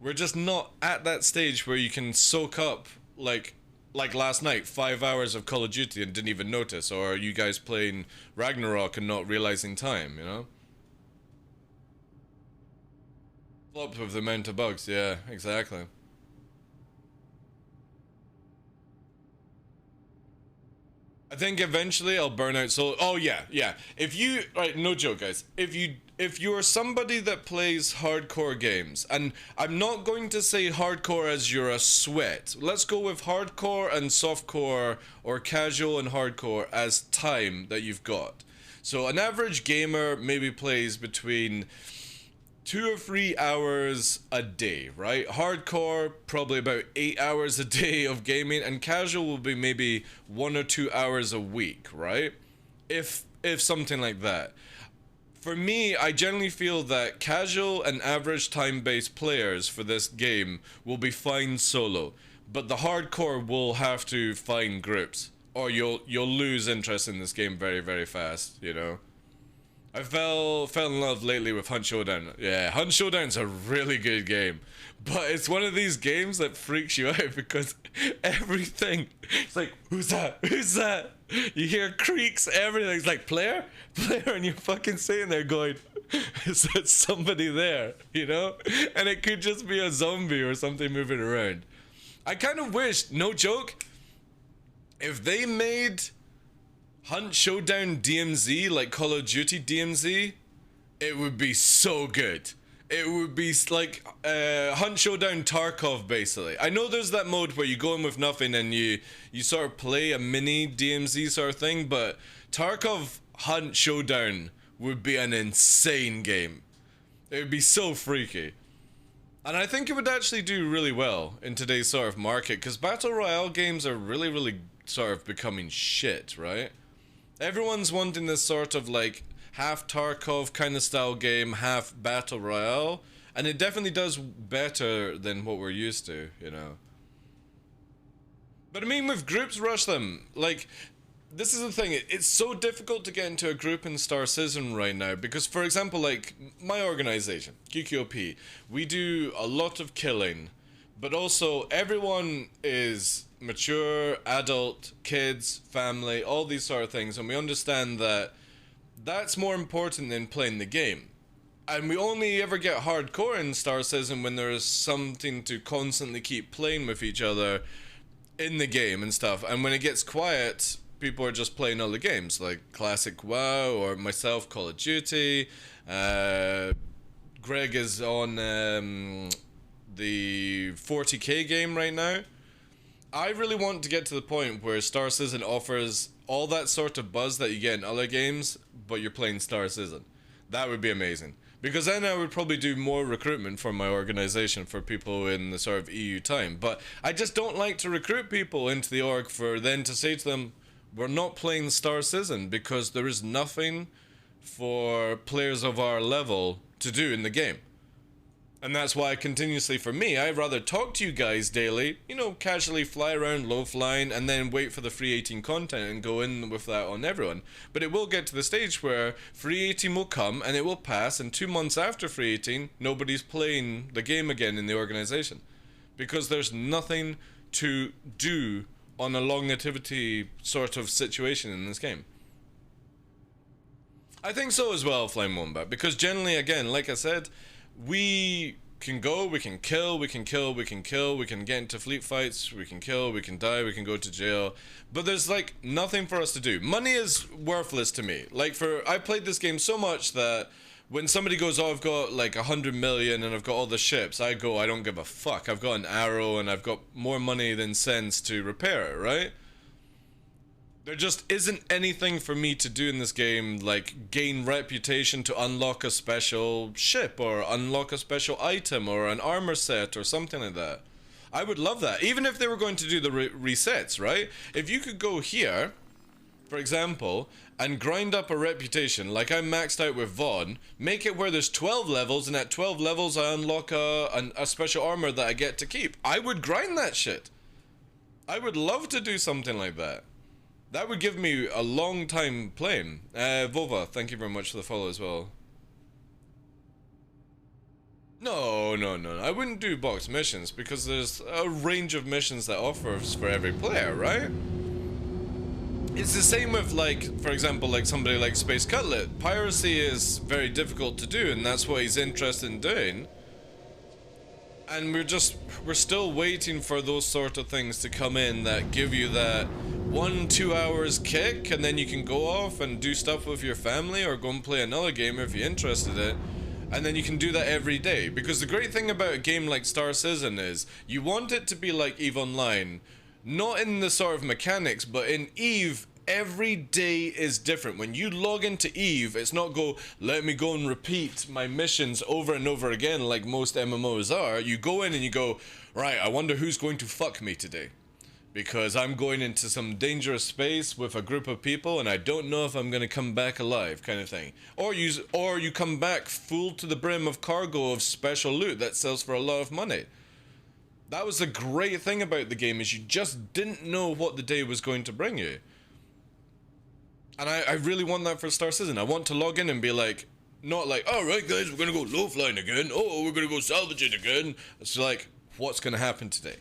We're just not at that stage where you can soak up, like last night, 5 hours of Call of Duty and didn't even notice, or you guys playing Ragnarok and not realizing time, you know? Flopped with the amount of bugs, yeah, exactly. I think eventually I'll burn out solo. Oh yeah. If you, right, no joke guys, if you're somebody that plays hardcore games, and I'm not going to say hardcore as you're a sweat, let's go with hardcore and softcore, or casual and hardcore as time that you've got. So an average gamer maybe plays between 2 or 3 hours a day, right? Hardcore, probably about 8 hours a day of gaming, and casual will be maybe 1 or 2 hours a week, right? If something like that. For me, I generally feel that casual and average time-based players for this game will be fine solo, but the hardcore will have to find groups, or you'll lose interest in this game very, very fast, you know? I fell in love lately with Hunt Showdown. Yeah, Hunt Showdown's a really good game. But it's one of these games that freaks you out because everything, it's like, who's that? Who's that? You hear creaks, everything's like, player? And you're fucking sitting there going, is that somebody there? You know? And it could just be a zombie or something moving around. I kind of wish, no joke, if they made Hunt Showdown DMZ, like Call of Duty DMZ, it would be so good. It would be like Hunt Showdown Tarkov, basically. I know there's that mode where you go in with nothing and you sort of play a mini DMZ sort of thing, but Tarkov Hunt Showdown would be an insane game. It would be so freaky. And I think it would actually do really well in today's sort of market, because Battle Royale games are really, really sort of becoming shit, right? Everyone's wanting this sort of like half Tarkov kind of style game, half Battle Royale, and it definitely does better than what we're used to, you know. But I mean, with groups, rush them. Like, this is the thing, it's so difficult to get into a group in Star Citizen right now, because for example, like my organization, QQOP, we do a lot of killing, but also everyone is mature, adult, kids, family, all these sort of things, and we understand that that's more important than playing the game. And we only ever get hardcore in Star Citizen when there is something to constantly keep playing with each other in the game and stuff. And when it gets quiet, people are just playing other games like classic WoW, or myself, Call of Duty. Greg is on the 40k game right now. I really want to get to the point where Star Citizen offers all that sort of buzz that you get in other games, but you're playing Star Citizen. That would be amazing. Because then I would probably do more recruitment for my organization for people in the sort of EU time. But I just don't like to recruit people into the org for then to say to them, we're not playing Star Citizen, because there is nothing for players of our level to do in the game. And that's why continuously, for me, I'd rather talk to you guys daily, you know, casually fly around low flying, and then wait for the free 18 content and go in with that on everyone. But it will get to the stage where free 18 will come and it will pass, and 2 months after free 18, nobody's playing the game again in the organization. Because there's nothing to do on a long activity sort of situation in this game. I think so as well, Flame Wombat, because generally, again, like I said, we can go, we can kill, we can kill, we can kill, we can get into fleet fights, we can kill, we can die, we can go to jail, but there's like nothing for us to do. Money is worthless to me. Like, I played this game so much that when somebody goes, oh, I've got like 100 million and I've got all the ships, I go, I don't give a fuck. I've got an arrow and I've got more money than sense to repair it, right? There just isn't anything for me to do in this game, like gain reputation to unlock a special ship or unlock a special item or an armor set or something like that. I would love that, even if they were going to do the resets, right? If you could go here, for example, and grind up a reputation, like I'm maxed out with VOD, make it where there's 12 levels, and at 12 levels I unlock a special armor that I get to keep. I would grind that shit. I would love to do something like that. That would give me a long time playing. Vova, thank you very much for the follow as well. No, I wouldn't do box missions, because there's a range of missions that offers for every player, right? It's the same with, like, for example, like somebody like Space Cutlet. Piracy is very difficult to do, and that's what he's interested in doing. And we're still waiting for those sort of things to come in that give you that 1-2 hours kick, and then you can go off and do stuff with your family or go and play another game if you're interested in it. And then you can do that every day. Because the great thing about a game like Star Citizen is you want it to be like EVE Online. Not in the sort of mechanics, but in EVE, every day is different. When you log into EVE, it's not let me go and repeat my missions over and over again like most MMOs are. You go in and you go, right, I wonder who's going to fuck me today. Because I'm going into some dangerous space with a group of people and I don't know if I'm going to come back alive, kind of thing. Or you come back full to the brim of cargo of special loot that sells for a lot of money. That was the great thing about the game, is you just didn't know what the day was going to bring you. And I really want that for Star Citizen. I want to log in and be like, not like, alright guys, we're going to go low flying again. Oh, we're going to go salvaging again. It's like, what's going to happen today?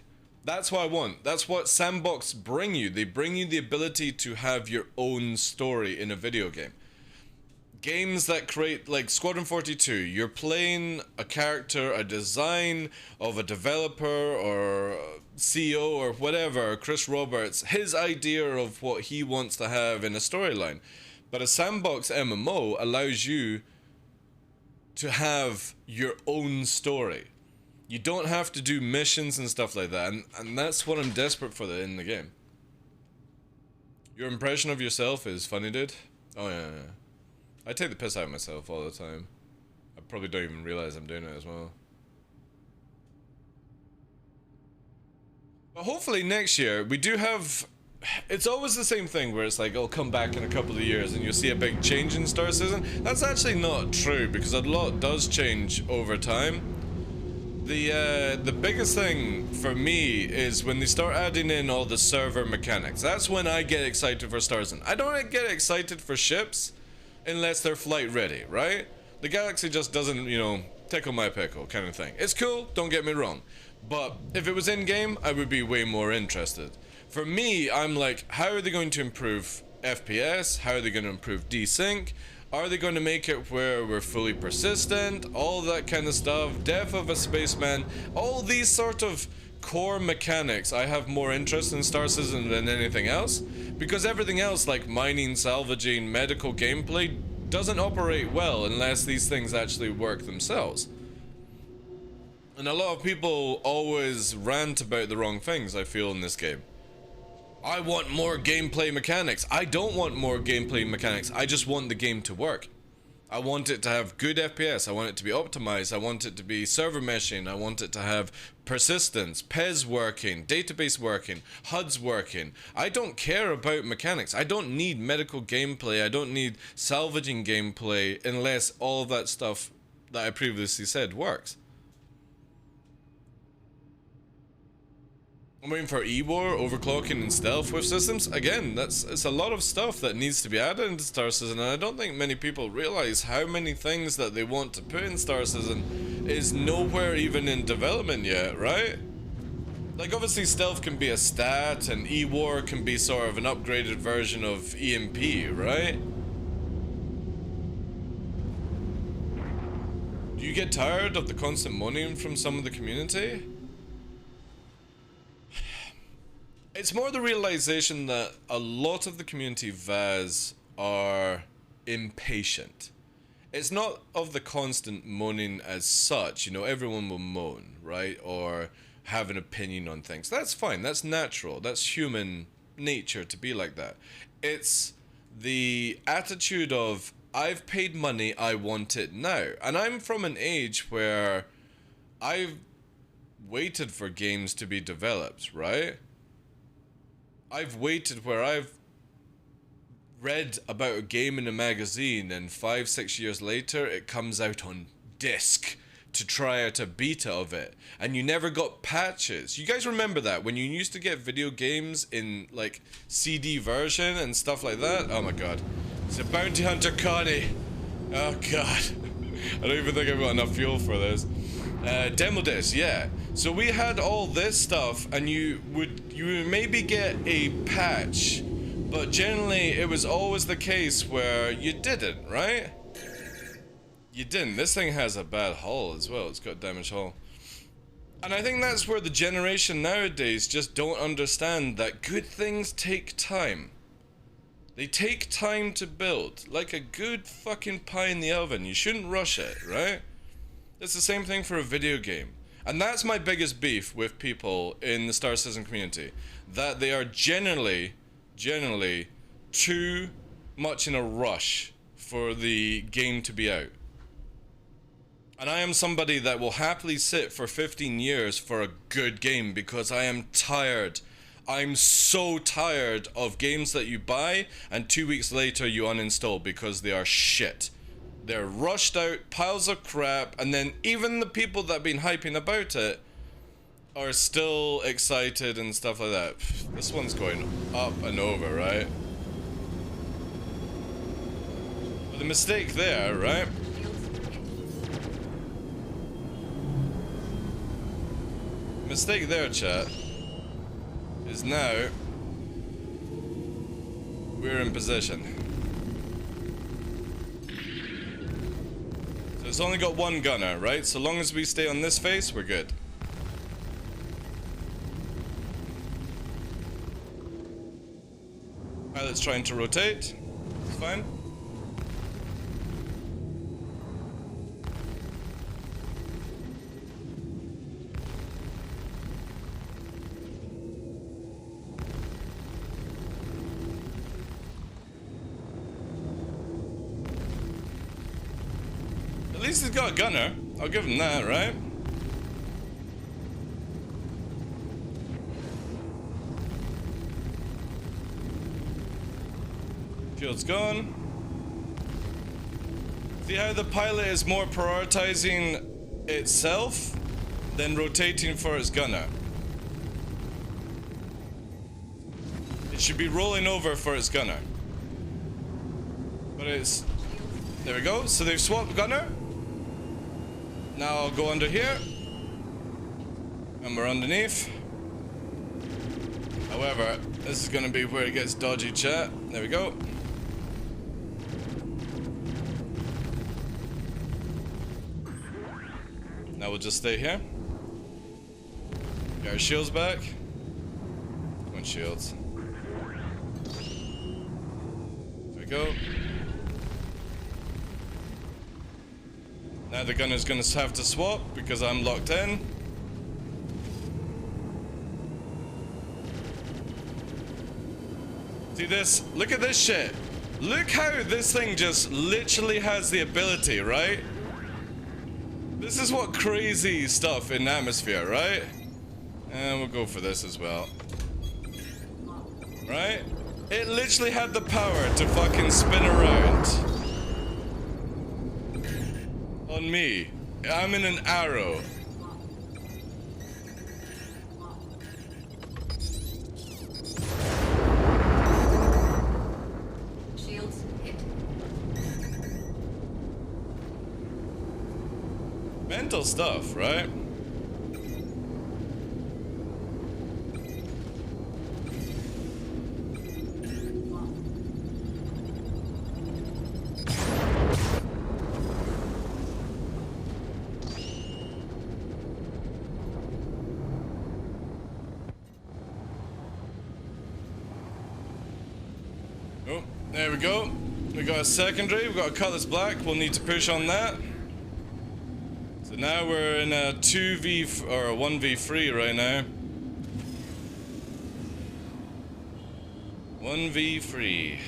That's what I want. That's what Sandbox bring you. They bring you the ability to have your own story in a video game. Games that create, like Squadron 42, you're playing a character, a design of a developer or CEO or whatever, Chris Roberts, his idea of what he wants to have in a storyline. But a Sandbox MMO allows you to have your own story. You don't have to do missions and stuff like that, and that's what I'm desperate for in the game. Your impression of yourself is funny, dude. Oh yeah. I take the piss out of myself all the time. I probably don't even realize I'm doing it as well. But hopefully next year, we do have... It's always the same thing where it's like, I'll come back in a couple of years and you'll see a big change in Star Citizen. That's actually not true, because a lot does change over time. The biggest thing for me is when they start adding in all the server mechanics. That's when I get excited for Star Citizen. I don't get excited for ships unless they're flight ready, right? The Galaxy just doesn't, you know, tickle my pickle kind of thing. It's cool, don't get me wrong. But if it was in-game, I would be way more interested. For me, I'm like, how are they going to improve FPS? How are they going to improve desync? Are they going to make it where we're fully persistent? All that kind of stuff. Death of a spaceman. All these sort of core mechanics, I have more interest in Star Citizen than anything else, because everything else like mining, salvaging, medical gameplay doesn't operate well unless these things actually work themselves. And a lot of people always rant about the wrong things, I feel, in this game. I want more gameplay mechanics. I don't want more gameplay mechanics. I just want the game to work. I want it to have good FPS. I want it to be optimized. I want it to be server meshing. I want it to have persistence, PES working, database working, HUDs working. I don't care about mechanics. I don't need medical gameplay. I don't need salvaging gameplay unless all of that stuff that I previously said works. I'm waiting for E-War, overclocking, and stealth with systems. Again, it's a lot of stuff that needs to be added into Star Citizen, and I don't think many people realize how many things that they want to put in Star Citizen is nowhere even in development yet, right? Like, obviously stealth can be a stat, and E-War can be sort of an upgraded version of EMP, right? Do you get tired of the constant moaning from some of the community? It's more the realization that a lot of the community VAs are impatient. It's not of the constant moaning as such, you know, everyone will moan, right? Or have an opinion on things. That's fine, that's natural, that's human nature to be like that. It's the attitude of, I've paid money, I want it now. And I'm from an age where I've waited for games to be developed, right? I've waited where I've read about a game in a magazine and 5-6 years later it comes out on disc to try out a beta of it, and you never got patches. You guys remember that when you used to get video games in like CD version and stuff like that? Oh my god. It's a bounty hunter Connie. Oh god. I don't even think I've got enough fuel for this. Demo disc, yeah. So we had all this stuff, and you would maybe get a patch, but generally it was always the case where you didn't, right? You didn't. This thing has a bad hull as well. It's got damaged hull. And I think that's where the generation nowadays just don't understand that good things take time. They take time to build, like a good fucking pie in the oven. You shouldn't rush it, right? It's the same thing for a video game. And that's my biggest beef with people in the Star Citizen community. That they are generally too much in a rush for the game to be out. And I am somebody that will happily sit for 15 years for a good game because I am tired. I'm so tired of games that you buy and 2 weeks later you uninstall because they are shit. They're rushed out, piles of crap, and then even the people that have been hyping about it are still excited and stuff like that. This one's going up and over, right? But the mistake there, right? Mistake there, chat, is now we're in position. It's only got one gunner, right? So long as we stay on this face, we're good. Pilot's trying to rotate. It's fine. At least he's got a gunner. I'll give him that, right? Field's gone. See how the pilot is more prioritizing itself than rotating for its gunner. It should be rolling over for its gunner. But it's... There we go. So they've swapped gunner. Now I'll go under here. And we're underneath. However, this is going to be where it gets dodgy, chat. There we go. Now we'll just stay here. Get our shields back. Come on, shields. There we go. Now the gunner's gonna have to swap because I'm locked in. See this? Look at this shit. Look how this thing just literally has the ability, right? This is what crazy stuff in atmosphere, right? And we'll go for this as well. Right? It literally had the power to fucking spin around. On me. I'm in an arrow. Shields hit. Mental stuff, right? Oh, there we go. We got a secondary. We've got a cutlass black. We'll need to push on that. So now we're in a 2v or a 1v3 right now. 1v3.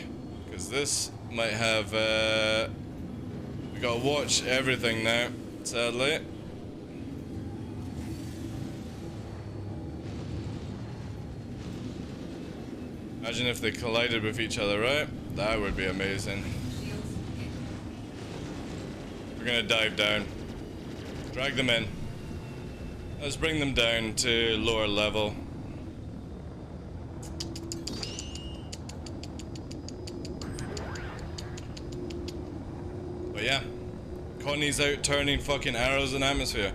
Because this might have. We gotta watch everything now, sadly. Imagine if they collided with each other, right? That would be amazing. We're gonna dive down. Drag them in. Let's bring them down to lower level. But yeah, Connie's out turning fucking arrows in atmosphere.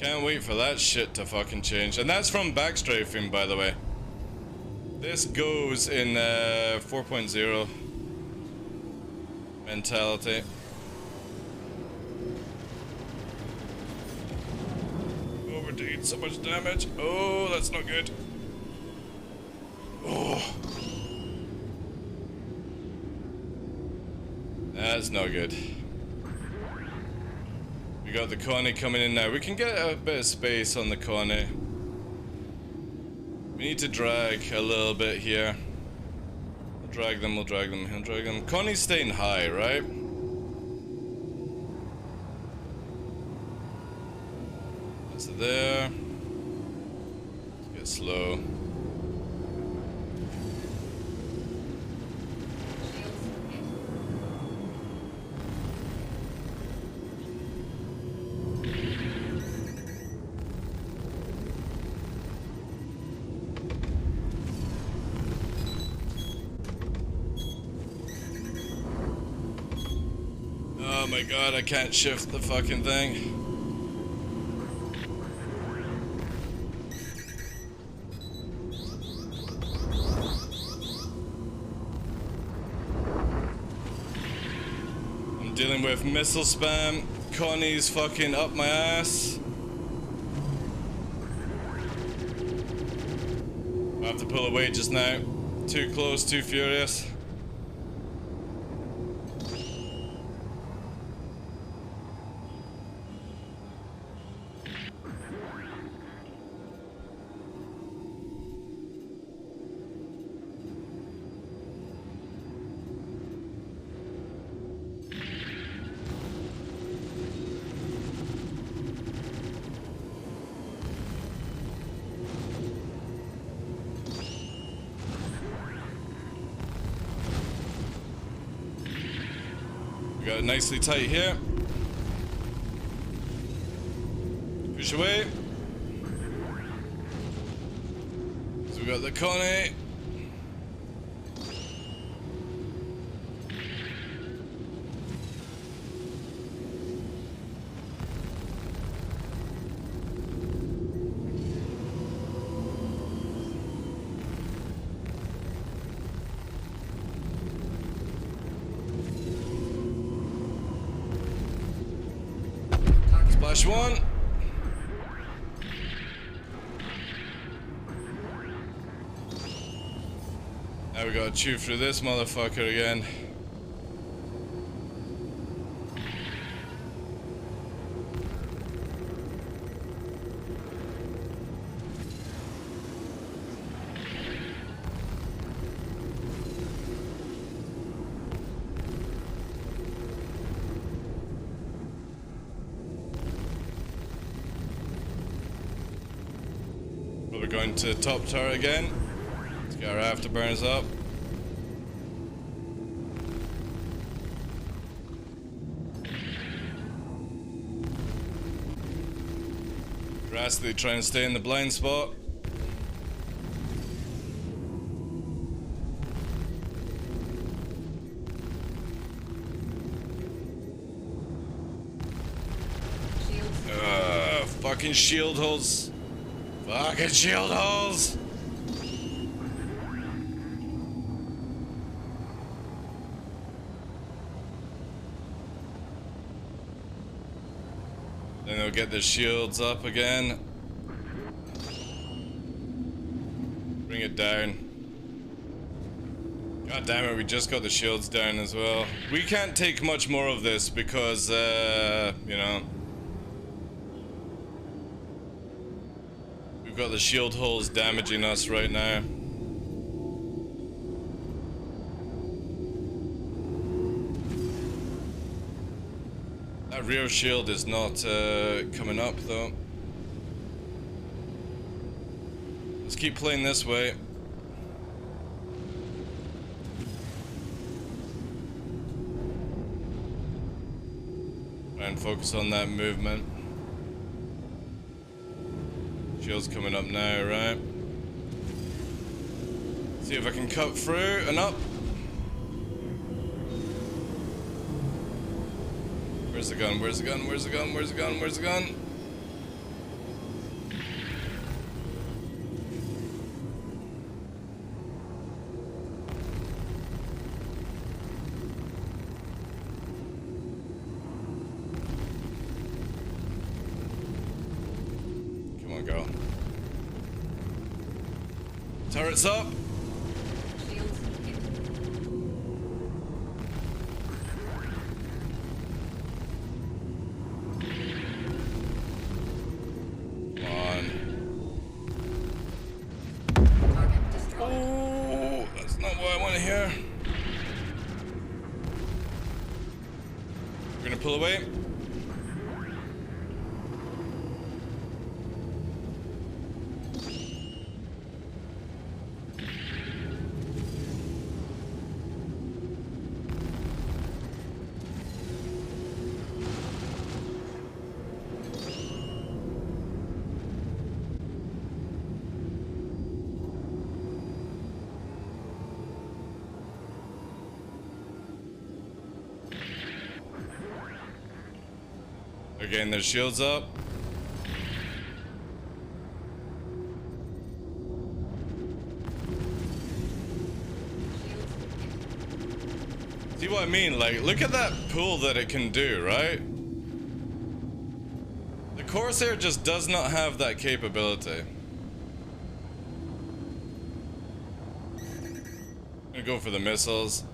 Can't wait for that shit to fucking change. And that's from backstrafing, by the way. This goes in 4.0 mentality. Oh, we're doing so much damage. Oh, that's not good. Oh. That's not good. We got the Connie coming in now. We can get a bit of space on the Connie. We need to drag a little bit here. We'll drag them, we'll drag them, we'll drag them. Connie's staying high, right? That's there. Get slow. Oh my god, I can't shift the fucking thing. I'm dealing with missile spam. Connie's fucking up my ass. I have to pull away just now. Too close, too furious. We got it nicely tight here. Push away. So we got the Connie. Splash one. Now we gotta chew through this motherfucker again. We're going to top turret again. Let's get our afterburners up. Drastically trying to stay in the blind spot. Fucking shield holes. Fucking shield holes! Then they'll get their shields up again. Bring it down. God damn it, we just got the shields down as well. We can't take much more of this because, you know. We've got the shield holes damaging us right now. That rear shield is not coming up though. Let's keep playing this way. Try and focus on that movement. Shield's coming up now, right? See if I can cut through and up. Where's the gun? Where's the gun? Where's the gun? Where's the gun? Where's the gun? Come on, girl. Turrets up. Pull away. Again, their shields up. See what I mean? Like, look at that pull that it can do, right? The Corsair just does not have that capability. I'm gonna go for the missiles.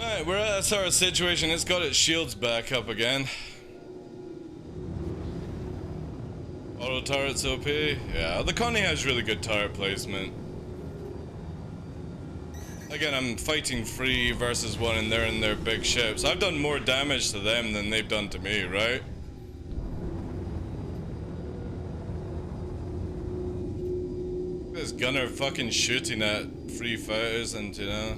Alright, we're at that sort of situation. It's got its shields back up again. Auto turrets OP. Yeah, the Connie has really good turret placement. Again, I'm fighting 3 versus 1 and they're in their big ships. I've done more damage to them than they've done to me, right? This gunner fucking shooting at 3,000, you know?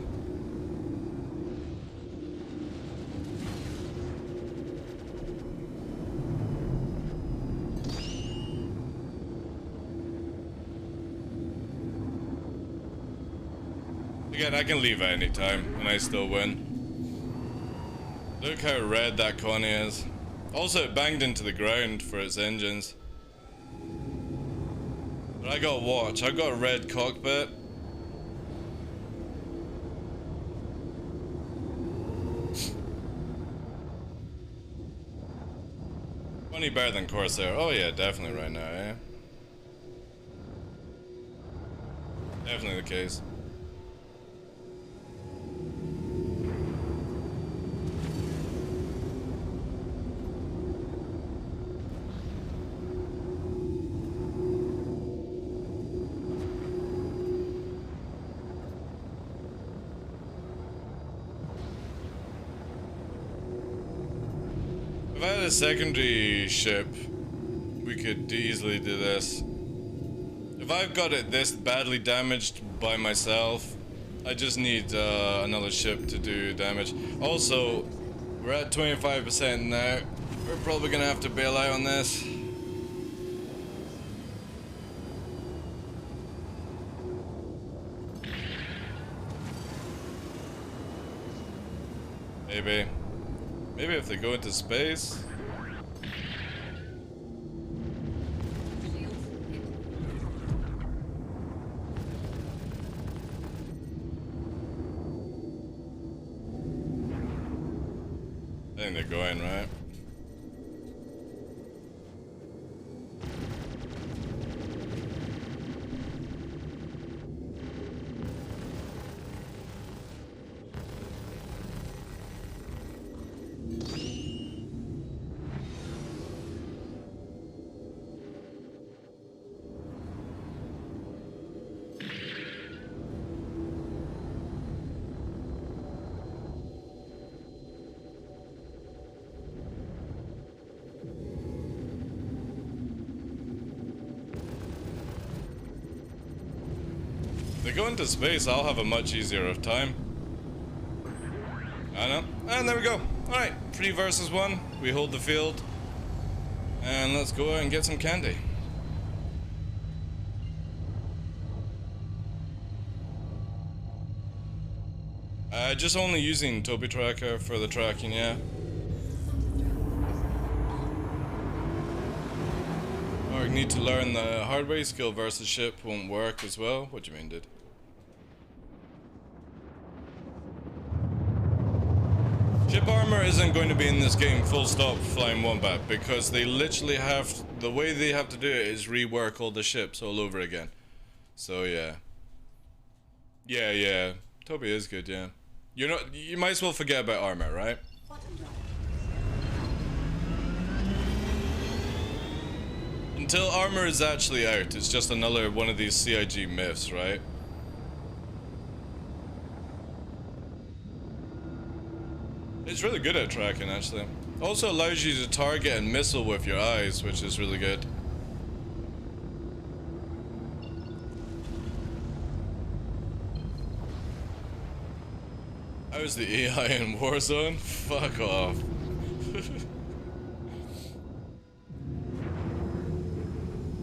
Again, I can leave at any time, and I still win. Look how red that Connie is. Also, it banged into the ground for its engines. But I gotta watch, I've got a red cockpit. Only better than Corsair. Oh yeah, definitely right now, eh? Definitely the case. If I had a secondary ship, we could easily do this. If I've got it this badly damaged by myself, I just need another ship to do damage. Also, we're at 25% now. We're probably gonna have to bail out on this. Maybe. Maybe if they go into space. I think they're going, right? If they go into space, I'll have a much easier of time. I know. And there we go. Alright, 3 versus 1. We hold the field. And let's go out and get some candy. Just only using Toby Tracker for the tracking, yeah. Or need to learn the hard way. Skill versus ship won't work as well. What do you mean, dude? Ship armor isn't going to be in this game full stop Flying Wombat, because they literally have, the way they have to do it is rework all the ships all over again. So yeah. Yeah. Toby is good, yeah. You might as well forget about armor, right? Until armor is actually out, it's just another one of these CIG myths, right? It's really good at tracking, actually. Also allows you to target and missile with your eyes, which is really good. How's the AI in Warzone? Fuck off.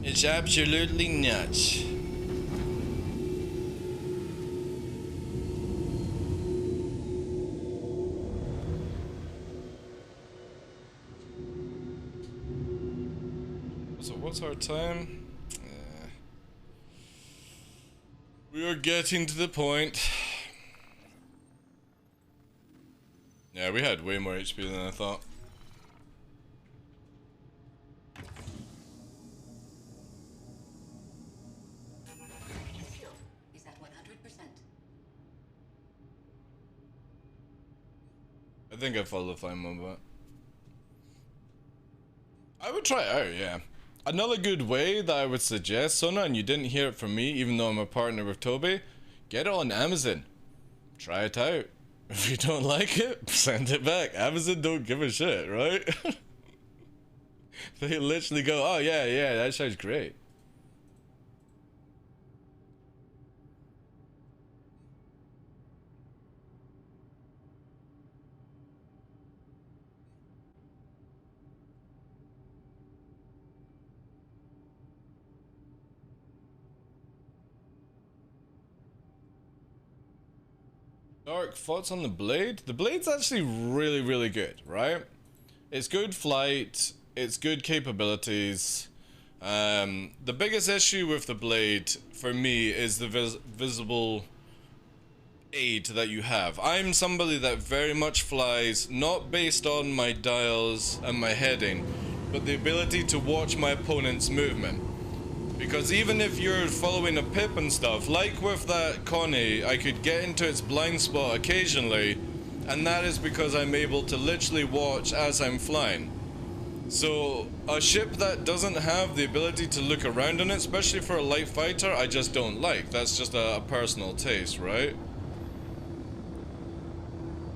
It's absolutely nuts. So what's our time? We are getting to the point. Yeah, we had way more HP than I thought. Is at 100%. I think I follow the Flame Wombat. I would try it out, yeah. Another good way that I would suggest, Sona, and you didn't hear it from me, even though I'm a partner with Toby, get it on Amazon. Try it out. If you don't like it, send it back. Amazon don't give a shit, right? They literally go, oh yeah, that sounds great. Dark, thoughts on the blade? The blade's actually really, really good, right? It's good flight, it's good capabilities. The biggest issue with the blade, for me, is the visible aid that you have. I'm somebody that very much flies, not based on my dials and my heading, but the ability to watch my opponent's movement. Because even if you're following a pip and stuff, like with that Connie, I could get into its blind spot occasionally, and that is because I'm able to literally watch as I'm flying. So, a ship that doesn't have the ability to look around in it, especially for a light fighter, I just don't like. That's just a personal taste, right?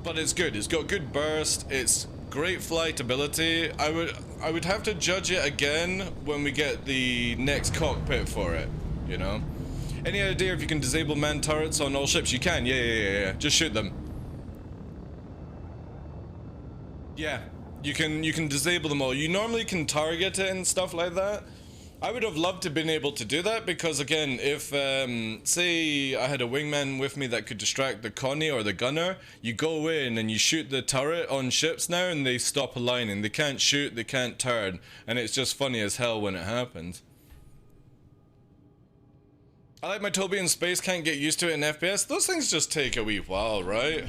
But it's good. It's got good burst. It's great flight ability. I would have to judge it again when we get the next cockpit for it, you know? Any idea if you can disable man turrets on all ships? You can. Yeah. Just shoot them. Yeah. You can disable them all. You normally can target it and stuff like that. I would have loved to have been able to do that because, again, if, say I had a wingman with me that could distract the Connie or the gunner, you go in and you shoot the turret on ships now and they stop aligning. They can't shoot, they can't turn, and it's just funny as hell when it happens. I like my Toby in space, can't get used to it in FPS. Those things just take a wee while, right?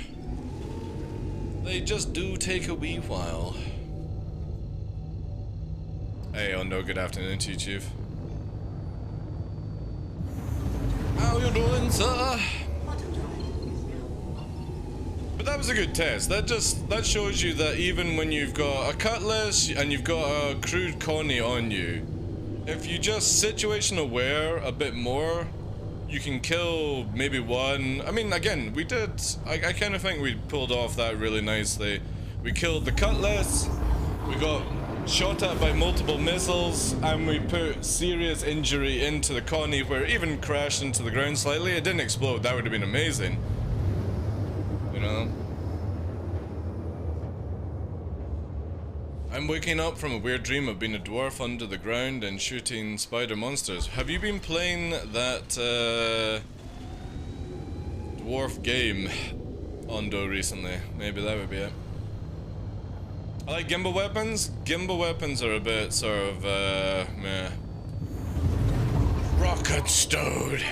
They just do take a wee while. Hey, oh no, good afternoon to you, Chief. How you doing, sir? But that was a good test. That shows you that even when you've got a cutlass and you've got a crude Connie on you, if you just situation aware a bit more, you can kill maybe one. I mean, again, we did. I kind of think we pulled off that really nicely. We killed the cutlass. We got shot at by multiple missiles, and we put serious injury into the Connie, where it even crashed into the ground slightly. It didn't explode. That would have been amazing. You know? I'm waking up from a weird dream of being a dwarf under the ground and shooting spider monsters. Have you been playing that dwarf game, Ondo, recently? Maybe that would be it. I like gimbal weapons. Gimbal weapons are a bit sort of, meh. Rocket stowed.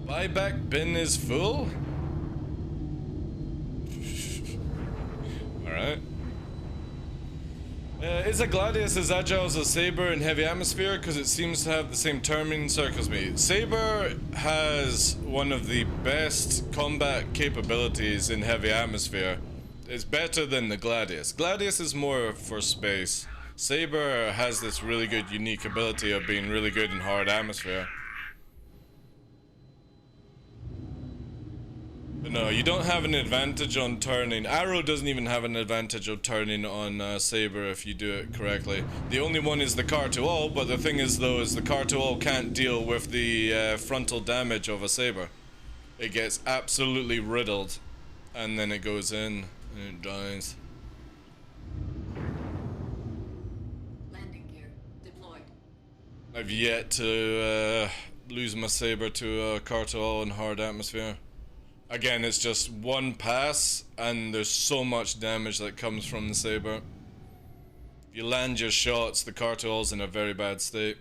Buyback bin is full? Alright. Is a Gladius as agile as a Saber in heavy atmosphere? Because it seems to have the same terming circles me. Saber has one of the best combat capabilities in heavy atmosphere. It's better than the Gladius. Gladius is more for space. Saber has this really good unique ability of being really good in hard atmosphere. But no, you don't have an advantage on turning. Arrow doesn't even have an advantage of turning on Saber if you do it correctly. The only one is the car to all, but the thing is though is the car to all can't deal with the frontal damage of a Saber. It gets absolutely riddled, and then it goes in and it dies. Landing gear deployed. I've yet to lose my Saber to a car to all in hard atmosphere. Again, it's just one pass, and there's so much damage that comes from the Saber. If you land your shots, the Cartol's in a very bad state.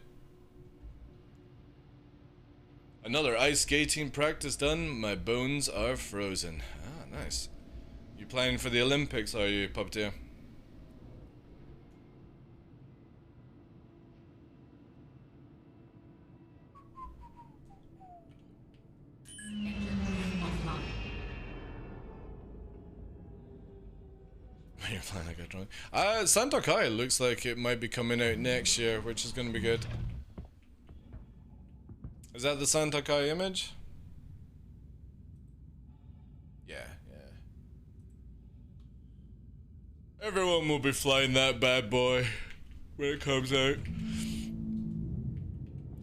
Another ice skating practice done, my bones are frozen. Ah, nice. You planning for the Olympics, are you, Puppeteer? You're playing like a drunk. Santa Kai looks like it might be coming out next year, which is going to be good. Is that the Santa Kai image? Yeah. Everyone will be flying that bad boy when it comes out.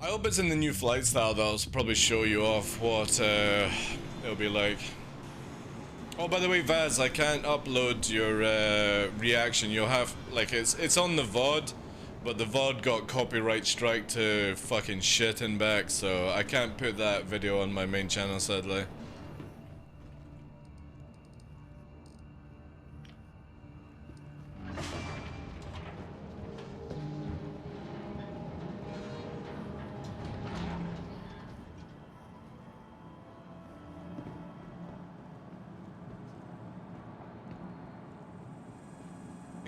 I hope it's in the new flight style that'll probably show you off what it'll be like. Oh, by the way, Vaz, I can't upload your reaction. You'll have, like, it's on the VOD, but the VOD got copyright strike to fucking shit and back, so I can't put that video on my main channel, sadly.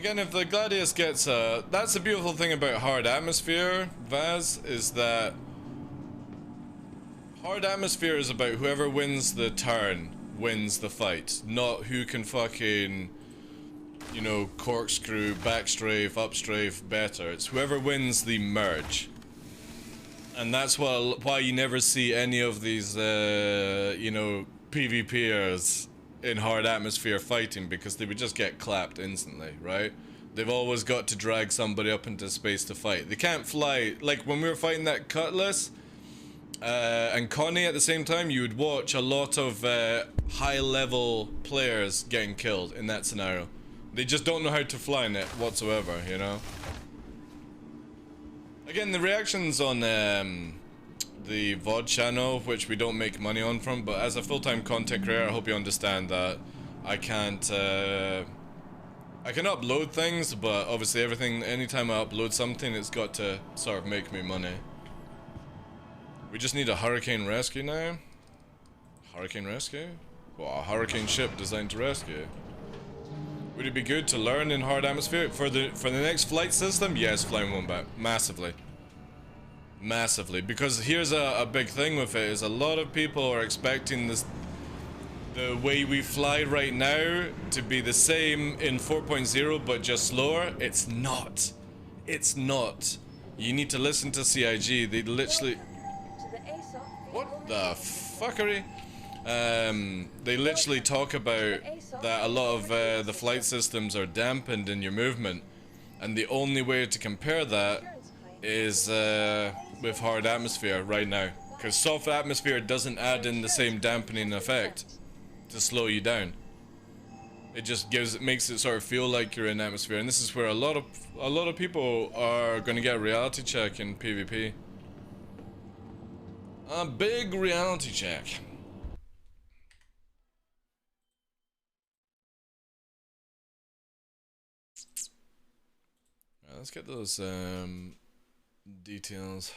Again, if the Gladius gets that's the beautiful thing about hard atmosphere, Vaz, is that hard atmosphere is about whoever wins the turn wins the fight, not who can fucking, you know, corkscrew, backstrafe, upstrafe better. It's whoever wins the merge. And that's why you never see any of these, you know, PvPers in hard atmosphere fighting, because they would just get clapped instantly, right? They've always got to drag somebody up into space to fight. They can't fly. Like when we were fighting that Cutlass and Connie at the same time, you would watch a lot of high-level players getting killed in that scenario. They just don't know how to fly in it whatsoever, you know? Again, the reactions on the VOD channel, which we don't make money on from, but as a full-time content creator, I hope you understand that I can't, I can upload things, but obviously anytime I upload something, it's got to sort of make me money. We just need a hurricane rescue now? Hurricane rescue? Well, a hurricane ship designed to rescue. Would it be good to learn in hard atmosphere? For the next flight system? Yes, Flying Wombat. Massively. Massively. Because here's a big thing with it, is a lot of people are expecting the way we fly right now to be the same in 4.0 but just slower. It's not. It's not. You need to listen to CIG. They literally... What the fuckery? They literally talk about that a lot of the flight systems are dampened in your movement, and the only way to compare that is with hard atmosphere right now, because soft atmosphere doesn't add in the same dampening effect to slow you down. It just makes it sort of feel like you're in atmosphere, and this is where a lot of people are going to get a reality check in PvP. A big reality check. Alright, let's get those details.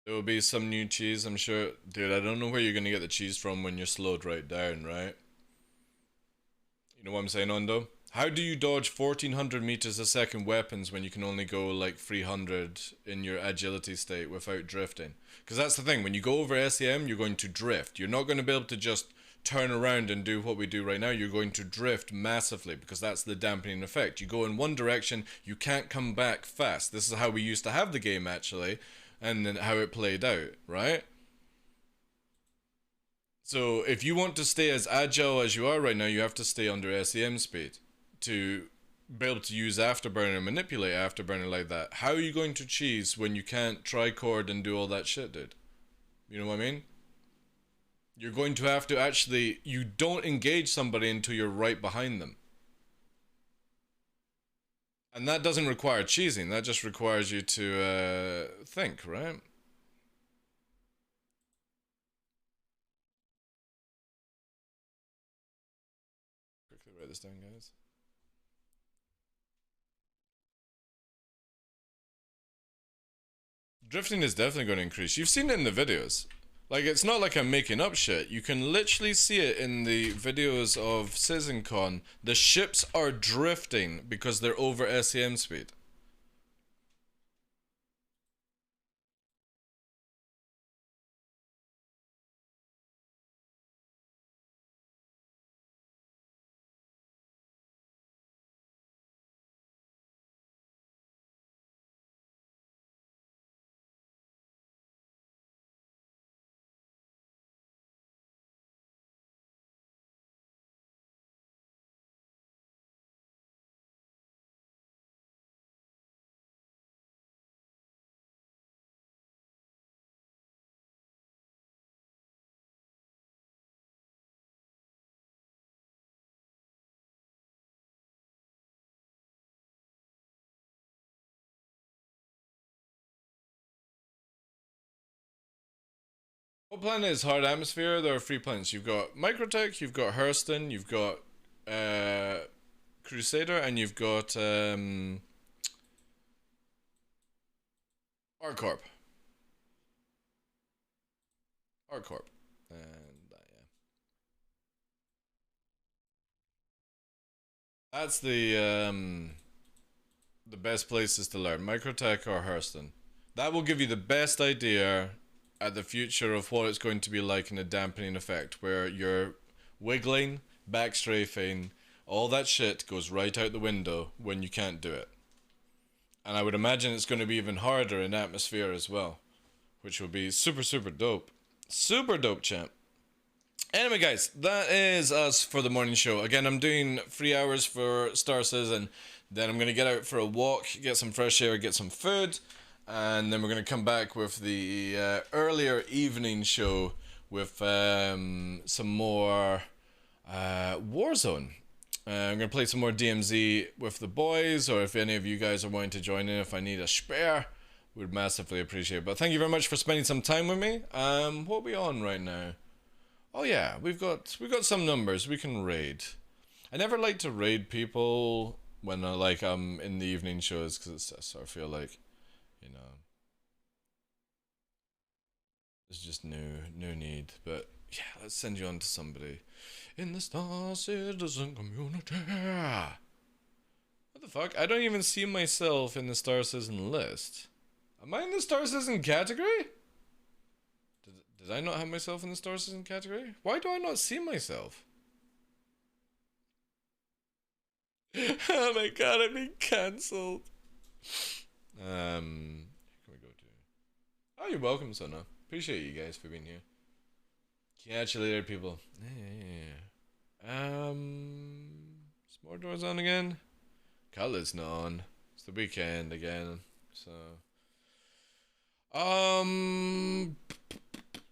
There will be some new cheese, I'm sure. Dude, I don't know where you're gonna get the cheese from when you're slowed right down, right? You know what I'm saying, Ondo? How do you dodge 1400 meters a second weapons when you can only go like 300 in your agility state without drifting? Because that's the thing, when you go over SEM, you're going to drift. You're not going to be able to just turn around and do what we do right now. You're going to drift massively, because that's the dampening effect. You go in one direction, you can't come back fast. This is how we used to have the game, actually, and then how it played out, right? So if you want to stay as agile as you are right now, you have to stay under SEM speed to be able to use Afterburner, manipulate Afterburner like that. How are you going to cheese when you can't tricord and do all that shit, dude? You know what I mean? You're going to have to actually, you don't engage somebody until you're right behind them. And that doesn't require cheesing, that just requires you to think, right? Quickly write this down, guys. Drifting is definitely going to increase. You've seen it in the videos. Like, it's not like I'm making up shit. You can literally see it in the videos of CitizenCon. The ships are drifting because they're over SEM speed. What planet is hard atmosphere? There are 3 planets. You've got Microtech, you've got Hurston, you've got Crusader, and you've got ArtCorp. ArtCorp. And yeah. That's the best places to learn. Microtech or Hurston. That will give you the best idea at the future of what it's going to be like in a dampening effect, where you're wiggling, back strafing, all that shit goes right out the window when you can't do it. And I would imagine it's going to be even harder in atmosphere as well, which will be super, super dope. Super dope, champ. Anyway, guys, that is us for the morning show. Again, I'm doing 3 hours for Star Citizen. Then I'm going to get out for a walk, get some fresh air, get some food. And then we're going to come back with the earlier evening show with some more Warzone. I'm going to play some more DMZ with the boys, or if any of you guys are wanting to join in, if I need a spare, would massively appreciate it. But thank you very much for spending some time with me. What are we on right now? Oh yeah, we've got some numbers we can raid. I never like to raid people when I'm in the evening shows, because I sort of feel like, you know, there's just no need. But yeah, let's send you on to somebody in the Star Citizen community. What the fuck? I don't even see myself in the Star Citizen list. Am I in the Star Citizen category? Did I not have myself in the Star Citizen category? Why do I not see myself? Oh my god, I'm being cancelled. Who can we go to? Oh, you're welcome, Sona. Appreciate you guys for being here. Catch you later, people. Yeah. Is more doors on again? Cutlet's not on. It's the weekend again, so.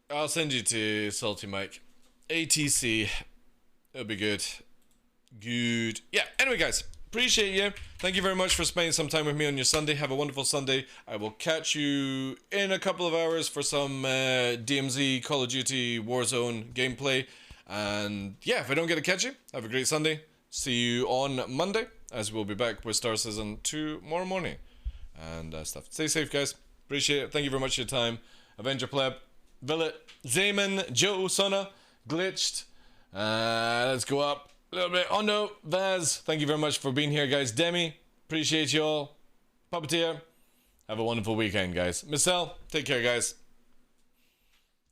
I'll send you to Salty Mike. ATC. It'll be good. Good. Yeah, anyway, guys. Appreciate you. Thank you very much for spending some time with me on your Sunday. Have a wonderful Sunday. I will catch you in a couple of hours for some DMZ Call of Duty Warzone gameplay. And yeah, if I don't get to catch you, have a great Sunday. See you on Monday, as we'll be back with Star Citizen tomorrow morning. And stuff. Stay safe, guys. Appreciate it. Thank you very much for your time. Avenger Pleb, Villet, Zayman, Joe, Sona, Glitched. Let's go up a little bit. Oh no, Vaz. Thank you very much for being here, guys. Demi, appreciate you all. Puppeteer, have a wonderful weekend, guys. Michelle, take care, guys.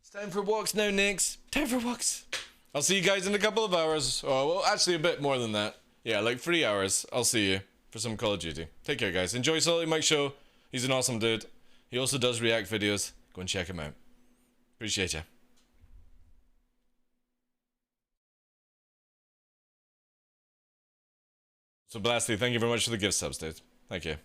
It's time for walks now, Nix. Time for walks. I'll see you guys in a couple of hours. Oh, well, actually a bit more than that. Yeah, like 3 hours. I'll see you for some Call of Duty. Take care, guys. Enjoy Salty Mike's show. He's an awesome dude. He also does react videos. Go and check him out. Appreciate you. So Blasty, thank you very much for the gift subs, dude. Thank you.